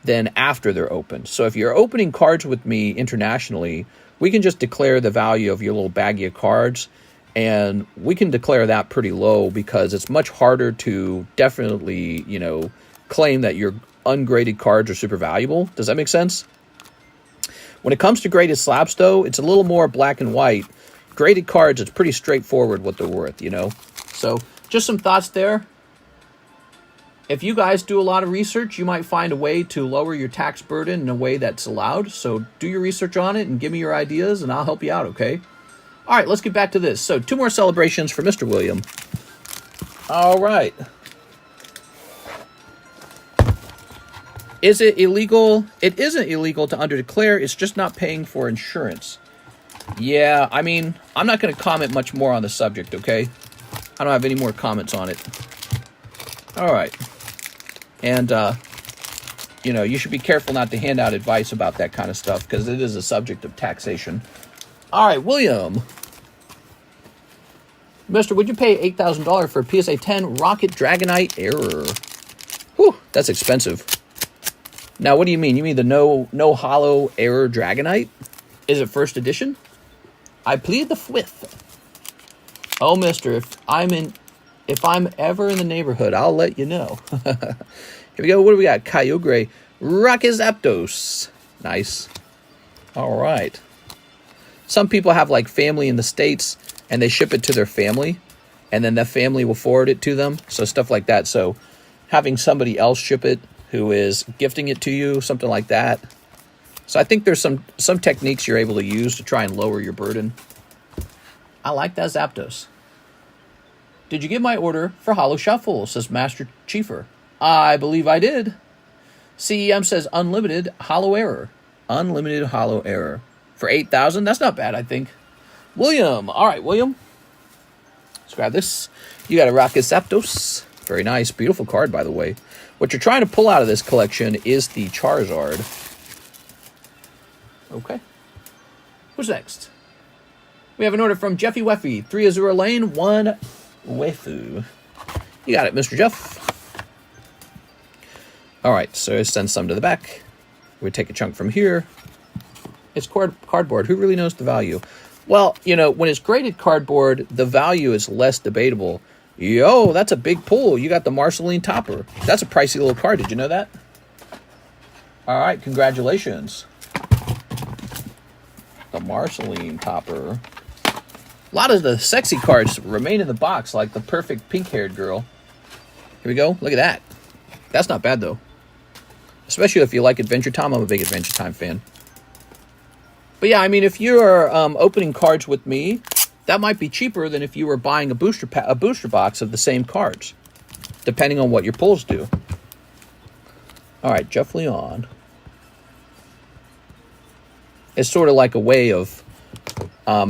than after they're opened. So if you're opening cards with me internationally, we can just declare the value of your little baggie of cards, and we can declare that pretty low because it's much harder to definitely, claim that your ungraded cards are super valuable. Does that make sense? When it comes to graded slabs, though, it's a little more black and white. Graded cards, it's pretty straightforward what they're worth, So just some thoughts there. If you guys do a lot of research, you might find a way to lower your tax burden in a way that's allowed. So do your research on it and give me your ideas, and I'll help you out, okay? All right, let's get back to this. So 2 more celebrations for Mr. William. All right. Is it illegal? It isn't illegal to underdeclare. It's just not paying for insurance. Yeah, I mean, I'm not going to comment much more on the subject, okay? I don't have any more comments on it. All right. And, you should be careful not to hand out advice about that kind of stuff because it is a subject of taxation. All right, William. Mister, would you pay $8,000 for a PSA 10 Rocket Dragonite Error? Whew, that's expensive. Now, what do you mean? You mean the no hollow Error Dragonite? Is it first edition? I plead the fifth. Oh, mister, if I'm ever in the neighborhood, I'll let you know. Here we go. What do we got? Kyogre. Rakizapdos. Nice. All right. Some people have like family in the States and they ship it to their family and then that family will forward it to them. So stuff like that. So having somebody else ship it who is gifting it to you, something like that. So I think there's some techniques you're able to use to try and lower your burden. I like that Zapdos. Did you get my order for Hollow Shuffle, says Master Chiefer. I believe I did. CEM says unlimited hollow error. Unlimited hollow error. For 8,000? That's not bad, I think. William. All right, William. Let's grab this. You got a Rocket Zapdos. Very nice. Beautiful card, by the way. What you're trying to pull out of this collection is the Charizard. Okay. Who's next? We have an order from Jeffy Weffy. 3 Azura Lane, 1 Waifu. You got it, Mr. Jeff. All right, so send some to the back. We take a chunk from here. It's cardboard. Who really knows the value? Well, when it's graded cardboard, the value is less debatable. Yo, that's a big pull. You got the Marceline Topper. That's a pricey little card. Did you know that? All right, congratulations. The Marceline Topper. A lot of the sexy cards remain in the box, like the perfect pink-haired girl. Here we go. Look at that. That's not bad, though. Especially if you like Adventure Time. I'm a big Adventure Time fan. But yeah, I mean, if you're opening cards with me, that might be cheaper than if you were buying a booster box of the same cards, depending on what your pulls do. All right, Jeff Leon. It's sort of like a way of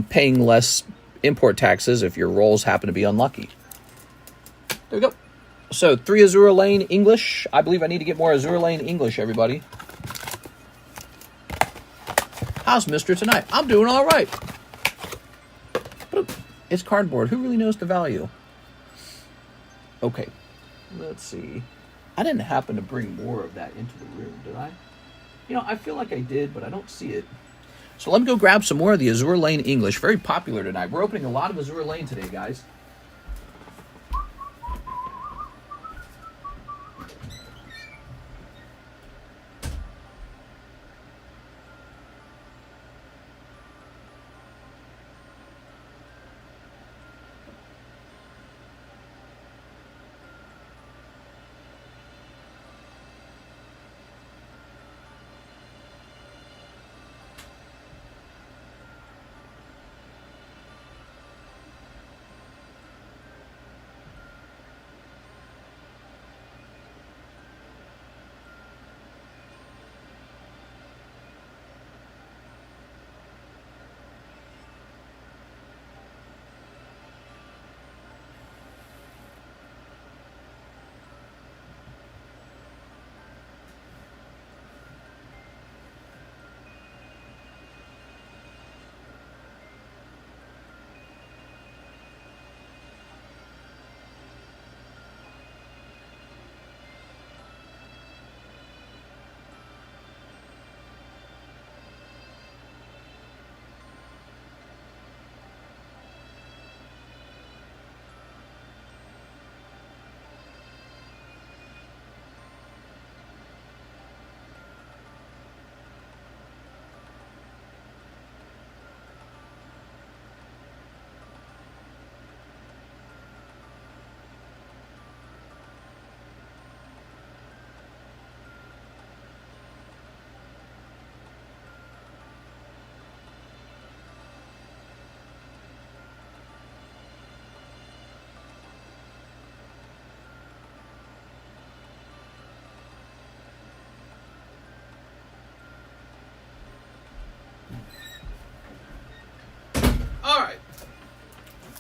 paying less import taxes if your rolls happen to be unlucky. There we go. So 3 Azura Lane English. I believe I need to get more Azura Lane English, everybody. How's Mister tonight? I'm doing all right. It's cardboard. Who really knows the value? Okay. Let's see. I didn't happen to bring more of that into the room, did I? I feel like I did, but I don't see it. So let me go grab some more of the Azura Lane English. Very popular tonight. We're opening a lot of Azura Lane today, guys.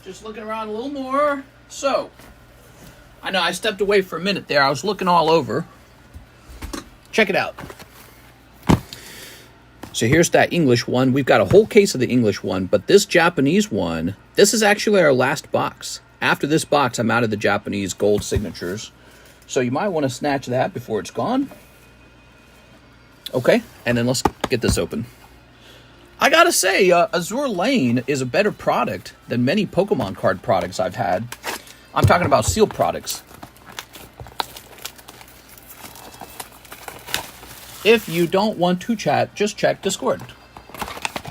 Just looking around a little more. So, I know I stepped away for a minute there. I was looking all over. Check it out. So here's that English one. We've got a whole case of the English one, but this Japanese one, this is actually our last box. After this box, I'm out of the Japanese gold signatures. So you might want to snatch that before it's gone. Okay, and then let's get this open. I gotta say, Azure Lane is a better product than many Pokemon card products I've had. I'm talking about sealed products. If you don't want to chat, just check Discord.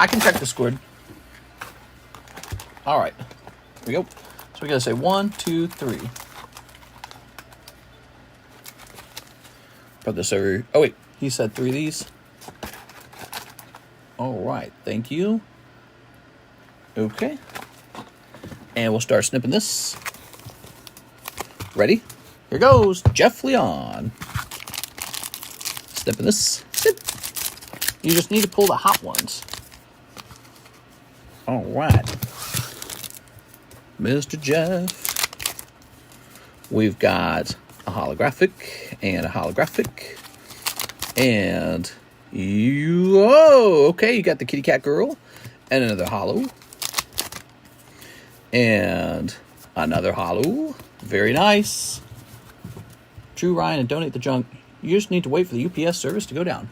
I can check Discord. All right, here we go. So we gotta say 1, 2, 3. Put this over. Oh wait, he said 3 of these. All right, thank you. Okay, and we'll start snipping this. Ready? Here goes, Jeff Leon. Snipping this. Snip. You just need to pull the hot ones. All right, Mr. Jeff. We've got a holographic and a holographic. And you, oh, okay, you got the kitty cat girl and another holo. And another holo. Very nice. True Ryan and donate the junk. You just need to wait for the UPS service to go down.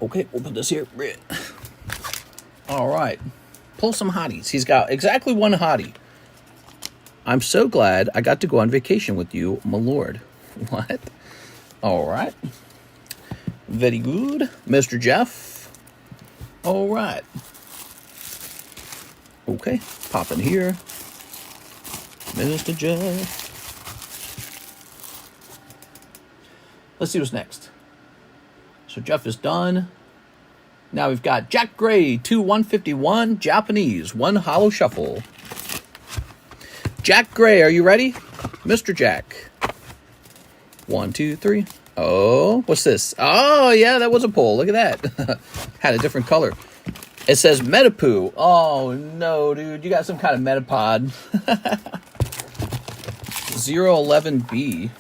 Okay, we'll put this here. All right. Pull some hotties. He's got exactly one hottie. I'm so glad I got to go on vacation with you, my lord. What? All right. Very good. Mr. Jeff. All right. Okay, pop in here. Mr. Jeff. Let's see what's next. So Jeff is done. Now we've got Jack Gray, 2/151, Japanese, 1 holo shuffle. Jack Gray, are you ready? Mr. Jack. 1, 2, 3. Oh, what's this? Oh, yeah, that was a pull. Look at that. Had a different color. It says Metapoo. Oh, no, dude. You got some kind of Metapod. 011B.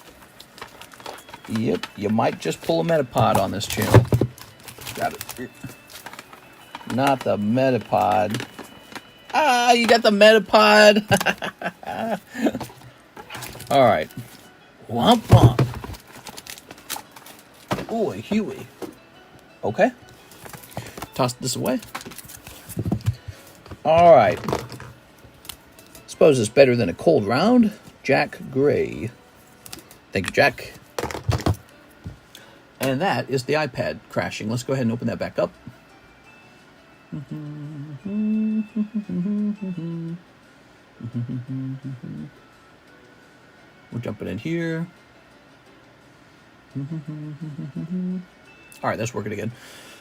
Yep, you might just pull a Metapod on this channel. Got it. Not the Metapod. Ah, you got the Metapod. All right. Womp womp. Ooh, a Huey. Okay. Toss this away. All right. Suppose it's better than a cold round. Jack Gray. Thank you, Jack. And that is the iPad crashing. Let's go ahead and open that back up. We're jumping in here. All right, that's working again.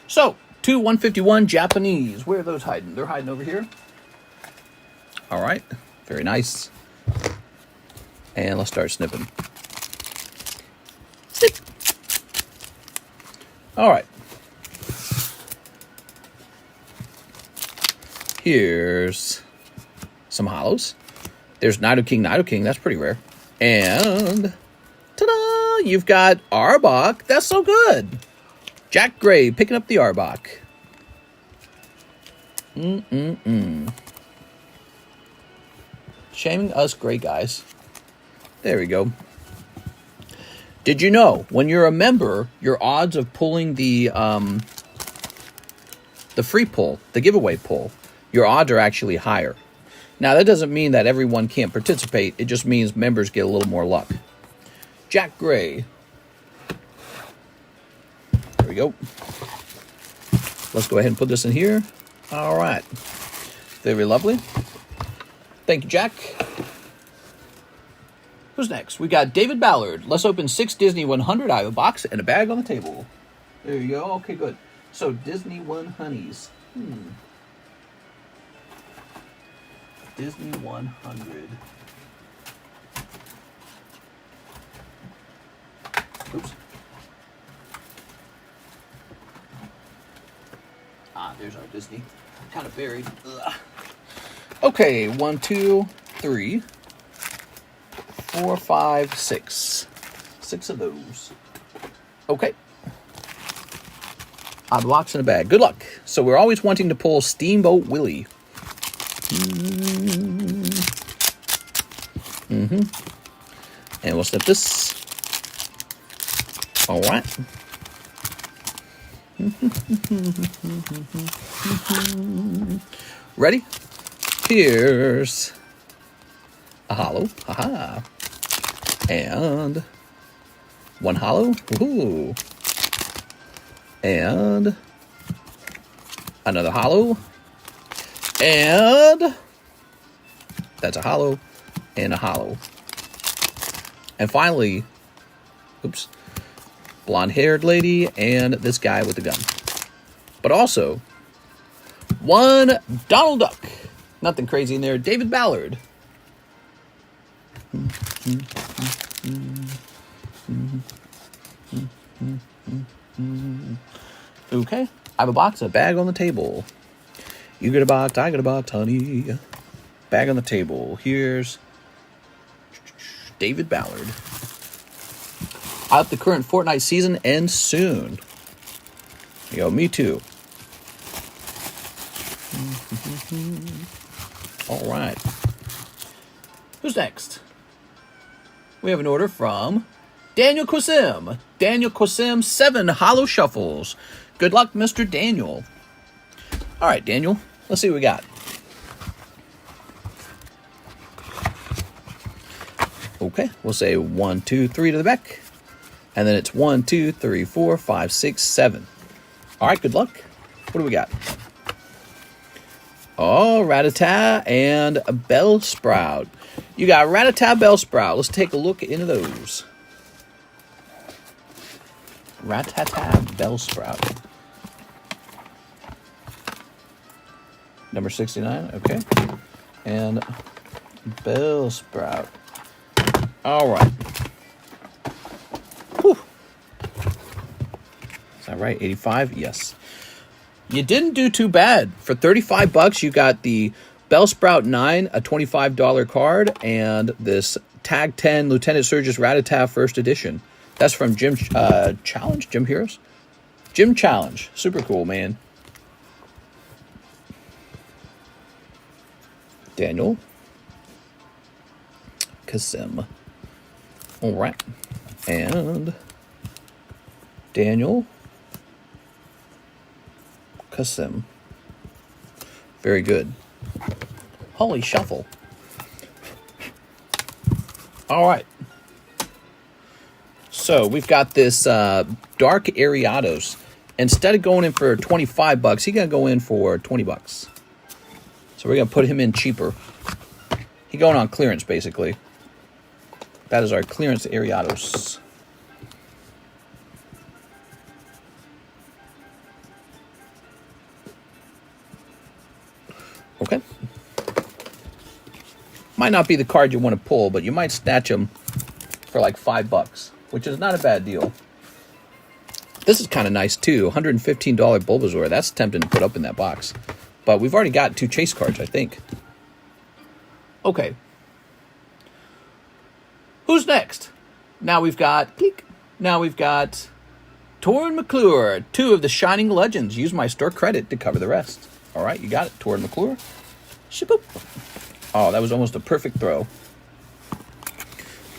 So, 2/151 Japanese. Where are those hiding? They're hiding over here. All right, very nice. And let's start snipping. Snip. All right. Here's some holos. There's Nidoking. That's pretty rare. And ta-da! You've got Arbok. That's so good. Jack Gray picking up the Arbok. Shaming us gray guys. There we go. Did you know when you're a member, your odds of pulling the free pull, the giveaway pull, your odds are actually higher. Now, that doesn't mean that everyone can't participate. It just means members get a little more luck. Jack Gray. There we go. Let's go ahead and put this in here. All right. Very lovely. Thank you, Jack. Who's next? We got David Ballard. Let's open 6 Disney 100. I have a box and a bag on the table. There you go. Okay, good. So, Disney 100s. Disney 100. Oops. Ah, there's our Disney. Kind of buried. Ugh. Okay, 1, 2, 3, 4, 5, 6. 6 of those. Okay. Odd blocks in a bag. Good luck. So we're always wanting to pull Steamboat Willie. And we'll snip this. All right. Ready? Here's a hollow. Haha. And one hollow. Woohoo. And another hollow. And that's a hollow and a hollow. And finally, oops, blonde-haired lady and this guy with the gun. But also, one Donald Duck. Nothing crazy in there. David Ballard. Okay, I have a box, a bag on the table. You get a box, I get a box, honey. Bag on the table. Here's David Ballard. I hope the current Fortnite season ends soon. Yo, me too. All right. Who's next? We have an order from Daniel Quasim. Daniel Quasim, 7 hollow shuffles. Good luck, Mr. Daniel. All right, Daniel. Let's see what we got. Okay, we'll say 1, 2, 3 to the back. And then it's 1, 2, 3, 4, 5, 6, 7. All right, good luck. What do we got? Oh, Rattata and a Bellsprout. You got Rattata, Bellsprout. Let's take a look into those. Rattata, Bellsprout. Number 69, okay. And Bellsprout. All right. Whew. Is that right? 85? Yes. You didn't do too bad. For $35, you got the Bellsprout 9, a $25 card, and this Tag 10 Lieutenant Surge's Rattata First Edition. That's from Jim Challenge? Jim Heroes? Jim Challenge. Super cool, man. Daniel Quasim. All right. And Daniel Quasim. Very good. Holy shuffle. All right. So we've got this Dark Ariados. Instead of going in for $25, he's going to go in for $20. So we're going to put him in cheaper. He's going on clearance, basically. That is our clearance Ariados. Okay. Might not be the card you want to pull, but you might snatch him for like $5, which is not a bad deal. This is kind of nice too. $115 Bulbasaur. That's tempting to put up in that box. But we've already got 2 chase cards, I think. Okay. Who's next? Now we've got... Click. Now we've got... Torn McClure. 2 of the Shining Legends. Use my store credit to cover the rest. All right, you got it. Torn McClure. Shaboop. Oh, that was almost a perfect throw.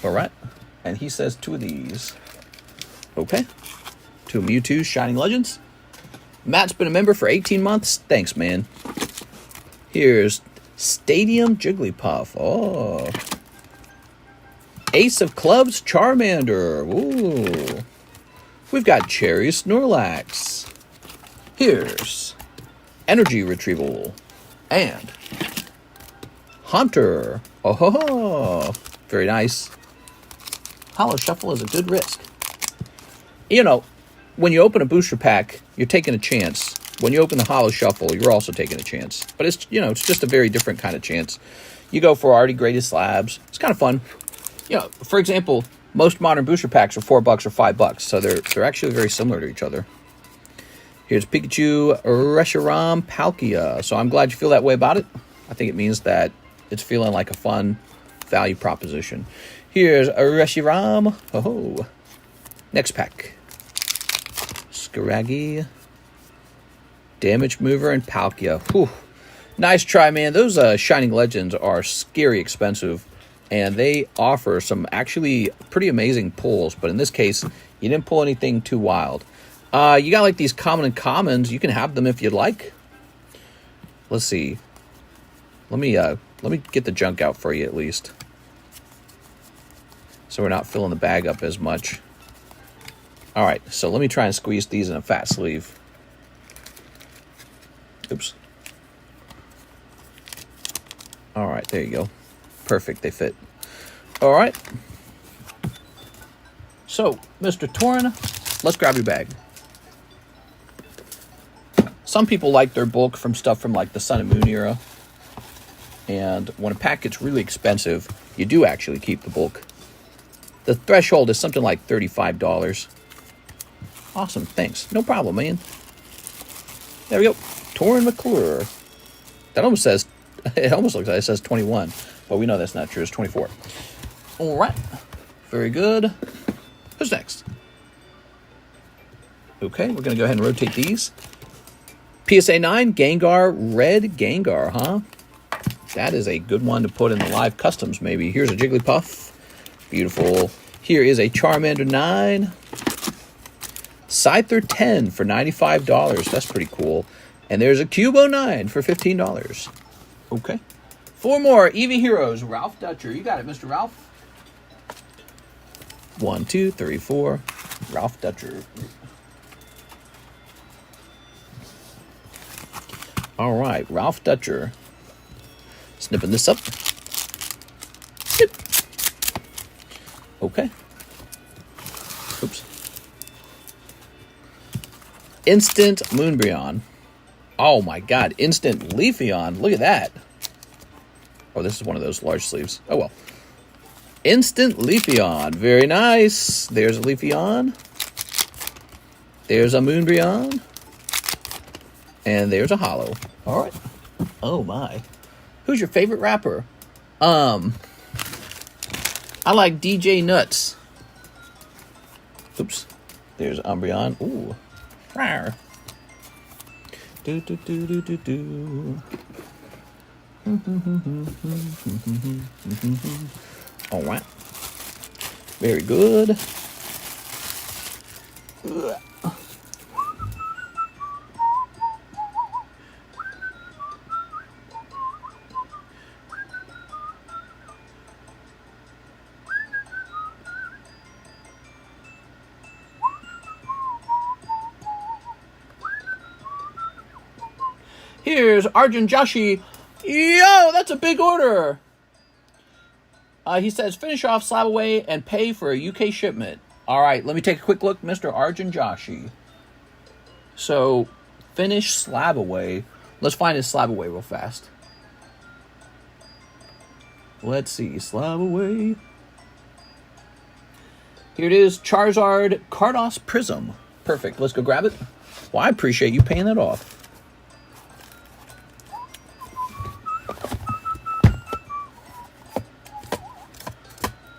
All right. And he says 2 of these. Okay. 2 Mewtwo Shining Legends. Matt's been a member for 18 months. Thanks, man. Here's Stadium Jigglypuff. Oh. Ace of Clubs Charmander. Ooh. We've got Cherry Snorlax. Here's Energy Retrieval. And Hunter. Oh, ho, ho. Very nice. Hollow Shuffle is a good risk. You know, when you open a booster pack, you're taking a chance. When you open the Hollow Shuffle, you're also taking a chance. But it's, you know, it's just a very different kind of chance. You go for already graded slabs. It's kind of fun. You know, for example, most modern booster packs are $4 or $5, so they're actually very similar to each other. Here's Pikachu Reshiram Palkia. So I'm glad you feel that way about it. I think it means that it's feeling like a fun value proposition. Here's a Reshiram. Oh, next pack. Scraggy, Damage Mover, and Palkia. Whew. Nice try, man. Those Shining Legends are scary expensive, and they offer some actually pretty amazing pulls. But in this case, you didn't pull anything too wild. You got like these common and commons. You can have them if you'd like. Let's see. Let me get the junk out for you at least, so we're not filling the bag up as much. All right, so let me try and squeeze these in a fat sleeve. Oops. All right, there you go. Perfect, they fit. All right. So, Mr. Torin, let's grab your bag. Some people like their bulk from stuff from like the Sun and Moon era. And when a pack gets really expensive, you do actually keep the bulk. The threshold is something like $35. Awesome, thanks. No problem, man. There we go. Torin McClure. That almost says, it almost looks like it says 21. But we know that's not true. It's 24. All right. Very good. Who's next? Okay, we're going to go ahead and rotate these. PSA 9, Gengar, red Gengar, huh? That is a good one to put in the live customs, maybe. Here's a Jigglypuff. Beautiful. Here is a Charmander 9. Scyther 10 for $95. That's pretty cool. And there's a Cubo 9 for $15. Okay. 4 more. Eevee Heroes. Ralph Dutcher. You got it, Mr. Ralph. 1, 2, 3, 4. Ralph Dutcher. All right. Ralph Dutcher. Snipping this up. Snip. Okay. Oops. Instant Moonbreon. Oh my god. Instant Leafeon. Look at that. Oh, this is one of those large sleeves. Oh well. Instant Leafeon. Very nice. There's a Leafeon. There's a Moonbreon. And there's a Hollow. All right. Oh my. Who's your favorite rapper? I like DJ Nuts. Oops. There's Umbreon. Ooh. Rawr. Do do do do do do. All right. Very good. Ugh. Here's Arjun Joshi. Yo, that's a big order. He says, finish off, slab away, and pay for a UK shipment. All right, let me take a quick look, Mr. Arjun Joshi. So, finish slab away. Let's find his slab away real fast. Let's see, slab away. Here it is, Charizard Cardos Prism. Perfect, let's go grab it. Well, I appreciate you paying that off.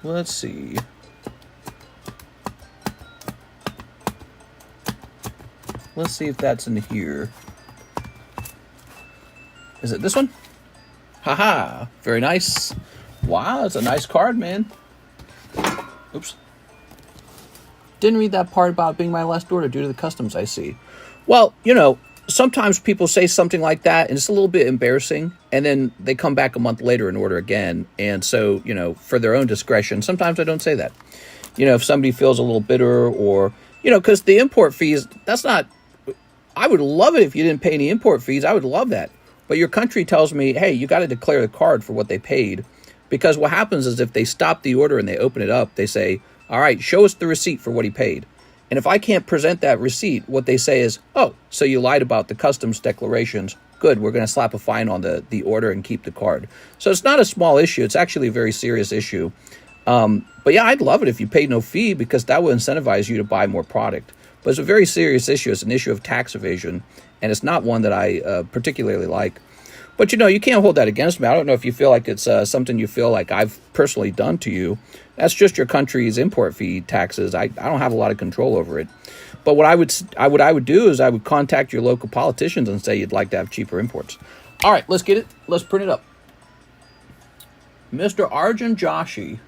Let's see. Let's see if that's in here. Is it this one? Haha, very nice. Wow, that's a nice card, man. Oops. Didn't read that part about being my last order due to the customs, I see. Well, you know, sometimes people say something like that, and it's a little bit embarrassing, and then they come back a month later and order again. And so, you know, for their own discretion, sometimes I don't say that. You know, if somebody feels a little bitter or, you know, because the import fees, that's not, I would love it if you didn't pay any import fees. I would love that. But your country tells me, hey, you got to declare the card for what they paid. Because what happens is if they stop the order and they open it up, they say, all right, show us the receipt for what he paid. And if I can't present that receipt, what they say is, oh, so you lied about the customs declarations. Good, we're going to slap a fine on the order and keep the card. So it's not a small issue. It's actually a very serious issue. But yeah, I'd love it if you paid no fee because that would incentivize you to buy more product. But it's a very serious issue. It's an issue of tax evasion, and it's not one that I particularly like. But, you know, you can't hold that against me. I don't know if you feel like it's something you feel like I've personally done to you. That's just your country's import fee taxes. I don't have a lot of control over it. But what I would do is I would contact your local politicians and say you'd like to have cheaper imports. All right, let's get it. Let's print it up. Mr. Arjun Joshi.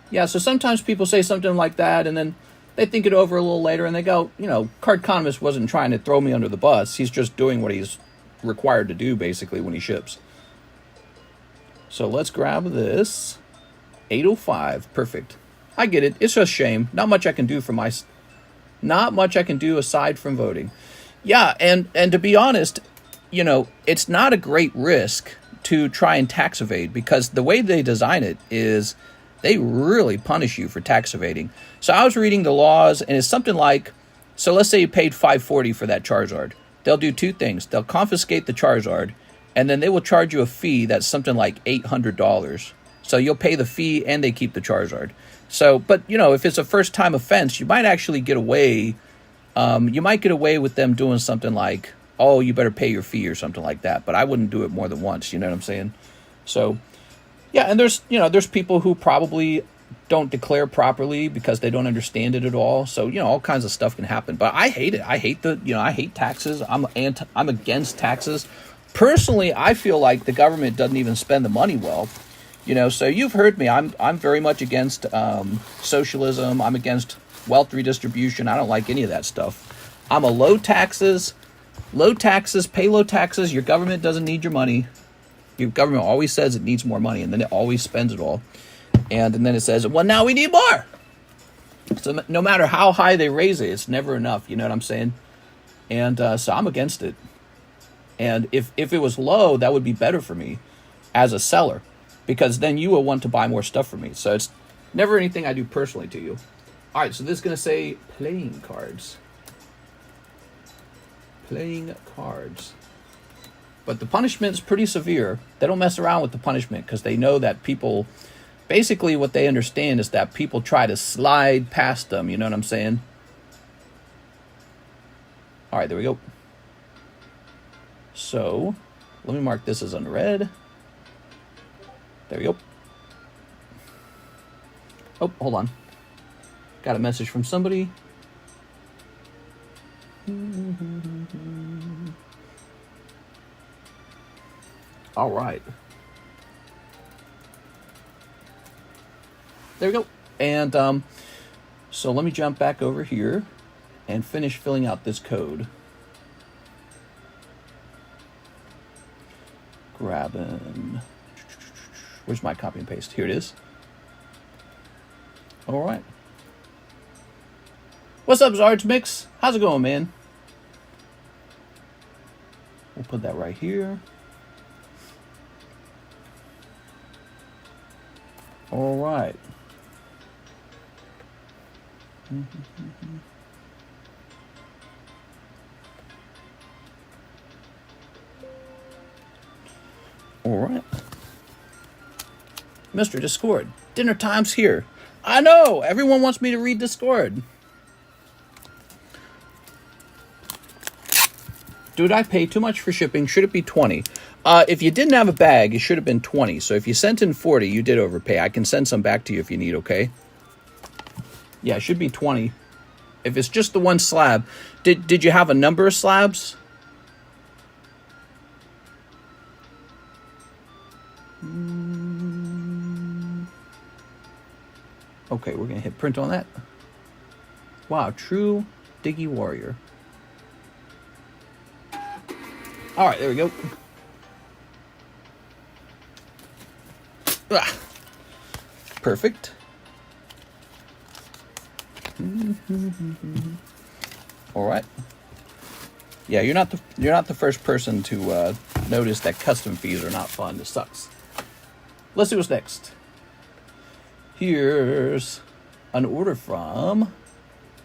Yeah, so sometimes people say something like that, and then they think it over a little later, and they go, you know, Cardconomist wasn't trying to throw me under the bus. He's just doing what he's required to do, basically, when he ships. So let's grab this. 805. Perfect. I get it. It's just a shame. Not much I can do not much I can do aside from voting. Yeah, and to be honest, you know, it's not a great risk to try and tax evade, because the way they design it is they really punish you for tax evading. So I was reading the laws, and it's something like, so let's say you paid $540 for that Charizard. They'll do two things. They'll confiscate the Charizard, and then they will charge you a fee that's something like $800. So you'll pay the fee, and they keep the Charizard. So, but, you know, if it's a first-time offense, you might actually get away. You might get away with them doing something like, oh, you better pay your fee or something like that. But I wouldn't do it more than once. You know what I'm saying? So, yeah, and there's people who probably don't declare properly because they don't understand it at all. So, you know, all kinds of stuff can happen. But I hate it. I hate I hate taxes. I'm against taxes. Personally, I feel like the government doesn't even spend the money well. You know, so you've heard me. I'm very much against socialism. I'm against wealth redistribution. I don't like any of that stuff. I'm a low taxes, pay low taxes. Your government doesn't need your money. Your government always says it needs more money, and then it always spends it all. And then it says, well, now we need more. So no matter how high they raise it, it's never enough. You know what I'm saying? And so I'm against it. And if it was low, that would be better for me as a seller, because then you will want to buy more stuff from me. So it's never anything I do personally to you. All right, so this is going to say playing cards. Playing cards. But the punishment's pretty severe. They don't mess around with the punishment because they know that people, basically what they understand is that people try to slide past them. You know what I'm saying? All right, there we go. So let me mark this as unread. There we go. Oh, hold on. Got a message from somebody. All right. There we go. And so let me jump back over here and finish filling out this code. Grabbing. Where's my copy and paste? Here it is. All right. What's up, Zards Mix? How's it going, man? We'll put that right here. All right. All right. Mr. Discord, dinner time's here. I know, everyone wants me to read Discord. Dude, I pay too much for shipping. Should it be 20? If you didn't have a bag, it should have been 20. So if you sent in 40, you did overpay. I can send some back to you if you need, okay? Yeah, it should be 20. If it's just the one slab. Did you have a number of slabs? Okay, we're going to hit print on that. Wow, true Diggy Warrior. All right, there we go. Ah, perfect. All right. Yeah, you're not the first person to notice that custom fees are not fun. It sucks. Let's see what's next. Here's an order from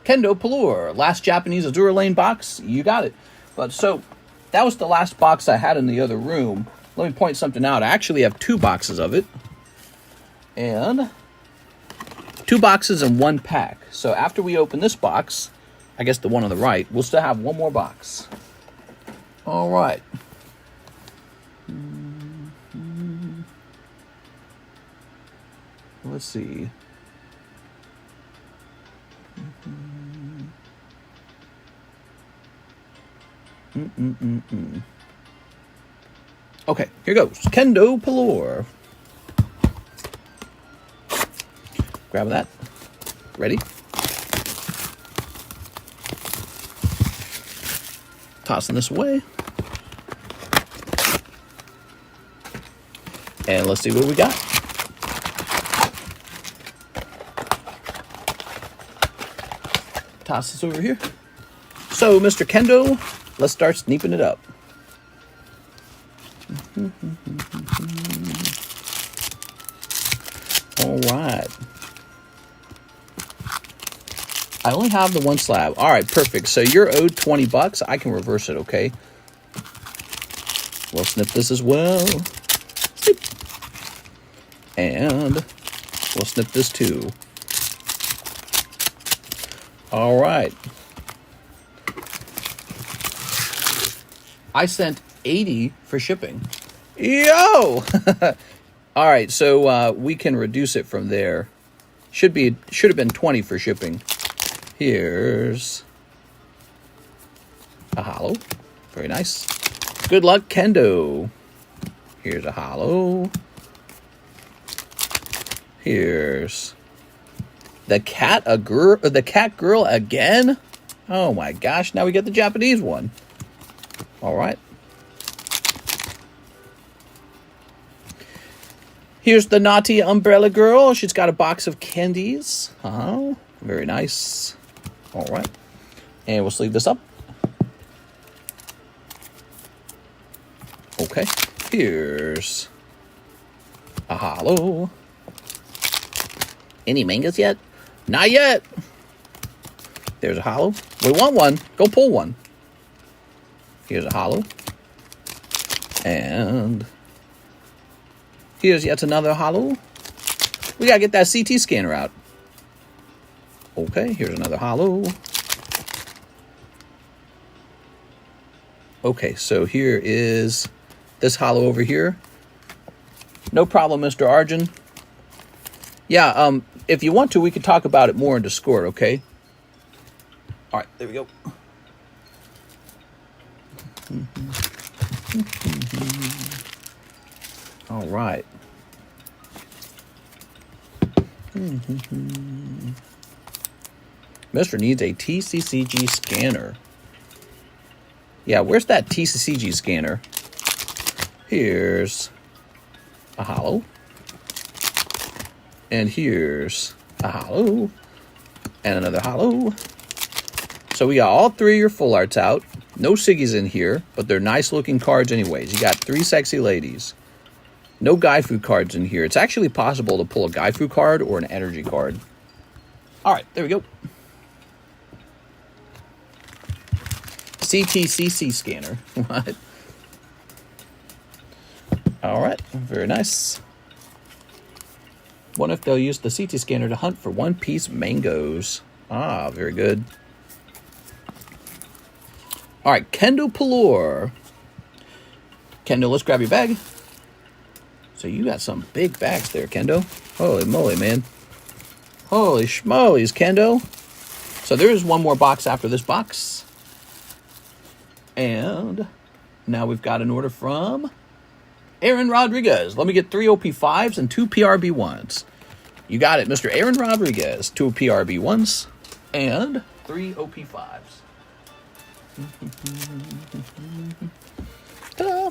Kendo Palur. Last Japanese Azure Lane box. You got it. But so that was the last box I had in the other room. Let me point something out. I actually have 2 boxes of it. And 2 boxes in 1 pack. So after we open this box, I guess the one on the right, we'll still have 1 more box. All right. let's see. Okay, here goes. Kendo Pelor. Grab that. Ready? Tossing this away. And let's see what we got. Toss this over here. So, Mr. Kendo, let's start sneaping it up. All right. I only have the one slab. All right, perfect. So you're owed $20. I can reverse it, okay? We'll snip this as well. Snip. And we'll snip this too. All right. I sent 80 for shipping. Yo! All right, so we can reduce it from there. Should have been 20 for shipping. Here's a hollow. Very nice. Good luck, Kendo. Here's a hollow. Here's the cat girl again. Oh my gosh! Now we get the Japanese one. All right. Here's the naughty umbrella girl. She's got a box of candies. Very nice. All right. And we'll sleeve this up. Okay. Here's a hollow. Any mangas yet? Not yet. There's a hollow. We want one. Go pull one. Here's a hollow. And here's yet another hollow. We gotta get that CT scanner out. Okay, here's another hollow. Okay, so here is this hollow over here. No problem, Mr. Arjun. Yeah, if you want to, we could talk about it more in Discord, okay? All right, there we go. All right. Mr. needs a TCCG scanner. Yeah, where's that TCCG scanner? Here's a hollow. And here's a hollow. And another hollow. So we got all three of your full arts out. No Siggies in here, but they're nice looking cards anyways. You got 3 sexy ladies. No Gaifu cards in here. It's actually possible to pull a Gaifu card or an energy card. All right, there we go. CTCC scanner. What? All right, very nice. Wonder if they'll use the CT scanner to hunt for One Piece mangoes. Ah, very good. All right, Kendo Pelor. Kendo, let's grab your bag. So you got some big bags there, Kendo. Holy moly, man. Holy schmolies, Kendo. So there's one more box after this box. And now we've got an order from Aaron Rodriguez. Let me get 3 OP5s and 2 PRB1s. You got it, Mr. Aaron Rodriguez. 2 PRB1s and 3 OP5s. Ta-da!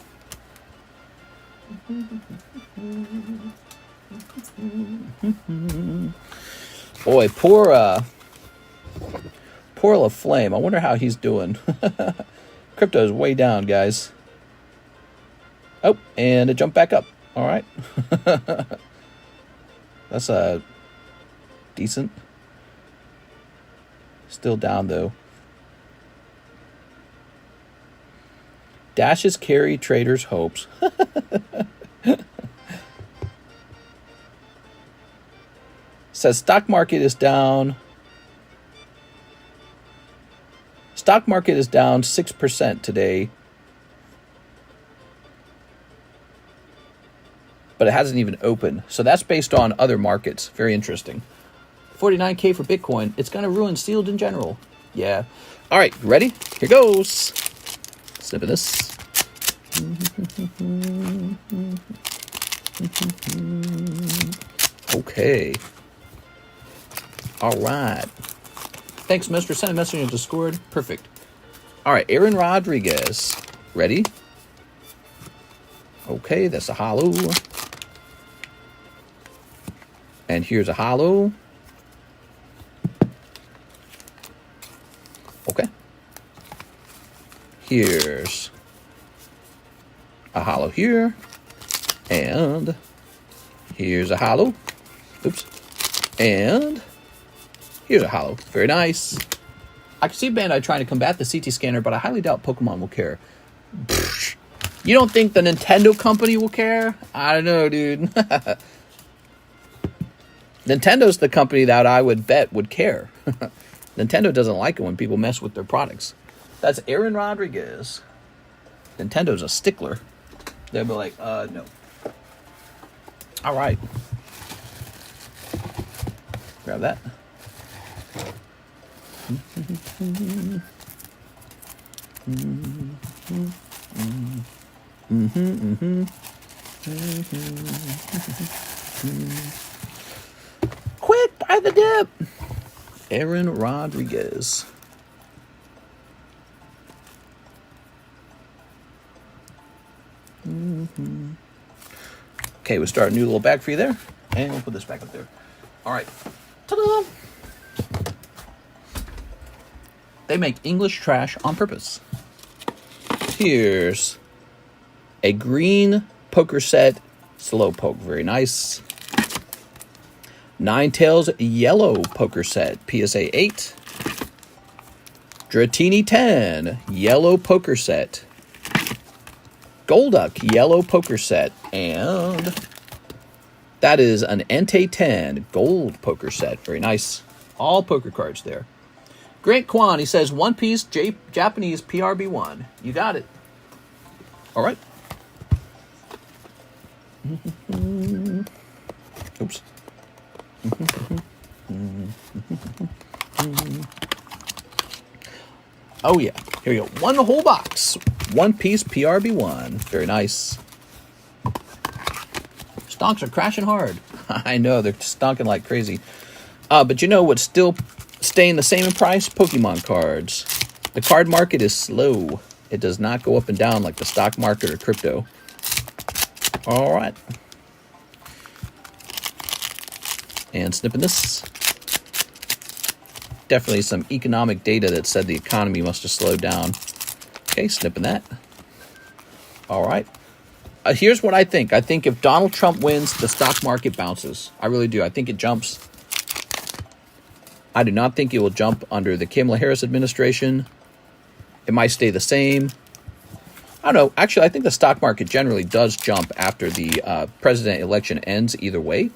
Boy, poor LaFlame. I wonder how he's doing. Crypto is way down, guys. Oh, and it jumped back up. All right. That's decent. Still down, though. Dashes carry traders' hopes. Says stock market is down. Stock market is down 6% today. but it hasn't even opened. So that's based on other markets. Very interesting. 49K for Bitcoin. It's going to ruin sealed in general. Yeah. All right, ready? Here goes. Snipping this. Okay. All right. Thanks, Mister. Send a message in Discord. Perfect. All right, Aaron Rodriguez. Ready? Okay, that's a hollow. And here's a hollow. Okay. Here's a hollow here. And here's a hollow. Oops. And here's a hollow. Very nice. I can see Bandai trying to combat the CT scanner, but I highly doubt Pokemon will care. You don't think the Nintendo company will care? I don't know, dude. Nintendo's the company that I would bet would care. Nintendo doesn't like it when people mess with their products. That's Aaron Rodriguez. Nintendo's a stickler. They'll be like, no. All right. Grab that. Quick, buy the dip. Aaron Rodriguez. Okay, we'll start a new little bag for you there. And we'll put this back up there. All right. Ta-da! They make English trash on purpose. Here's a green poker set. Slowpoke. Very nice. Ninetales yellow poker set. PSA 8. Dratini 10. Yellow poker set. Golduck yellow poker set. And that is an Entei 10 gold poker set. Very nice. All poker cards there. Grant Kwan, he says, One Piece Japanese PRB1. You got it. All right. Oops. Oh, yeah. Here we go. One whole box. One Piece PRB1. Very nice. Stonks are crashing hard. I know, they're stonking like crazy. But you know what's still staying the same in price? Pokemon cards. The card market is slow. It does not go up and down like the stock market or crypto. All right. And snipping this. Definitely some economic data that said the economy must have slowed down. Okay, snipping that. All right. Here's what I think. I think if Donald Trump wins, the stock market bounces. I really do. I think it jumps. I do not think it will jump under the Kamala Harris administration. It might stay the same. I don't know. Actually, I think the stock market generally does jump after the president election ends either way.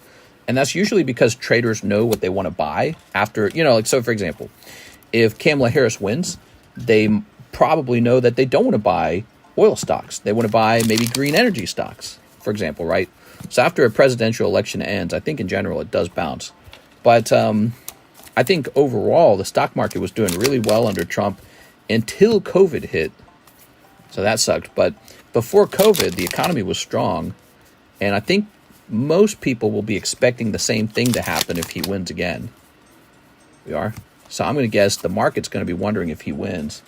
And that's usually because traders know what they want to buy after, like, so for example, if Kamala Harris wins, they probably know that they don't want to buy oil stocks. They want to buy maybe green energy stocks, for example, right? So after a presidential election ends, I think in general it does bounce. But I think overall the stock market was doing really well under Trump until COVID hit. So that sucked. But before COVID, the economy was strong. And I think most people will be expecting the same thing to happen if he wins again. We are. So I'm going to guess the market's going to be wondering if he wins.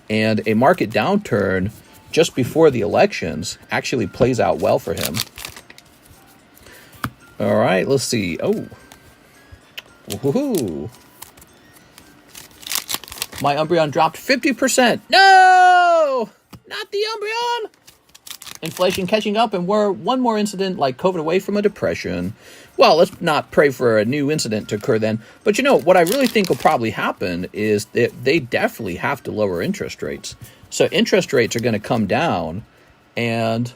And a market downturn just before the elections actually plays out well for him. All right, let's see. Oh. Woohoo. My Umbreon dropped 50%. No! Not the Umbreon! Inflation catching up, and we're one more incident like COVID away from a depression. Well, let's not pray for a new incident to occur then. But what I really think will probably happen is that they definitely have to lower interest rates. So interest rates are going to come down. And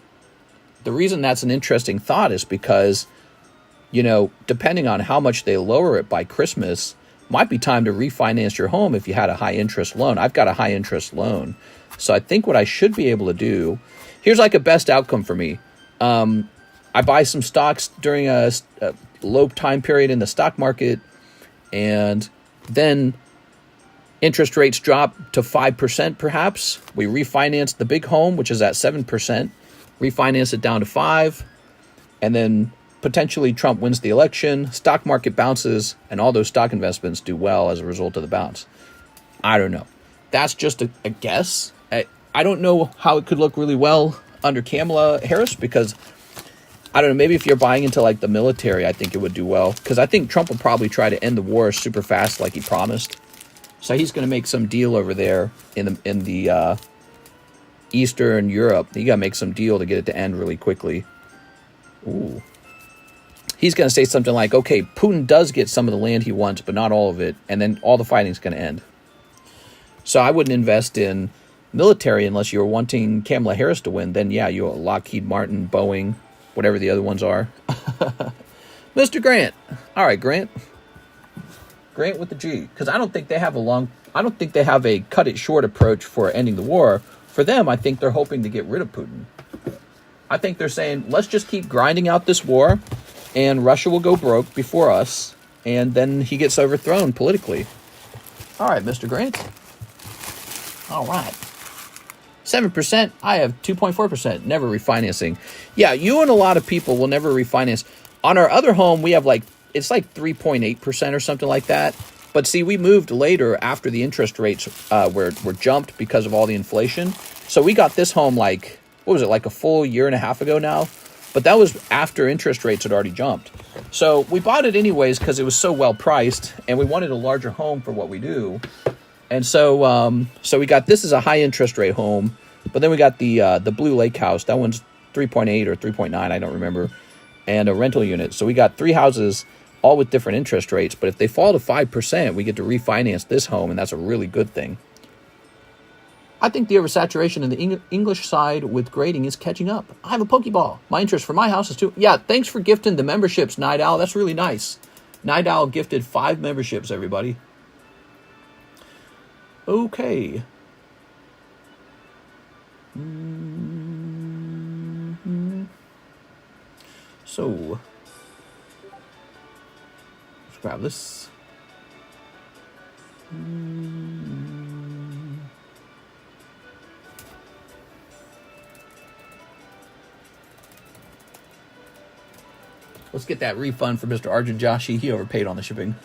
the reason that's an interesting thought is because, depending on how much they lower it by Christmas, might be time to refinance your home if you had a high interest loan. I've got a high interest loan. So I think what I should be able to do, here's like a best outcome for me. I I buy some stocks during a low time period in the stock market, and then interest rates drop to 5% perhaps. We refinance the big home, which is at 7%, refinance it down to 5%, and then potentially Trump wins the election, stock market bounces, and all those stock investments do well as a result of the bounce. I don't know. That's just a guess. I don't know how it could look really well under Kamala Harris, because I don't know, maybe if you're buying into like the military, I think it would do well, because I think Trump will probably try to end the war super fast like he promised. So he's going to make some deal over there in the Eastern Europe. He got to make some deal to get it to end really quickly. Ooh. He's going to say something like, okay, Putin does get some of the land he wants, but not all of it, and then all the fighting's going to end. So I wouldn't invest in military unless you're wanting Kamala Harris to win. Then, yeah, you're Lockheed Martin, Boeing, whatever the other ones are. Mr. Grant. All right, Grant. Grant with the G. Because I don't think they have a cut it short approach for ending the war. For them, I think they're hoping to get rid of Putin. I think they're saying, let's just keep grinding out this war, and Russia will go broke before us, and then he gets overthrown politically. All right, Mr. Grant. All right. 7%, I have 2.4%, never refinancing. Yeah, you and a lot of people will never refinance. On our other home, we have it's like 3.8% or something like that. But see, we moved later after the interest rates were jumped because of all the inflation. So we got this home like a full year and a half ago now? But that was after interest rates had already jumped. So we bought it anyways because it was so well priced, and we wanted a larger home for what we do. And so we got, this is a high interest rate home, but then we got the Blue Lake house. That one's 3.8 or 3.9, I don't remember, and a rental unit. So we got 3 houses, all with different interest rates. But if they fall to 5%, we get to refinance this home, and that's a really good thing. I think the oversaturation in the English side with grading is catching up. I have a Pokeball. My interest for my house is too. Yeah, thanks for gifting the memberships, Night Owl. That's really nice. Night Owl gifted 5 memberships, everybody. Okay. So, let's grab this. Let's get that refund for Mr. Arjun Joshi. He overpaid on the shipping.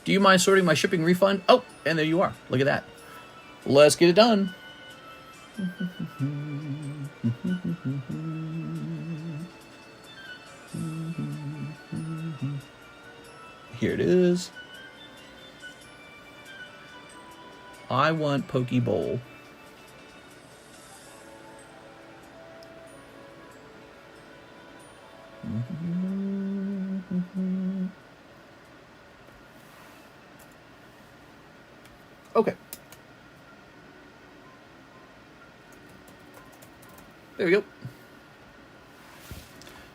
Do you mind sorting my shipping refund? Oh, and there you are. Look at that. Let's get it done. Here it is. I want Pokeball. Okay. There we go.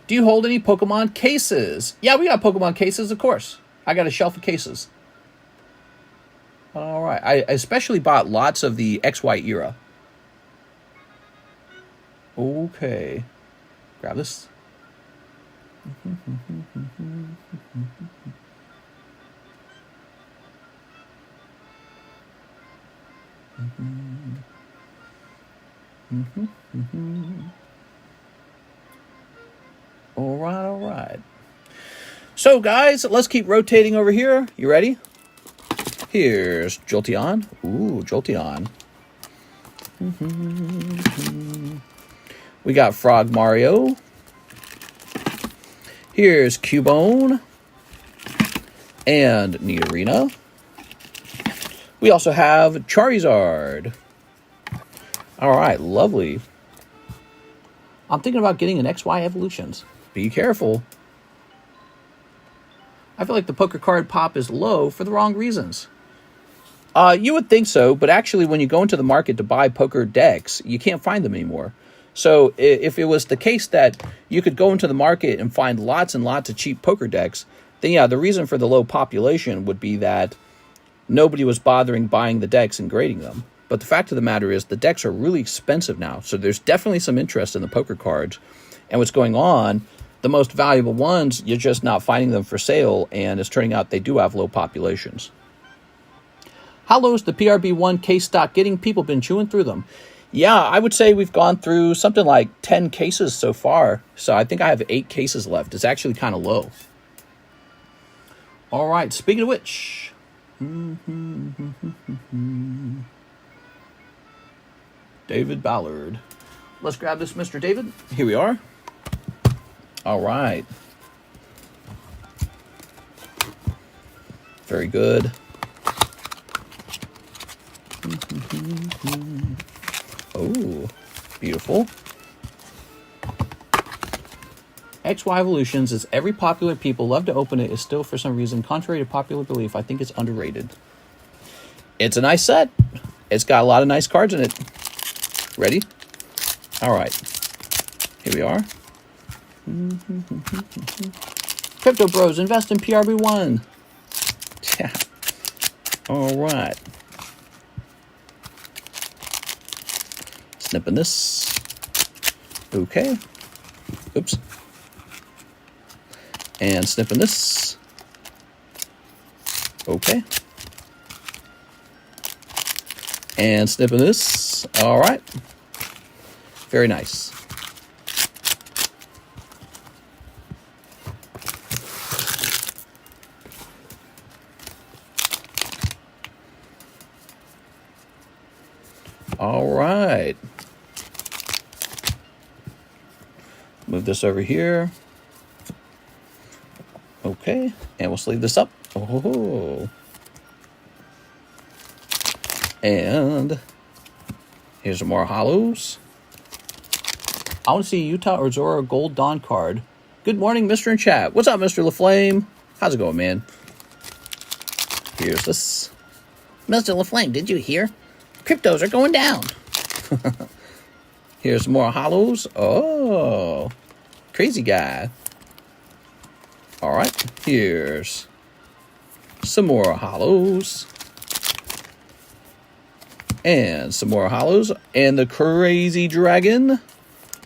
Do you hold any Pokemon cases? Yeah, we got Pokemon cases, of course. I got a shelf of cases. All right. I especially bought lots of the XY era. Okay. Grab this. All right. So, guys, let's keep rotating over here. You ready? Here's Jolteon. Ooh, Jolteon. We got Frog Mario. Here's Cubone. And Nidorina. We also have Charizard. All right, lovely. I'm thinking about getting an XY Evolutions. Be careful. I feel like the poker card pop is low for the wrong reasons. You would think so, but actually when you go into the market to buy poker decks, you can't find them anymore. So if it was the case that you could go into the market and find lots and lots of cheap poker decks, then yeah, the reason for the low population would be that nobody was bothering buying the decks and grading them. But the fact of the matter is the decks are really expensive now, so there's definitely some interest in the poker cards. and what's going on, the most valuable ones, you're just not finding them for sale, and it's turning out they do have low populations. How low is the PRB1 case stock getting? People been chewing through them. Yeah, I would say we've gone through something like 10 cases so far. So I think I have 8 cases left. It's actually kind of low. All right, speaking of which. David Ballard. Let's grab this, Mr. David. Here we are. All right. Very good. Oh, beautiful. XY Evolutions is every popular people love to open it is still for some reason, contrary to popular belief, I think it's underrated. It's a nice set. It's got a lot of nice cards in it. Ready? All right. Here we are. Crypto Bros, invest in PRB1. Yeah. All right. Snipping this. Okay. Oops. And snipping this. Okay. And snipping this. All right. Very nice. All right. Move this over here. Okay, and we'll sleeve this up. Oh, and here's some more hollows. I want to see Utah or Zora Gold Dawn card. Good morning, Mr. in chat. What's up, Mr. LaFlame? How's it going, man? Here's this. Mr. LaFlame, did you hear? Cryptos are going down. Here's more hollows. Oh, crazy guy. All right, here's some more hollows. And some more hollows. And the crazy dragon.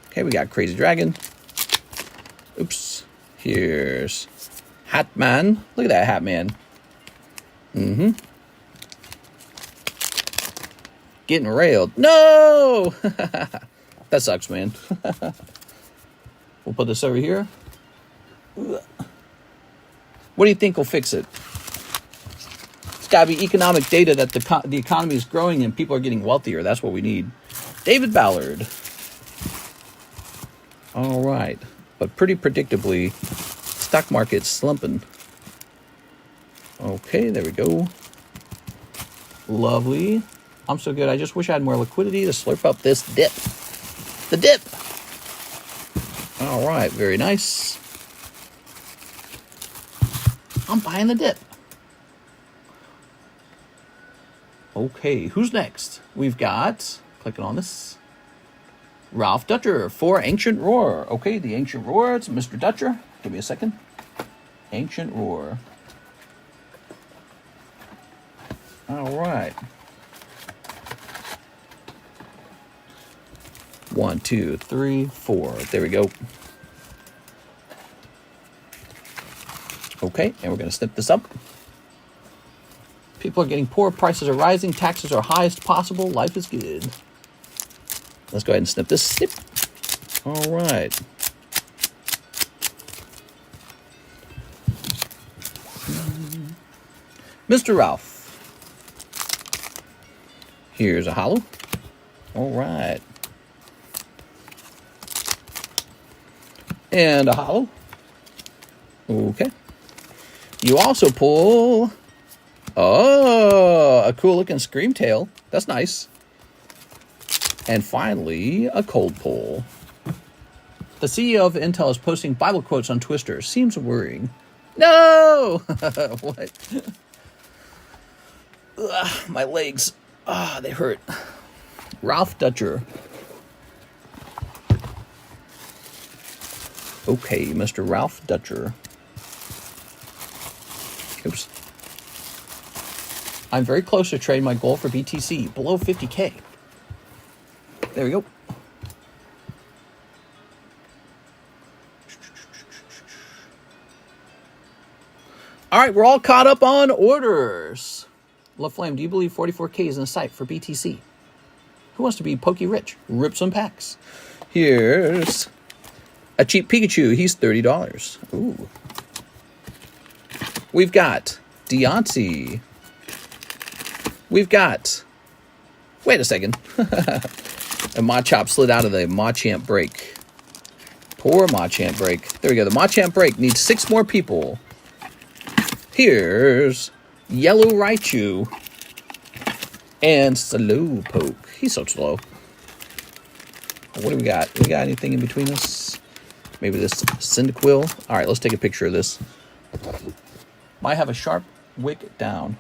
Okay, we got crazy dragon. Oops. Here's Hatman. Look at that Hatman. Getting railed. No! That sucks, man. We'll put this over here. What do you think will fix it? It's got to be economic data that the economy is growing and people are getting wealthier. That's what we need. David Ballard. All right. But pretty predictably, stock market's slumping. Okay, there we go. Lovely. I'm so good. I just wish I had more liquidity to slurp up this dip. The dip. All right. Very nice. I'm buying the dip. Okay. Who's next? We've got, clicking on this, Ralph Dutcher for Ancient Roar. Okay. The Ancient Roar. It's Mr. Dutcher. Give me a second. Ancient Roar. All right. 1, 2, 3, 4. There we go. Okay, and we're going to snip this up. People are getting poor, prices are rising, taxes are highest possible, life is good. Let's go ahead and snip this. Snip. All right. Mr. Ralph. Here's a hollow. All right. And a hollow. Okay. You also pull, a cool looking scream tail. That's nice. And finally, a cold pull. The CEO of INTL is posting Bible quotes on Twitter. Seems worrying. No! What? Ugh, my legs. They hurt. Ralph Dutcher. Okay, Mr. Ralph Dutcher. Oops. I'm very close to trading my goal for BTC, below 50K. There we go. All right, we're all caught up on orders. LaFlame, do you believe 44K is in sight for BTC? Who wants to be pokey rich? Rip some packs. Here's a cheap Pikachu. He's $30. Ooh. We've got Deontay. We've got... Wait a second. And Machop slid out of the Machamp break. Poor Machamp break. There we go. The Machamp break needs 6 more people. Here's Yellow Raichu and Slowpoke. He's so slow. What do we got? Do we got anything in between us? Maybe this Cyndaquil. All right, let's take a picture of this. Might have a sharp wick down.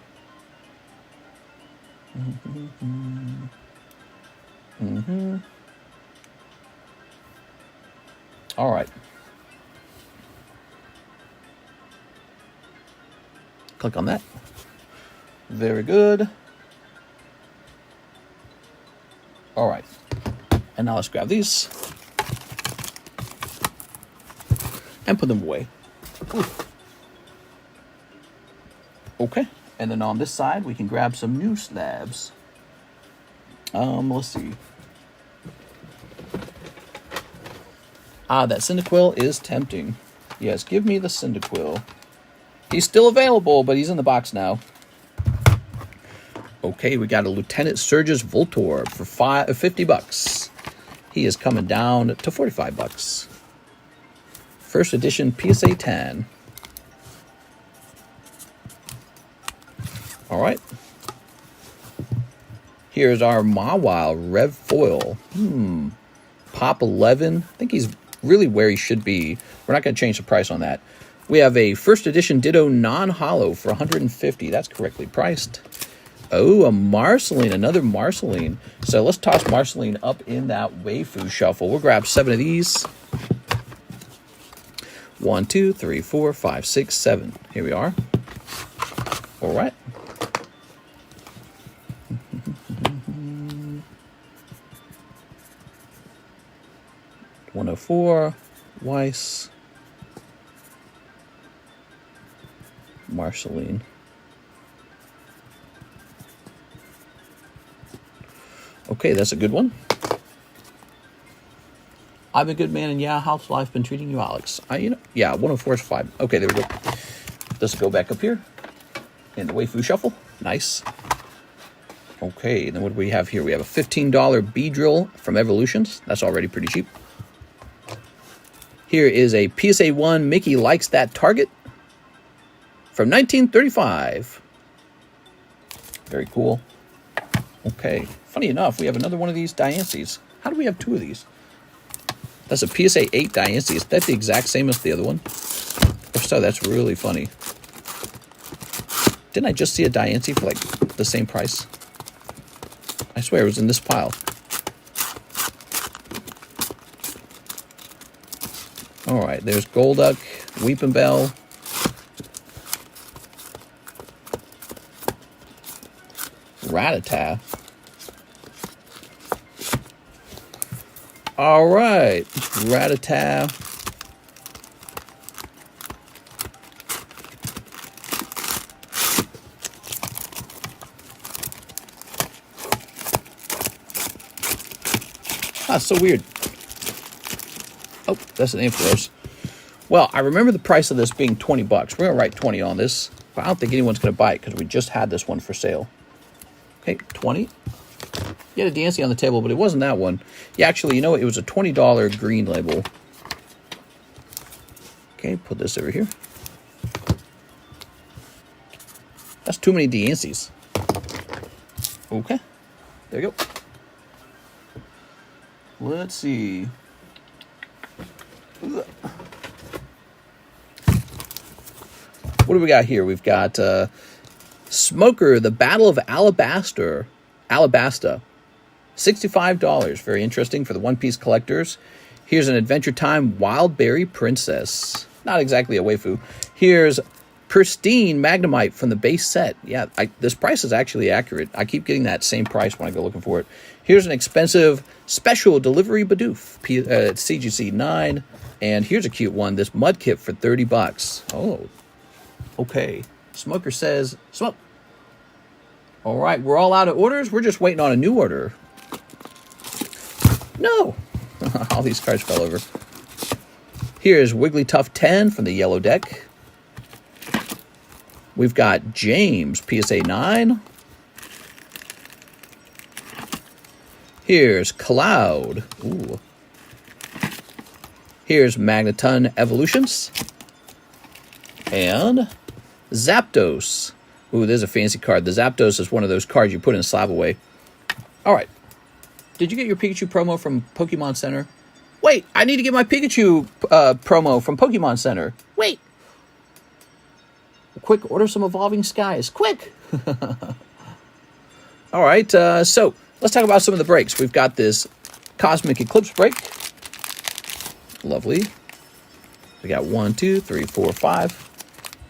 All right. Click on that. Very good. All right. And now let's grab these and put them away. Ooh. Okay. And then on this side, we can grab some new slabs. Let's see. That Cyndaquil is tempting. Yes, give me the Cyndaquil. He's still available, but he's in the box now. Okay, we got a Lieutenant Surge's Voltorb for $50. He is coming down to $45. First edition PSA 10. All right. Here's our Mawile Rev Foil. Pop 11. I think he's really where he should be. We're not going to change the price on that. We have a first edition Ditto non-hollow for $150. That's correctly priced. Oh, a Marceline, another Marceline. So let's toss Marceline up in that Waifu shuffle. We'll grab 7 of these. 1, 2, 3, 4, 5, 6, 7. Here we are. All right. $104, Weiss, Marceline. Okay, that's a good one. I'm a good man, and yeah, how's life been treating you, Alex? Yeah, 104 is fine. Okay, there we go. Let's go back up here in the Waifu Shuffle. Nice. Okay, then what do we have here? We have a $15 Beedrill from Evolutions. That's already pretty cheap. Here is a PSA 1 Mickey Likes That Target from 1935. Very cool. Okay. Funny enough, we have another one of these Diancies. How do we have 2 of these? That's a PSA 8 Diancie. Is that the exact same as the other one? If so, that's really funny. Didn't I just see a Diancie for like the same price? I swear it was in this pile. All right, there's Golduck, Weeping Bell. Rattata. All right, Rattata. Ah, so weird. Oh, that's an Ampharos. Well, I remember the price of this being $20. We're going to write 20 on this, but I don't think anyone's going to buy it because we just had this one for sale. Okay, 20. You had a Diancie on the table, but it wasn't that one. Yeah, actually, you know what? It was a $20 green label. Okay, put this over here. That's too many Diancies. Okay, there you go. Let's see. What do we got here? We've got Smoker, the Battle of Alabasta. $65. Very interesting for the One Piece collectors. Here's an Adventure Time Wildberry Princess. Not exactly a waifu. Here's Pristine Magnemite from the base set. Yeah, this price is actually accurate. I keep getting that same price when I go looking for it. Here's an expensive Special Delivery Bidoof. CGC 9. And here's a cute one. This Mudkip for $30. Oh, Okay. Smoker says, smoke. All right, we're all out of orders. We're just waiting on a new order. No. All these cards fell over. Here's Wigglytuff 10 from the yellow deck. We've got James, PSA 9. Here's Cloud. Ooh. Here's Magneton Evolutions. And Zapdos. Ooh, there's a fancy card. The Zapdos is one of those cards you put in SLAB away. All right. Did you get your Pikachu promo from Pokemon Center? Wait, I need to get my Pikachu promo from Pokemon Center. Wait. Quick, order some Evolving Skies. Quick. All right, so let's talk about some of the breaks. We've got this Cosmic Eclipse break. Lovely. We got 1, 2, 3, 4, 5.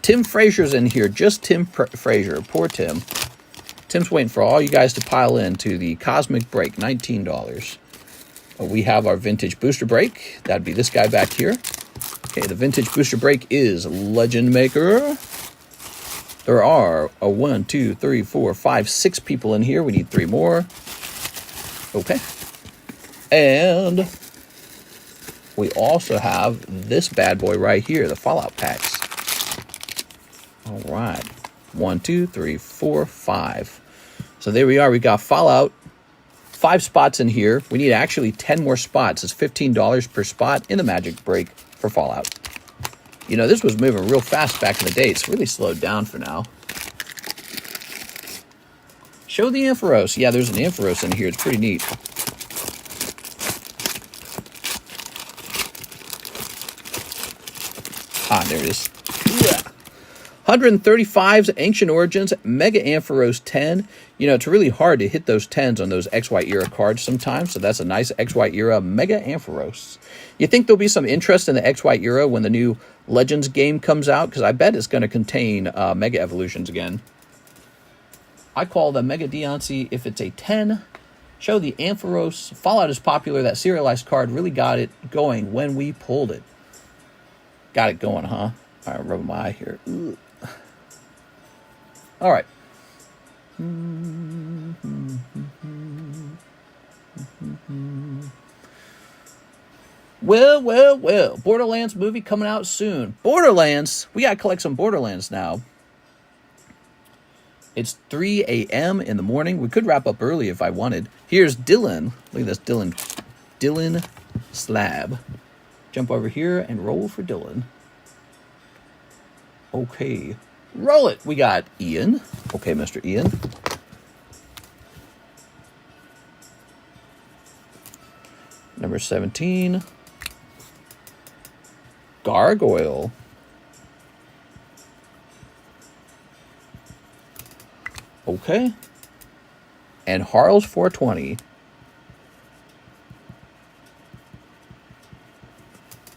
Tim Frazier's in here. Just Tim Frazier. Poor Tim. Tim's waiting for all you guys to pile in to the Cosmic Break, $19. We have our Vintage Booster Break. That'd be this guy back here. Okay, the Vintage Booster Break is Legend Maker. There are 1, 2, 3, 4, 5, 6 people in here. We need 3 more. Okay. And we also have this bad boy right here, the Fallout packs. All right. 1, 2, 3, 4, 5. So there we are. We got Fallout. 5 spots in here. We need actually 10 more spots. It's $15 per spot in the Magic Break for Fallout. You know, this was moving real fast back in the day. It's really slowed down for now. Show the Ampharos. Yeah, there's an Ampharos in here. It's pretty neat. Ah, there it is. 135's Ancient Origins, Mega Ampharos 10. You know, it's really hard to hit those 10s on those XY era cards sometimes, so that's a nice XY era Mega Ampharos. You think there'll be some interest in the XY era when the new Legends game comes out? Because I bet it's going to contain Mega Evolutions again. I call the Mega Deontay if it's a 10. Show the Ampharos. Fallout is popular. That serialized card really got it going when we pulled it. Got it going, huh? All right, rubbing my eye here. Ugh. All right. Well. Borderlands movie coming out soon. Borderlands. We got to collect some Borderlands now. It's 3 a.m. in the morning. We could wrap up early if I wanted. Here's Dylan. Look at this, Dylan. Dylan SLAB. Jump over here and roll for Dylan. Okay. Roll it. We got Ian. Okay, Mr. Ian. Number 17. Gargoyle. Okay. And Harl's 420.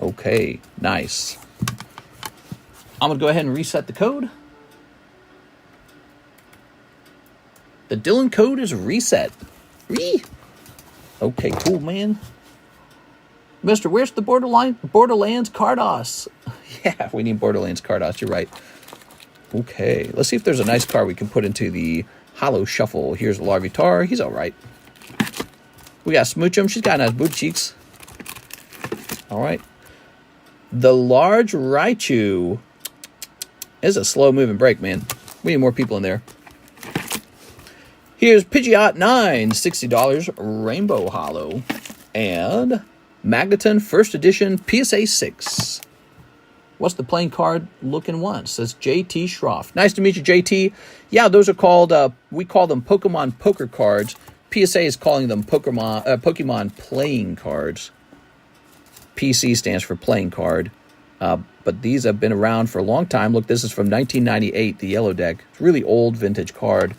Okay, nice. I'm going to go ahead and reset the code. The Dylan code is reset. Okay, cool, man. Mister, where's the Borderlands Cardos? Yeah, we need Borderlands Cardos. You're right. Okay, let's see if there's a nice card we can put into the Hollow Shuffle. Here's Larvitar. He's all right. We got Smoochum. She's got nice boot cheeks. All right. The Large Raichu. It's a slow-moving break, man. We need more people in there. Here's Pidgeot 9, $60, Rainbow Hollow. And Magneton First Edition PSA 6. What's the playing card looking one? It says JT Schroff. Nice to meet you, JT. Yeah, those are called, we call them Pokemon Poker cards. PSA is calling them Pokemon Playing Cards. PC stands for Playing Card. But these have been around for a long time. Look, this is from 1998, the yellow deck. It's a really old vintage card.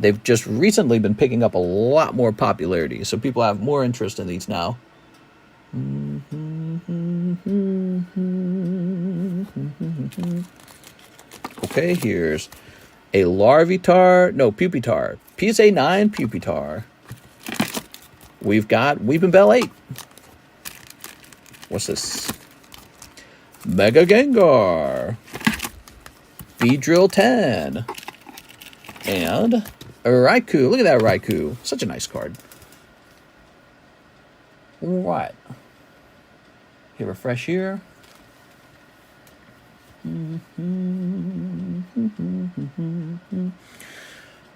They've just recently been picking up a lot more popularity, so people have more interest in these now. Okay, here's a Larvitar, no, Pupitar. PSA 9 Pupitar. We've got Weepinbell 8. What's this? Mega Gengar. Beedrill 10. And a Raikou. Look at that Raikou. Such a nice card. All right. Hit refresh here.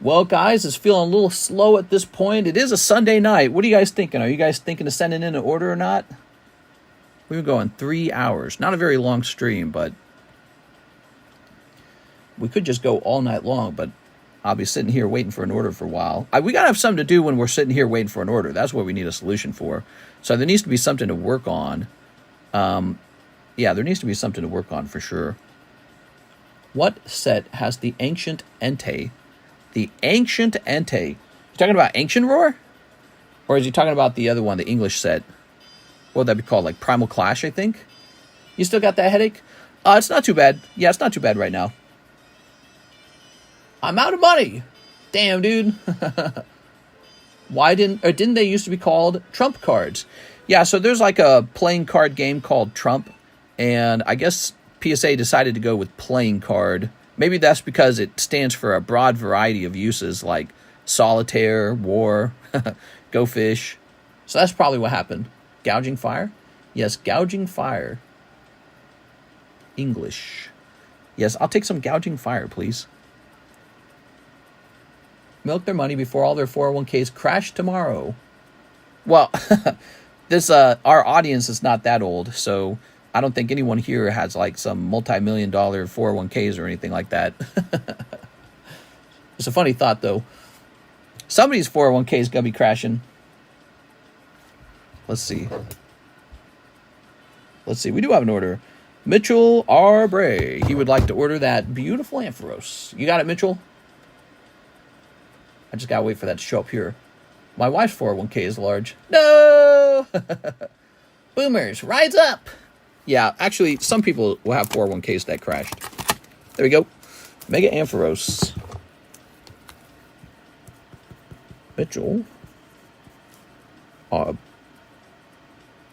Well, guys, it's feeling a little slow at this point. It is a Sunday night. What are you guys thinking? Are you guys thinking of sending in an order or not? We've been going 3 hours. Not a very long stream, but we could just go all night long, but I'll be sitting here waiting for an order for a while. We got to have something to do when we're sitting here waiting for an order. That's what we need a solution for. So there needs to be something to work on. Yeah, there needs to be something to work on for sure. What set has the Ancient Entei? The Ancient Entei. You talking about Ancient Roar? Or is he talking about the other one, the English set? What would that be called? Like Primal Clash, I think? You still got that headache? It's not too bad. Yeah, it's not too bad right now. I'm out of money. Damn, dude. Didn't they used to be called Trump cards? Yeah, so there's like a playing card game called Trump, and I guess PSA decided to go with playing card. Maybe that's because it stands for a broad variety of uses like solitaire, war, go fish. So that's probably what happened. Gouging fire? Yes, gouging fire. English. Yes, I'll take some gouging fire, please. Milk their money before all their 401ks crash tomorrow. Well, our audience is not that old, so I don't think anyone here has like some multi-million-dollar 401ks or anything like that. It's a funny thought, though. Somebody's 401k is going to be crashing. Let's see. We do have an order. Mitchell R. Bray. He would like to order that beautiful Ampharos. You got it, Mitchell? I just got to wait for that to show up here. My wife's 401k is large. No! Boomers, rise up! Yeah, actually, some people will have 401ks that crashed. There we go. Mega Ampharos. Mitchell.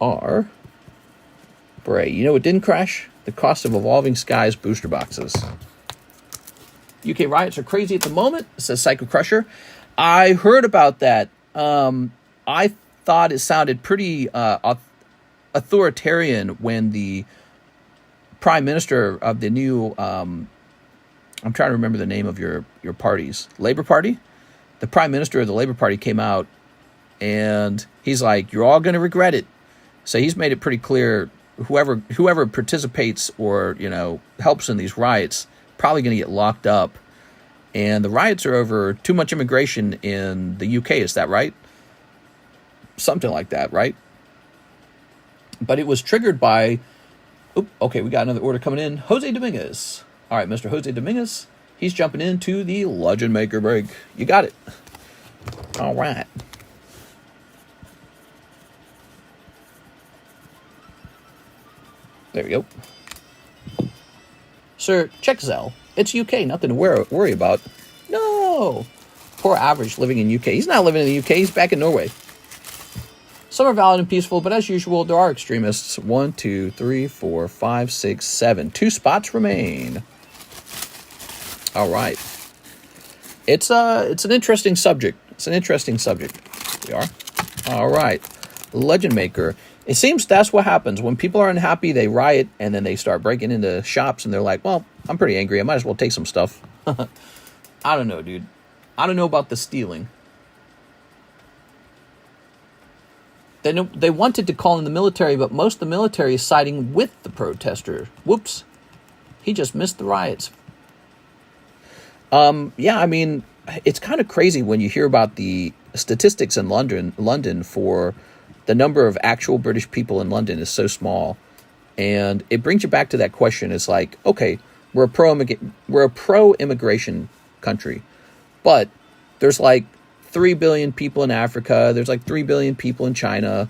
R. Bray. You know what didn't crash? The cost of Evolving Skies booster boxes. UK riots are crazy at the moment, says Psycho Crusher. I heard about that. I thought it sounded pretty authoritarian when the prime minister of the new, I'm trying to remember the name of your parties, Labour Party? The prime minister of the Labour Party came out and he's like, you're all going to regret it. So he's made it pretty clear whoever participates or, helps in these riots, probably going to get locked up. And the riots are over too much immigration in the UK. Is that right? Something like that, right? But it was triggered by... okay, we got another order coming in. Jose Dominguez. All right, Mr. Jose Dominguez. He's jumping into the Legend Maker break. You got it. All right. There we go. Sir, check ZELLE. It's UK, nothing to worry about. No! Poor Average living in UK. He's not living in the UK, he's back in Norway. Some are valid and peaceful, but as usual, there are extremists. 1, 2, 3, 4, 5, 6, 7. 2 spots remain. All right. It's an interesting subject. We are. All right. Legend Maker. It seems that's what happens. When people are unhappy, they riot, and then they start breaking into shops, and they're like, well, I'm pretty angry. I might as well take some stuff. I don't know, dude. I don't know about the stealing. They wanted to call in the military, but most of the military is siding with the protester. Whoops. He just missed the riots. Yeah, I mean, it's kind of crazy when you hear about the statistics in London for the number of actual British people in London is so small. And it brings you back to that question. It's like, okay, we're a pro-immigration country, but there's like 3 billion people in Africa. There's like 3 billion people in China.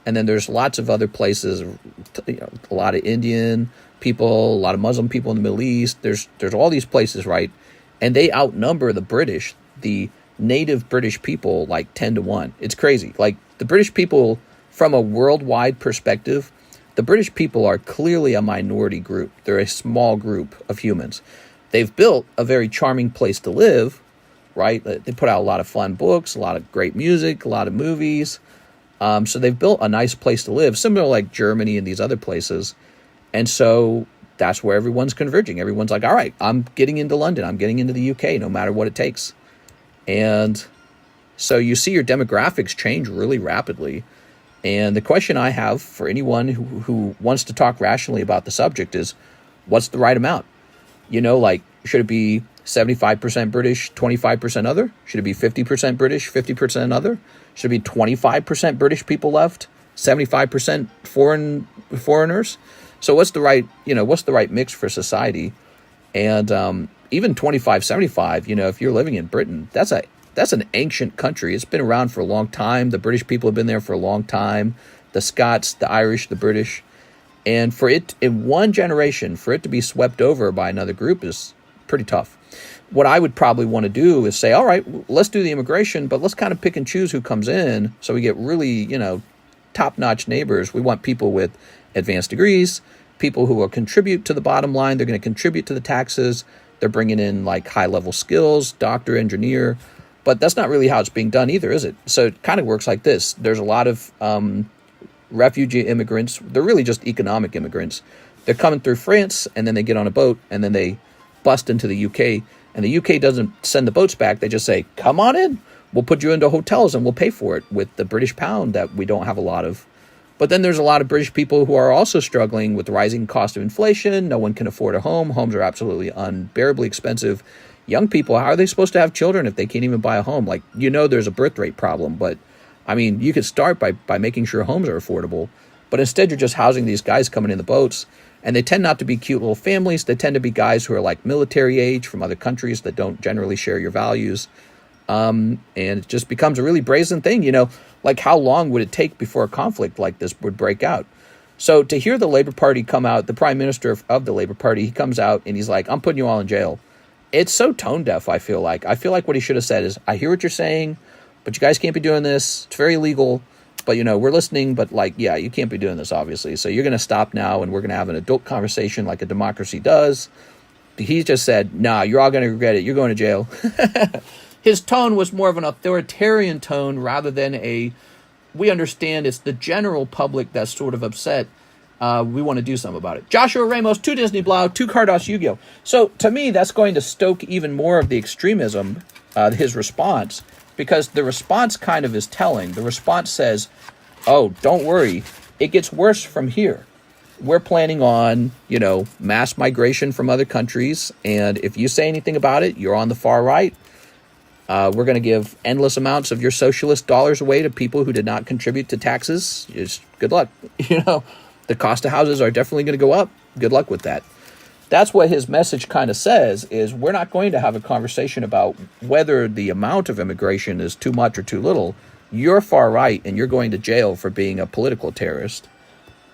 And then there's lots of other places, a lot of Indian people, a lot of Muslim people in the Middle East. There's all these places, right? And they outnumber the British, the native British people, like 10 to 1. It's crazy. Like the British people, from a worldwide perspective, the British people are clearly a minority group. They're a small group of humans. they've built a very charming place to live, right? They put out a lot of fun books, a lot of great music, a lot of movies. So they've built a nice place to live, similar like Germany and these other places. And so that's where everyone's converging. Everyone's like, all right, I'm getting into London. I'm getting into the UK, no matter what it takes. And so you see your demographics change really rapidly. And the question I have for anyone who wants to talk rationally about the subject is, what's the right amount? You know, like, should it be 75% British, 25% other? Should it be 50% British, 50% other? Should it be 25% British people left, 75% foreigners? So what's the right mix for society? And even 25-75, you know, if you're living in Britain, that's an ancient country. It's been around for a long time. The British people have been there for a long time. The Scots, the Irish, the British. And for it, in one generation, for it to be swept over by another group is pretty tough. What I would probably want to do is say, all right, let's do the immigration, but let's kind of pick and choose who comes in so we get really, you know, top-notch neighbors. We want people with advanced degrees, people who will contribute to the bottom line. They're going to contribute to the taxes. They're bringing in like high-level skills, doctor, engineer. But that's not really how it's being done either, is it? So it kind of works like this. There's a lot of refugee immigrants. They're really just economic immigrants. They're coming through France, and then they get on a boat, and then they bust into the UK. And the UK doesn't send the boats back. They just say, come on in. We'll put you into hotels, and we'll pay for it with the British pound that we don't have a lot of. But then there's a lot of British people who are also struggling with the rising cost of inflation. No one can afford a home. Homes are absolutely unbearably expensive. Young people, how are they supposed to have children if they can't even buy a home? Like, you know, there's a birth rate problem, but I mean, you could start by making sure homes are affordable. But instead, you're just housing these guys coming in the boats, and they tend not to be cute little families. They tend to be guys who are like military age from other countries that don't generally share your values. And it just becomes a really brazen thing, you know, like how long would it take before a conflict like this would break out? So to hear the Labour Party come out, the Prime Minister of the Labour Party, he comes out and he's like, I'm putting you all in jail. It's so tone deaf, I feel like. I feel like what he should have said is, I hear what you're saying, but you guys can't be doing this. It's very illegal. But, you know, we're listening, but like, yeah, you can't be doing this, obviously. So you're going to stop now, and we're going to have an adult conversation like a democracy does. He just said, nah, you're all going to regret it. You're going to jail. His tone was more of an authoritarian tone rather than we understand it's the general public that's sort of upset. We want to do something about it. Joshua Ramos, 2 Disney Blau, 2 Cardos Yu-Gi-Oh! So to me, that's going to stoke even more of the extremism, his response, because the response kind of is telling. The response says, oh, don't worry, it gets worse from here. We're planning on, you know, mass migration from other countries, and if you say anything about it, you're on the far right. We're going to give endless amounts of your socialist dollars away to people who did not contribute to taxes. Just good luck. You know, the cost of houses are definitely going to go up. Good luck with that. That's what his message kind of says, is we're not going to have a conversation about whether the amount of immigration is too much or too little. You're far right, and you're going to jail for being a political terrorist.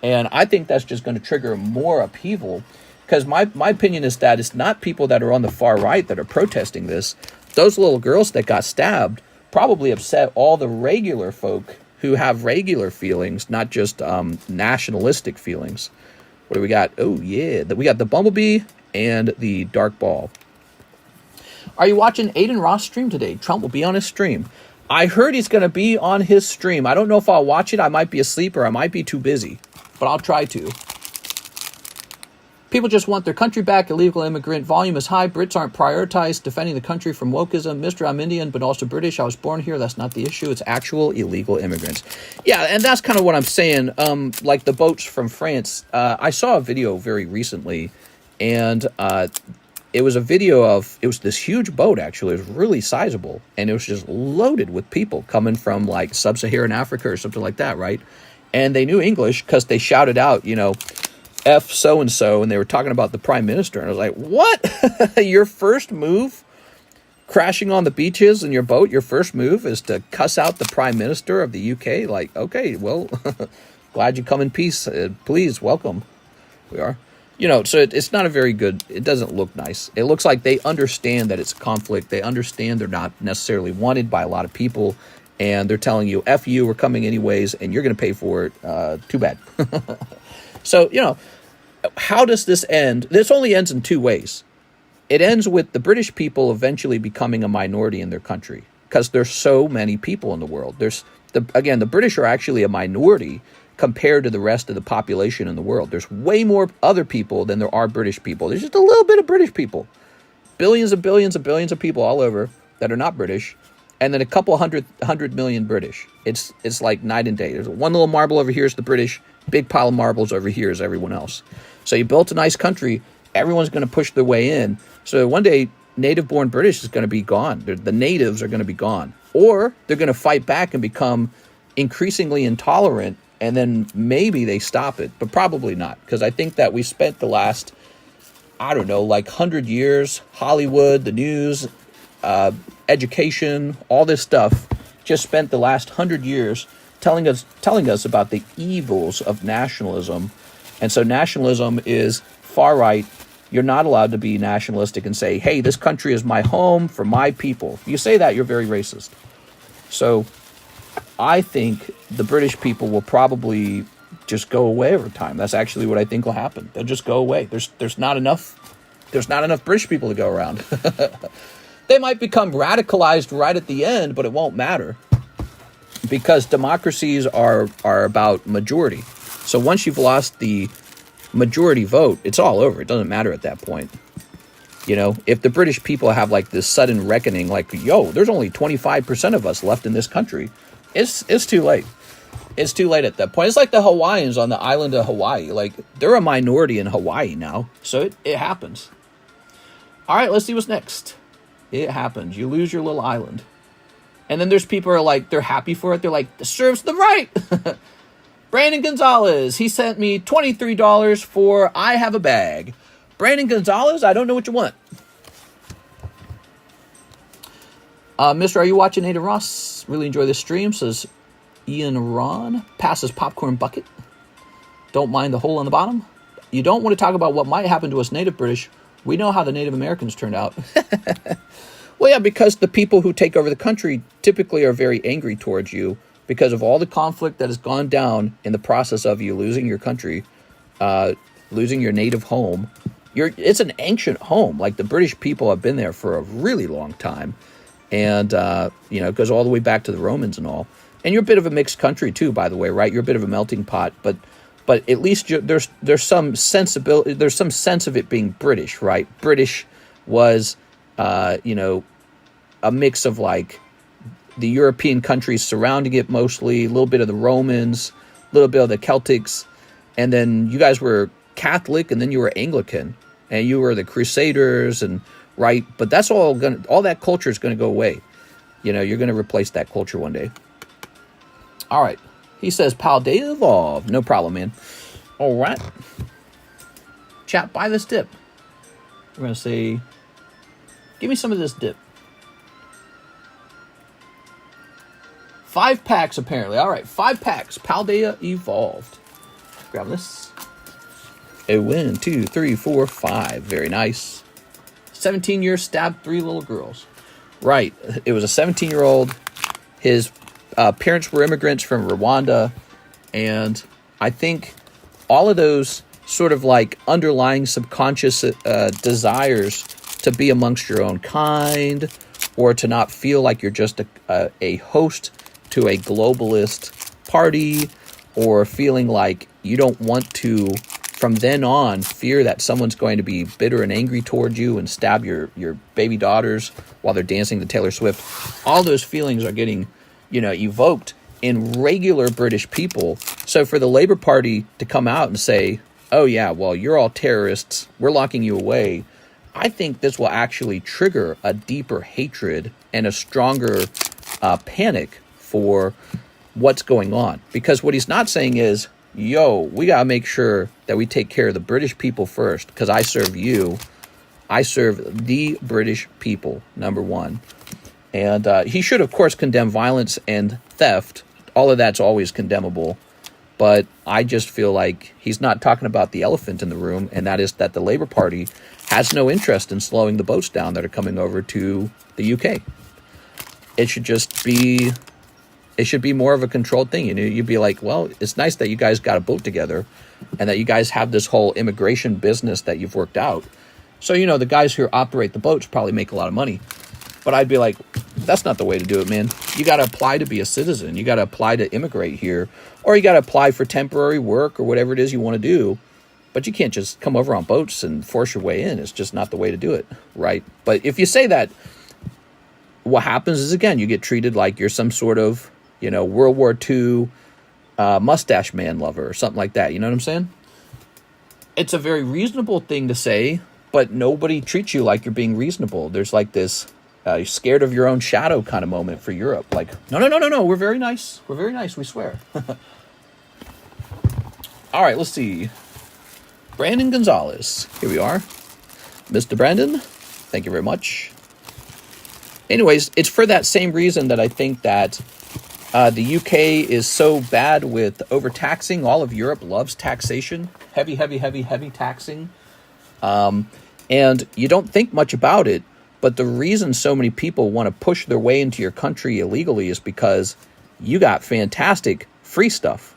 And I think that's just going to trigger more upheaval, because my opinion is that it's not people that are on the far right that are protesting this. Those little girls that got stabbed probably upset all the regular folk who have regular feelings, not just nationalistic feelings. What do we got? Oh, yeah. We got the Bumblebee and the Dark Ball. Are you watching Aiden Ross stream today? Trump will be on his stream. I heard he's going to be on his stream. I don't know if I'll watch it. I might be asleep or I might be too busy, but I'll try to. People just want their country back. Illegal immigrant volume is high. Brits aren't prioritized. Defending the country from wokeism. Mr. I'm Indian, but also British. I was born here. That's not the issue. It's actual illegal immigrants. Yeah, and that's kind of what I'm saying. Like the boats from France. I saw a video very recently, and it was a video of, it was this huge boat, actually. It was really sizable, and it was just loaded with people coming from like sub-Saharan Africa or something like that, right? And they knew English because they shouted out, you know, F so-and-so, and they were talking about the prime minister. And I was like, what? Your first move, crashing on the beaches in your boat, your first move is to cuss out the prime minister of the UK? Like, okay, well, glad you come in peace. Please, welcome. We are. You know, so it's not a very good, it doesn't look nice. It looks like they understand that it's a conflict. They understand they're not necessarily wanted by a lot of people. And they're telling you, F you, we're coming anyways, and you're going to pay for it. Too bad. So, you know, how does this end? This only ends in two ways. it ends with the British people eventually becoming a minority in their country because there's so many people in the world. The British are actually a minority compared to the rest of the population in the world. There's way more other people than there are British people. There's just a little bit of British people. Billions and billions and billions of people all over that are not British, and then a couple hundred million British. It's like night and day. There's one little marble over here is the British, big pile of marbles over here is everyone else. So you built a nice country, everyone's going to push their way in. So one day, native-born British is going to be gone. The natives are going to be gone. Or they're going to fight back and become increasingly intolerant, and then maybe they stop it, but probably not. Because I think that we spent the last, 100 years, Hollywood, the news, education, all this stuff, just spent the last 100 years telling us about the evils of nationalism. And so nationalism is far right. You're not allowed to be nationalistic and say, hey, this country is my home for my people. If you say that, you're very racist. So I think the British people will probably just go away over time. That's actually what I think will happen. They'll just go away. There's not enough British people to go around. They might become radicalized right at the end, but it won't matter because democracies are about majority. So once you've lost the majority vote, it's all over. It doesn't matter at that point. If the British people have like this sudden reckoning, like, yo, there's only 25% of us left in this country, it's too late. It's too late at that point. It's like the Hawaiians on the island of Hawaii. Like, they're a minority in Hawaii now. So it happens. All right, let's see what's next. It happens. You lose your little island. And then there's people who are like, they're happy for it. They're like, this serves the right. Brandon Gonzalez, he sent me $23 for I Have a Bag. Brandon Gonzalez, I don't know what you want. Mister, are you watching Nathan Ross? Really enjoy this stream, says Ian Ron. Passes popcorn bucket. Don't mind the hole on the bottom. You don't want to talk about what might happen to us native British. We know how the Native Americans turned out. Well, yeah, because the people who take over the country typically are very angry towards you because of all the conflict that has gone down in the process of you losing your country, losing your native home. It's an ancient home. Like, the British people have been there for a really long time. And, it goes all the way back to the Romans and all. And you're a bit of a mixed country, too, by the way, right? You're a bit of a melting pot. But at least there's some sensibility. There's some sense of it being British, right? British was, a mix of, like, the European countries surrounding it mostly, a little bit of the Romans, a little bit of the Celtics. And then you guys were Catholic, and then you were Anglican. And you were the Crusaders, and right, but that's all that culture is going to go away. You're going to replace that culture one day. All right. He says, Pal Data Evolve. No problem, man. All right. Chat, buy this dip. We're going to say, give me some of this dip. 5 packs, apparently. All right, 5 packs. Pal Data Evolved. Grab this. 1, 2, 3, 4, 5. Very nice. 17-year stabbed 3 little girls. Right. It was a 17-year-old. His parents were immigrants from Rwanda. And I think all of those sort of like underlying subconscious desires to be amongst your own kind, or to not feel like you're just a host to a globalist party, or feeling like you don't want to, from then on, fear that someone's going to be bitter and angry towards you and stab your baby daughters while they're dancing to Taylor Swift. All those feelings are getting, evoked in regular British people. So for the Labour Party to come out and say, oh yeah, well, you're all terrorists, we're locking you away, I think this will actually trigger a deeper hatred and a stronger panic for what's going on. Because what he's not saying is, yo, we got to make sure that we take care of the British people first, because I serve you. I serve the British people, number one. And he should, of course, condemn violence and theft. All of that's always condemnable. But I just feel like he's not talking about the elephant in the room, and that is that the Labour Party has no interest in slowing the boats down that are coming over to the UK. It should just be... It should be more of a controlled thing. You'd be like, well, it's nice that you guys got a boat together and that you guys have this whole immigration business that you've worked out. So, you know, the guys who operate the boats probably make a lot of money. But I'd be like, that's not the way to do it, man. You got to apply to be a citizen. You got to apply to immigrate here. Or you got to apply for temporary work or whatever it is you want to do. But you can't just come over on boats and force your way in. It's just not the way to do it, right? But if you say that, what happens is, again, you get treated like you're some sort of, you know, World War II mustache man lover or something like that. You know what I'm saying? It's a very reasonable thing to say, but nobody treats you like you're being reasonable. There's like this you're scared of your own shadow kind of moment for Europe. Like, no, we're very nice. We're very nice, we swear. All right, let's see. Brandon Gonzalez. Here we are. Mr. Brandon, thank you very much. Anyways, it's for that same reason that I think that the UK is so bad with overtaxing. All of Europe loves taxation. Heavy taxing. And you don't think much about it, but the reason so many people want to push their way into your country illegally is because you got fantastic free stuff.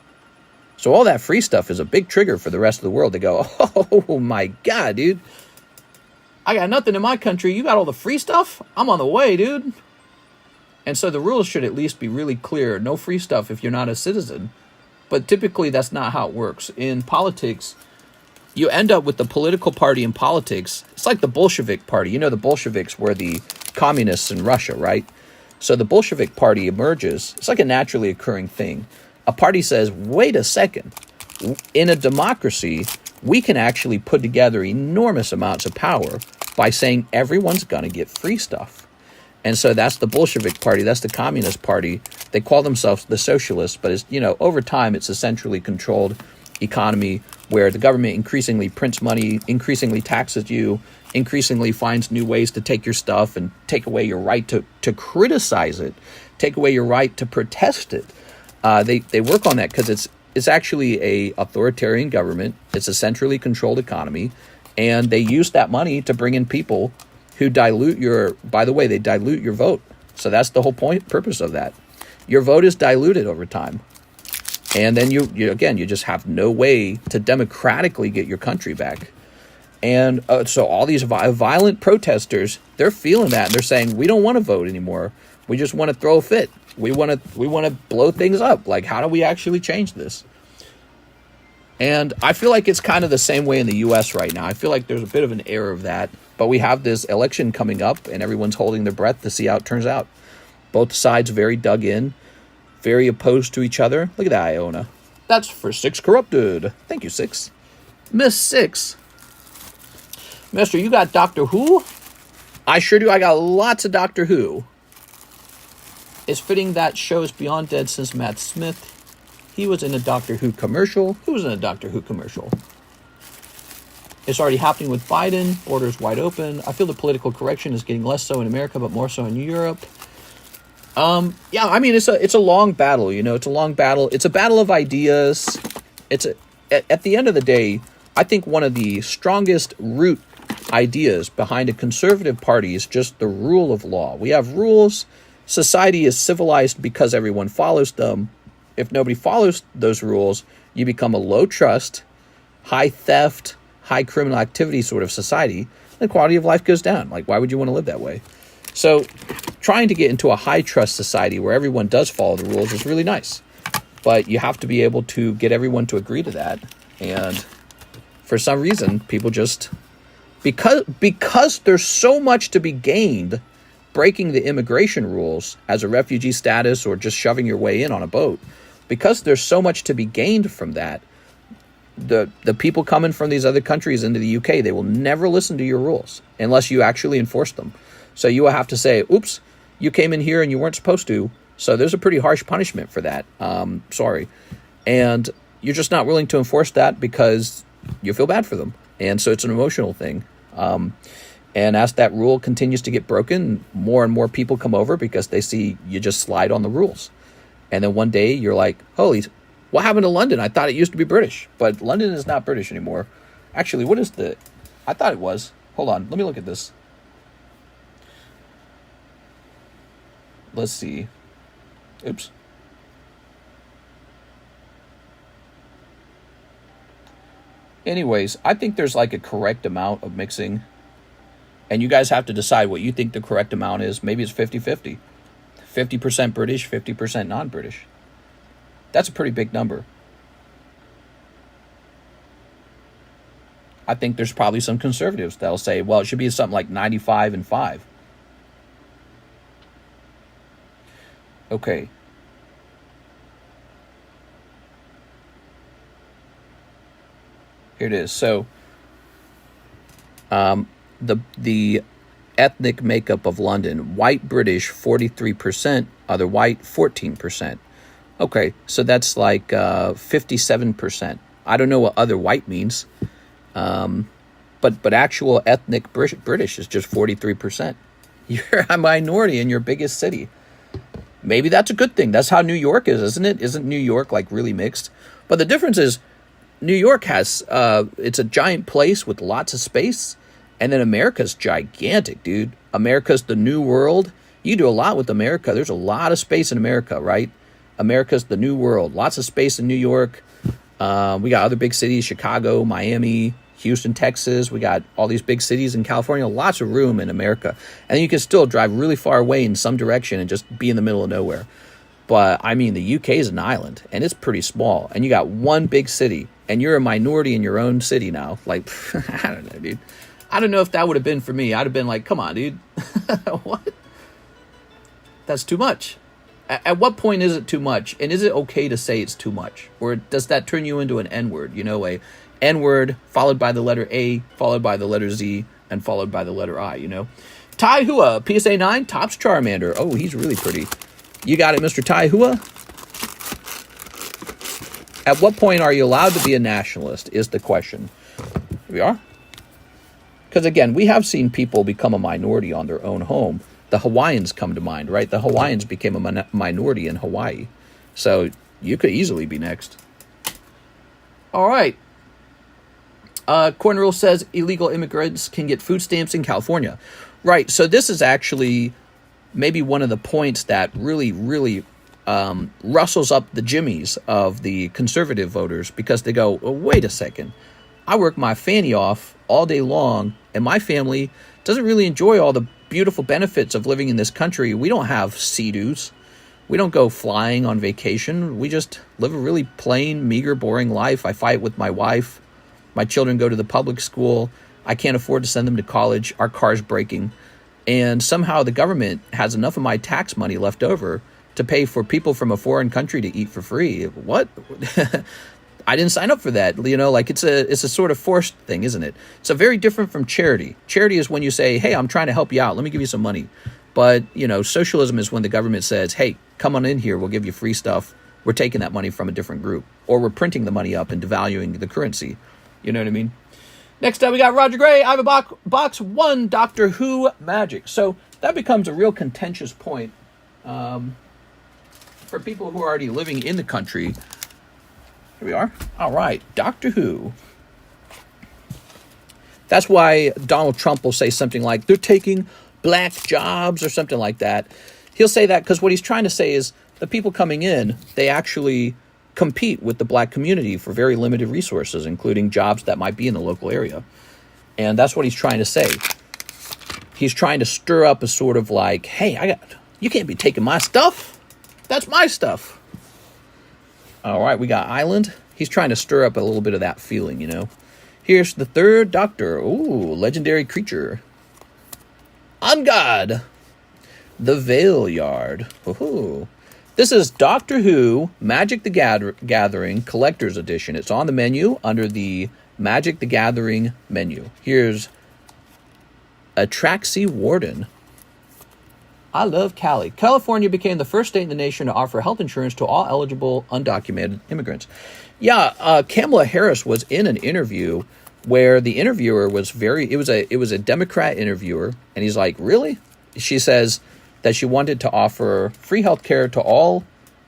So all that free stuff is a big trigger for the rest of the world to go, oh my God, dude. I got nothing in my country. You got all the free stuff? I'm on the way, dude. And so the rules should at least be really clear. No free stuff if you're not a citizen. But typically that's not how it works. In politics, you end up with the political party in politics. It's like the Bolshevik party. You know, the Bolsheviks were the communists in Russia, right? So the Bolshevik party emerges. It's like a naturally occurring thing. A party says, wait a second. In a democracy, we can actually put together enormous amounts of power by saying everyone's going to get free stuff. And so that's the Bolshevik party. That's the Communist Party. They call themselves the socialists, but it's, you know, over time, it's a centrally controlled economy where the government increasingly prints money, increasingly taxes you, increasingly finds new ways to take your stuff and take away your right to criticize it, take away your right to protest it. They work on that because it's actually a authoritarian government. It's a centrally controlled economy, and they use that money to bring in people who dilute your, by the way, they dilute your vote. So that's the whole purpose of that. Your vote is diluted over time. And then you just have no way to democratically get your country back. And so all these violent protesters, they're feeling that. And they're saying, we don't want to vote anymore. We just want to throw a fit. We want to blow things up. Like, how do we actually change this? And I feel like it's kind of the same way in the U.S. right now. I feel like there's a bit of an error of that. But we have this election coming up, and everyone's holding their breath to see how it turns out. Both sides very dug in, very opposed to each other. Look at that, Iona. That's for Six Corrupted. Thank you, Six. Miss Six. Mister, you got Doctor Who? I sure do. I got lots of Doctor Who. It's fitting that show's beyond dead since Matt Smith. He was in a Doctor Who commercial. Who was in a Doctor Who commercial? It's already happening with Biden. Borders wide open. I feel the political correction is getting less so in America, but more so in Europe. Yeah, I mean, it's a long battle, you know. It's a long battle. It's a battle of ideas. At the end of the day, I think one of the strongest root ideas behind a conservative party is just the rule of law. We have rules. Society is civilized because everyone follows them. If nobody follows those rules, you become a low trust, high theft, high criminal activity sort of society. The quality of life goes down. Like, why would you want to live that way? So trying to get into a high trust society where everyone does follow the rules is really nice. But you have to be able to get everyone to agree to that. And for some reason, people just... Because there's so much to be gained breaking the immigration rules as a refugee status or just shoving your way in on a boat, because there's so much to be gained from that, the people coming from these other countries into the UK, they will never listen to your rules unless you actually enforce them. So you will have to say, oops, you came in here and you weren't supposed to, so there's a pretty harsh punishment for that. Sorry. And you're just not willing to enforce that because you feel bad for them. And so it's an emotional thing. And as that rule continues to get broken, more and more people come over because they see you just slide on the rules. And then one day you're like, holy, what happened to London? I thought it used to be British, but London is not British anymore. Actually, what is I thought it was. Hold on, let me look at this. Let's see. Oops. Anyways, I think there's like a correct amount of mixing. And you guys have to decide what you think the correct amount is. Maybe it's 50-50. 50% British, 50% non-British. That's a pretty big number. I think there's probably some conservatives that'll say, well, it should be something like 95-5. Okay. Here it is. So, the ethnic makeup of London: white British 43%, other white 14%. Okay, so that's like 57%. I don't know what other white means, but actual ethnic British is just 43%. You're a minority in your biggest city. Maybe that's a good thing. That's how New York is, isn't it? Isn't New York like really mixed? But the difference is New York has, it's a giant place with lots of space. And then America's gigantic, dude. America's the new world. You do a lot with America. There's a lot of space in America, right? America's the new world. Lots of space in New York. We got other big cities: Chicago, Miami, Houston, Texas. We got all these big cities in California. Lots of room in America. And you can still drive really far away in some direction and just be in the middle of nowhere. But, I mean, the UK is an island, and it's pretty small. And you got one big city, and you're a minority in your own city now. Like, I don't know, dude. I don't know if that would have been for me. I'd have been like, come on, dude. What? That's too much. At what point is it too much? And is it okay to say it's too much? Or does that turn you into an N-word? You know, a N-word followed by the letter A, followed by the letter Z, and followed by the letter I, you know? Tai Hua, PSA 9, tops Charmander. Oh, he's really pretty. You got it, Mr. Tai Hua? At what point are you allowed to be a nationalist is the question. Here we are. Because, again, we have seen people become a minority on their own home. The Hawaiians come to mind, right? The Hawaiians became a minority in Hawaii. So you could easily be next. All right. Corn Rule says illegal immigrants can get food stamps in California. Right. So this is actually maybe one of the points that really, really rustles up the jimmies of the conservative voters, because they go, oh, wait a second. I work my fanny off all day long, and my family doesn't really enjoy all the beautiful benefits of living in this country. We don't have Sea-Doos. We don't go flying on vacation. We just live a really plain, meager, boring life. I fight with my wife. My children go to the public school. I can't afford to send them to college. Our car's breaking. And somehow the government has enough of my tax money left over to pay for people from a foreign country to eat for free. What? I didn't sign up for that. You know, like it's a sort of forced thing, isn't it? It's a very different from charity. Charity is when you say, hey, I'm trying to help you out. Let me give you some money. But, you know, socialism is when the government says, hey, come on in here. We'll give you free stuff. We're taking that money from a different group. Or we're printing the money up and devaluing the currency. You know what I mean? Next up, we got Roger Gray. I have a box 1 Doctor Who Magic. So that becomes a real contentious point for people who are already living in the country. Here we are. All right. Doctor Who. That's why Donald Trump will say something like, they're taking black jobs or something like that. He'll say that because what he's trying to say is the people coming in, they actually compete with the black community for very limited resources, including jobs that might be in the local area. And that's what he's trying to say. He's trying to stir up a sort of like, hey, you can't be taking my stuff. That's my stuff. All right, we got Island. He's trying to stir up a little bit of that feeling, you know. Here's the 3rd Doctor. Ooh, legendary creature. On God. The Veil Yard. Ooh. This is Doctor Who Magic the Gathering Collector's Edition. It's on the menu under the Magic the Gathering menu. Here's Atraxie Warden. I love Cali. California became the first state in the nation to offer health insurance to all eligible undocumented immigrants. Yeah, Kamala Harris was in an interview where the interviewer was it was a Democrat interviewer, and he's like, really? She says that she wanted to offer free health care to all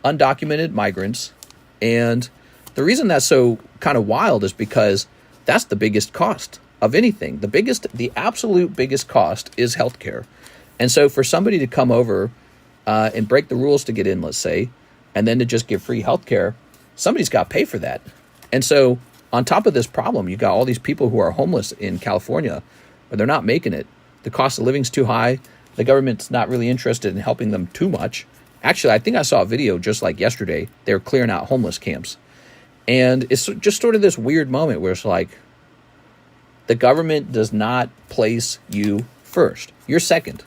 undocumented migrants. And the reason that's so kind of wild is because that's the biggest cost of anything. The absolute biggest cost is health care. And so for somebody to come over and break the rules to get in, let's say, and then to just give free health care, somebody's got to pay for that. And so on top of this problem, you got all these people who are homeless in California, but they're not making it. The cost of living's too high. The government's not really interested in helping them too much. Actually, I think I saw a video just like yesterday. They were clearing out homeless camps. And it's just sort of this weird moment where it's like, the government does not place you first. You're second.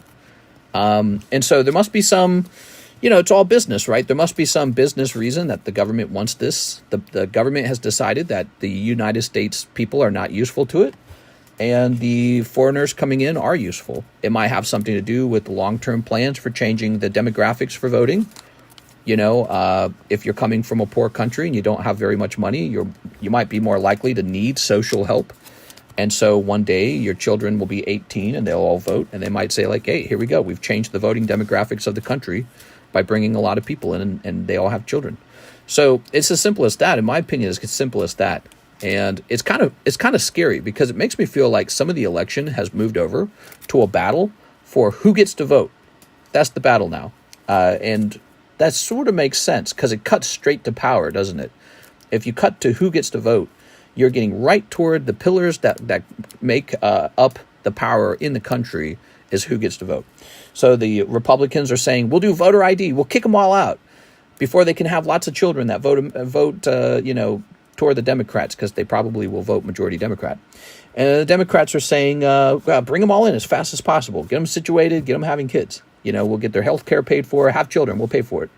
And so there must be some, it's all business, right? There must be some business reason that the government wants this. The government has decided that the United States people are not useful to it, and the foreigners coming in are useful. It might have something to do with the long-term plans for changing the demographics for voting. If you're coming from a poor country and you don't have very much money, you might be more likely to need social help. And so one day your children will be 18 and they'll all vote, and they might say like, hey, here we go. We've changed the voting demographics of the country by bringing a lot of people in, and they all have children. So it's as simple as that. In my opinion, it's as simple as that. And it's kind of scary because it makes me feel like some of the election has moved over to a battle for who gets to vote. That's the battle now. And that sort of makes sense because it cuts straight to power, doesn't it? If you cut to who gets to vote, you're getting right toward the pillars that make up the power in the country is who gets to vote. So the Republicans are saying, we'll do voter ID. We'll kick them all out before they can have lots of children that vote toward the Democrats, because they probably will vote majority Democrat. And the Democrats are saying, bring them all in as fast as possible. Get them situated, get them having kids. We'll get their health care paid for, have children, we'll pay for it.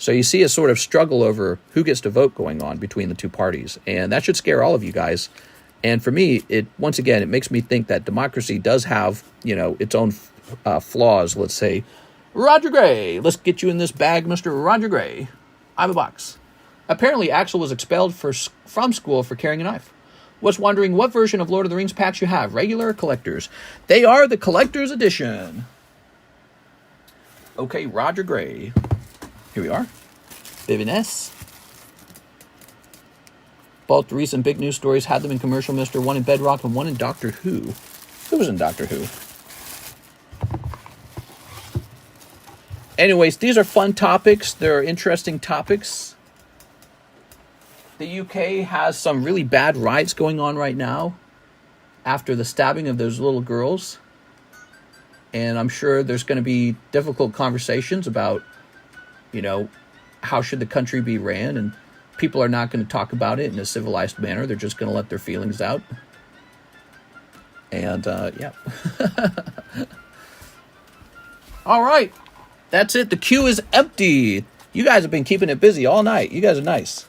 So you see a sort of struggle over who gets to vote going on between the two parties. And that should scare all of you guys. And for me, it makes me think that democracy does have, its own flaws, let's say. Roger Gray, let's get you in this bag, Mr. Roger Gray. I have a box. Apparently, Axel was expelled from school for carrying a knife. Was wondering what version of Lord of the Rings packs you have, regular or collectors? They are the collector's edition. Okay, Roger Gray. Here we are. Vivian S. Both recent big news stories had them in Commercial Mister, one in Bedrock and one in Doctor Who. Who was in Doctor Who? Anyways, these are fun topics. They're interesting topics. The UK has some really bad riots going on right now after the stabbing of those little girls. And I'm sure there's going to be difficult conversations about, how should the country be ran? And people are not going to talk about it in a civilized manner. They're just going to let their feelings out. And, yeah. All right. That's it. The queue is empty. You guys have been keeping it busy all night. You guys are nice.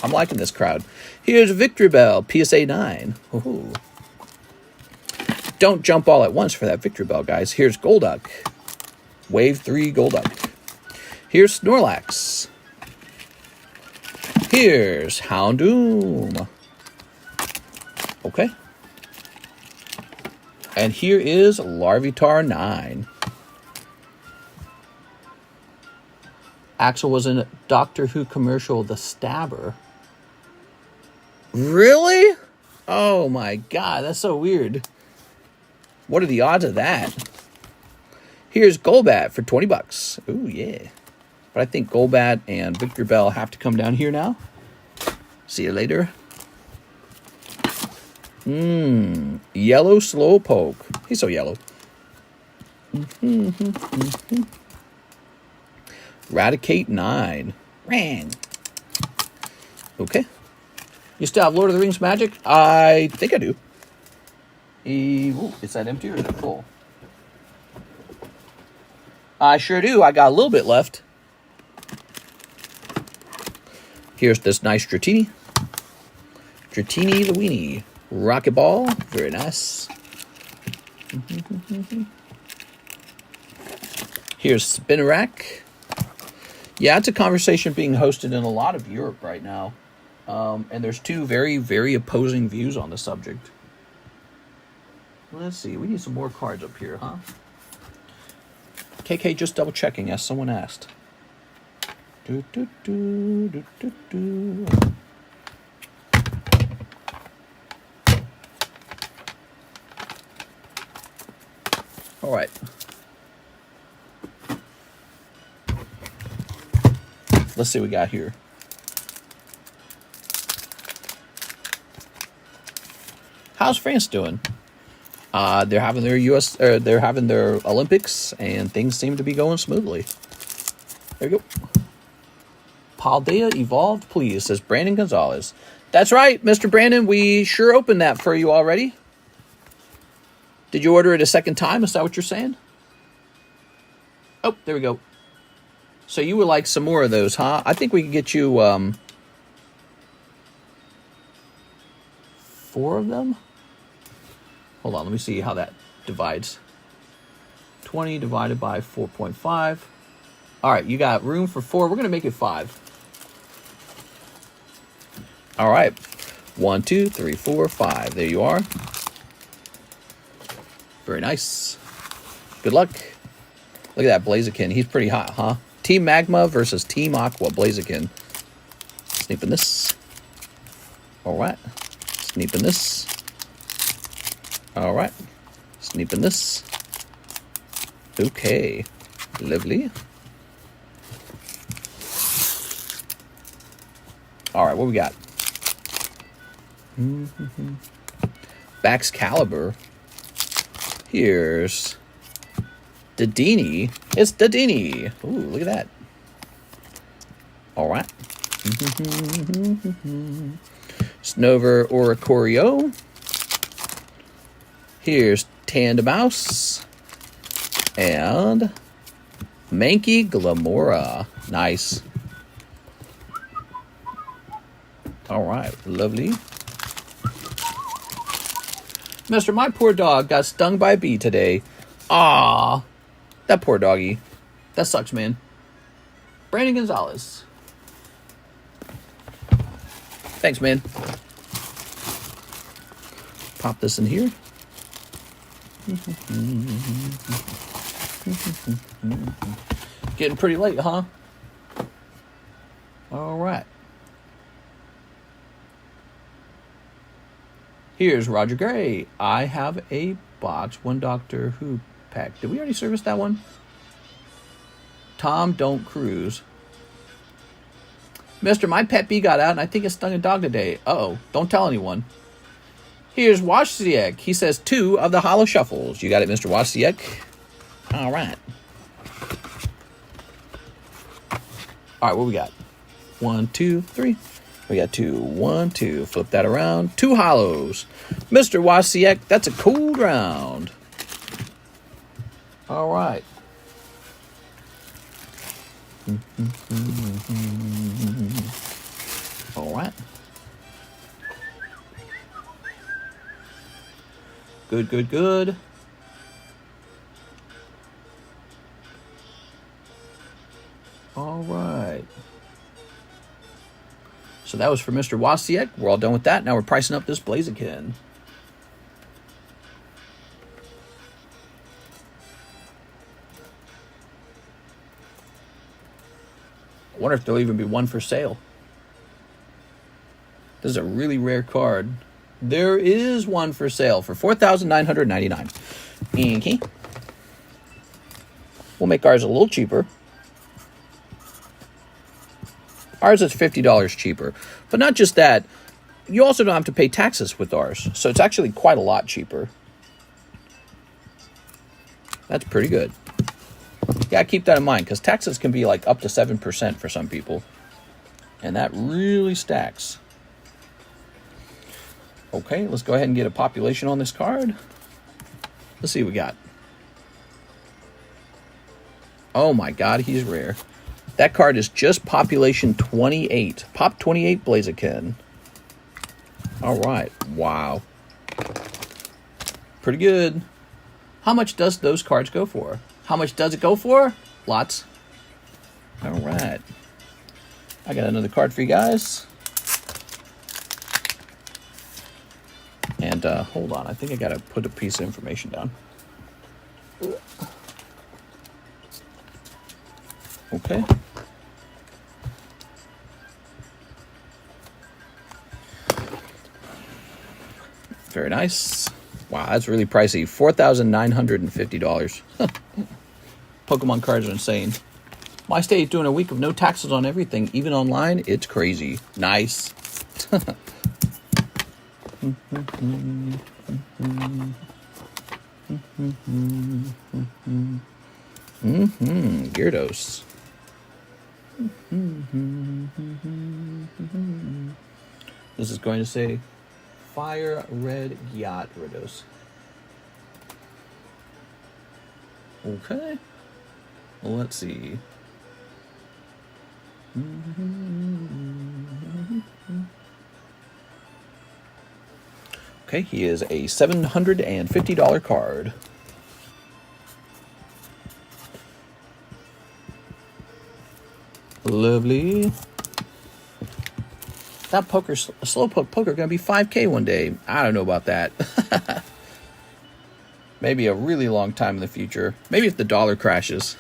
I'm liking this crowd. Here's Victory Bell, PSA 9. Ooh. Don't jump all at once for that Victory Bell, guys. Here's Golduck. Wave 3 Golduck. Here's Snorlax. Here's Houndoom. Okay. And here is Larvitar 9. Axel was in a Doctor Who commercial, The Stabber. Really? Oh my god, that's so weird. What are the odds of that? Here's Golbat for 20 bucks. Ooh, yeah. But I think Golbat and Victor Bell have to come down here now. See you later. Yellow Slowpoke. He's so yellow. Raticate 9. Rang. Okay. You still have Lord of the Rings Magic? I think I do. Ooh, is that empty or is it full? I sure do. I got a little bit left. Here's this nice Dratini. Dratini Luini. Rocket Ball. Very nice. Here's Spinnerack. Yeah, it's a conversation being hosted in a lot of Europe right now. And there's two very, very opposing views on the subject. Let's see. We need some more cards up here, huh? KK just double checking, as someone asked. All right. Let's see what we got here. How's France doing? They're having their Olympics, and things seem to be going smoothly. There you go. Paldea Evolved, please, says Brandon Gonzalez. That's right, Mr. Brandon. We sure opened that for you already. Did you order it a second time? Is that what you're saying? Oh, there we go. So you would like some more of those, huh? I think we can get you 4 of them. Hold on, let me see how that divides. 20 divided by 4.5. All right, you got room for 4. We're going to make it 5. All right. 1, 2, 3, 4, 5. There you are. Very nice. Good luck. Look at that Blaziken. He's pretty hot, huh? Team Magma versus Team Aqua Blaziken. Sneeping this. All right. Sneeping this. All right. Sneeping this. Okay. Lovely. All right, what we got? Baxcalibur. Here's Dedini. It's Dedini. Ooh, look at that. All right. Snover Oricorio. Here's Tandemouse. And Mankey Glamora. Nice. All right, lovely. Mister, my poor dog got stung by a bee today. Ah, that poor doggy. That sucks, man. Brandon Gonzalez. Thanks, man. Pop this in here. Getting pretty late, huh? All right. Here's Roger Gray. I have a box. 1 Doctor Who pack. Did we already service that one? Tom, don't cruise. Mister, my pet bee got out and I think it stung a dog today. Uh-oh. Don't tell anyone. Here's Washsiek. He says 2 of the Hollow Shuffles. You got it, Mr. Washsiek? All right. All right, what we got? 1, 2, 3. We got 2, 1, 2. Flip that around. 2 hollows. Mr. Wasiek, that's a cool round. All right. All right. Good, good, good. All right. So that was for Mr. Wasiek. We're all done with that. Now we're pricing up this Blaziken. I wonder if there'll even be one for sale. This is a really rare card. There is one for sale for $4,999. Okay. We'll make ours a little cheaper. Ours is $50 cheaper. But not just that, you also don't have to pay taxes with ours. So it's actually quite a lot cheaper. That's pretty good. Yeah, keep that in mind, because taxes can be like up to 7% for some people. And that really stacks. Okay, let's go ahead and get a population on this card. Let's see what we got. Oh my god, he's rare. That card is just population 28. Pop 28 Blaziken. All right. Wow. Pretty good. How much does those cards go for? How much does it go for? Lots. All right. I got another card for you guys. And hold on. I think I got to put a piece of information down. Okay. Very nice. Wow, that's really pricey. $4,950. Pokemon cards are insane. My state doing a week of no taxes on everything, even online. It's crazy. Nice. Gyarados. This is going to say Fire Red Gyarados. Okay. Well, let's see. Okay, he is a $750 card. Lovely. That slowpoke poker gonna be 5K one day. I don't know about that. Maybe a really long time in the future. Maybe if the dollar crashes.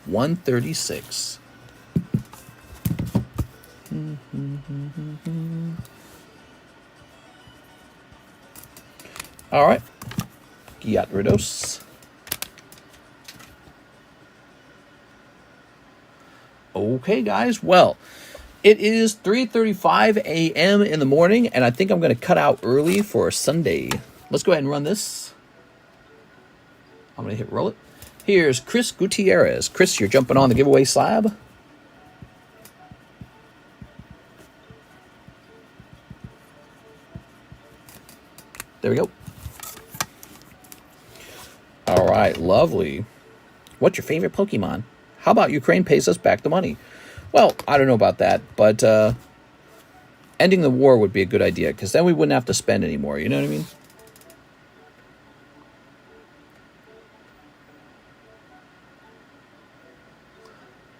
136. All right. Gyarados. Okay, guys. Well, it is 3:35 a.m. in the morning, and I think I'm going to cut out early for Sunday. Let's go ahead and run this. I'm going to hit roll it. Here's Chris Gutierrez. Chris, you're jumping on the giveaway slab. There we go. All right, lovely. What's your favorite Pokemon? How about Ukraine pays us back the money? Well, I don't know about that, but ending the war would be a good idea, because then we wouldn't have to spend anymore, you know what I mean?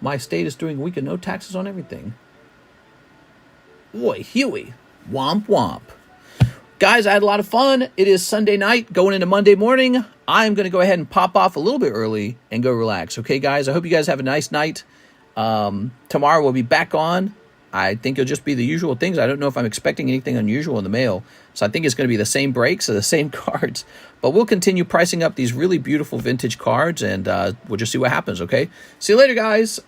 My state is doing a week of no taxes on everything. Oi, Huey. Womp womp. Guys, I had a lot of fun. It is Sunday night going into Monday morning. I'm going to go ahead and pop off a little bit early and go relax. Okay, guys? I hope you guys have a nice night. Tomorrow we'll be back on. I think it'll just be the usual things. I don't know if I'm expecting anything unusual in the mail. So I think it's going to be the same breaks or the same cards. But we'll continue pricing up these really beautiful vintage cards, and we'll just see what happens, okay? See you later, guys.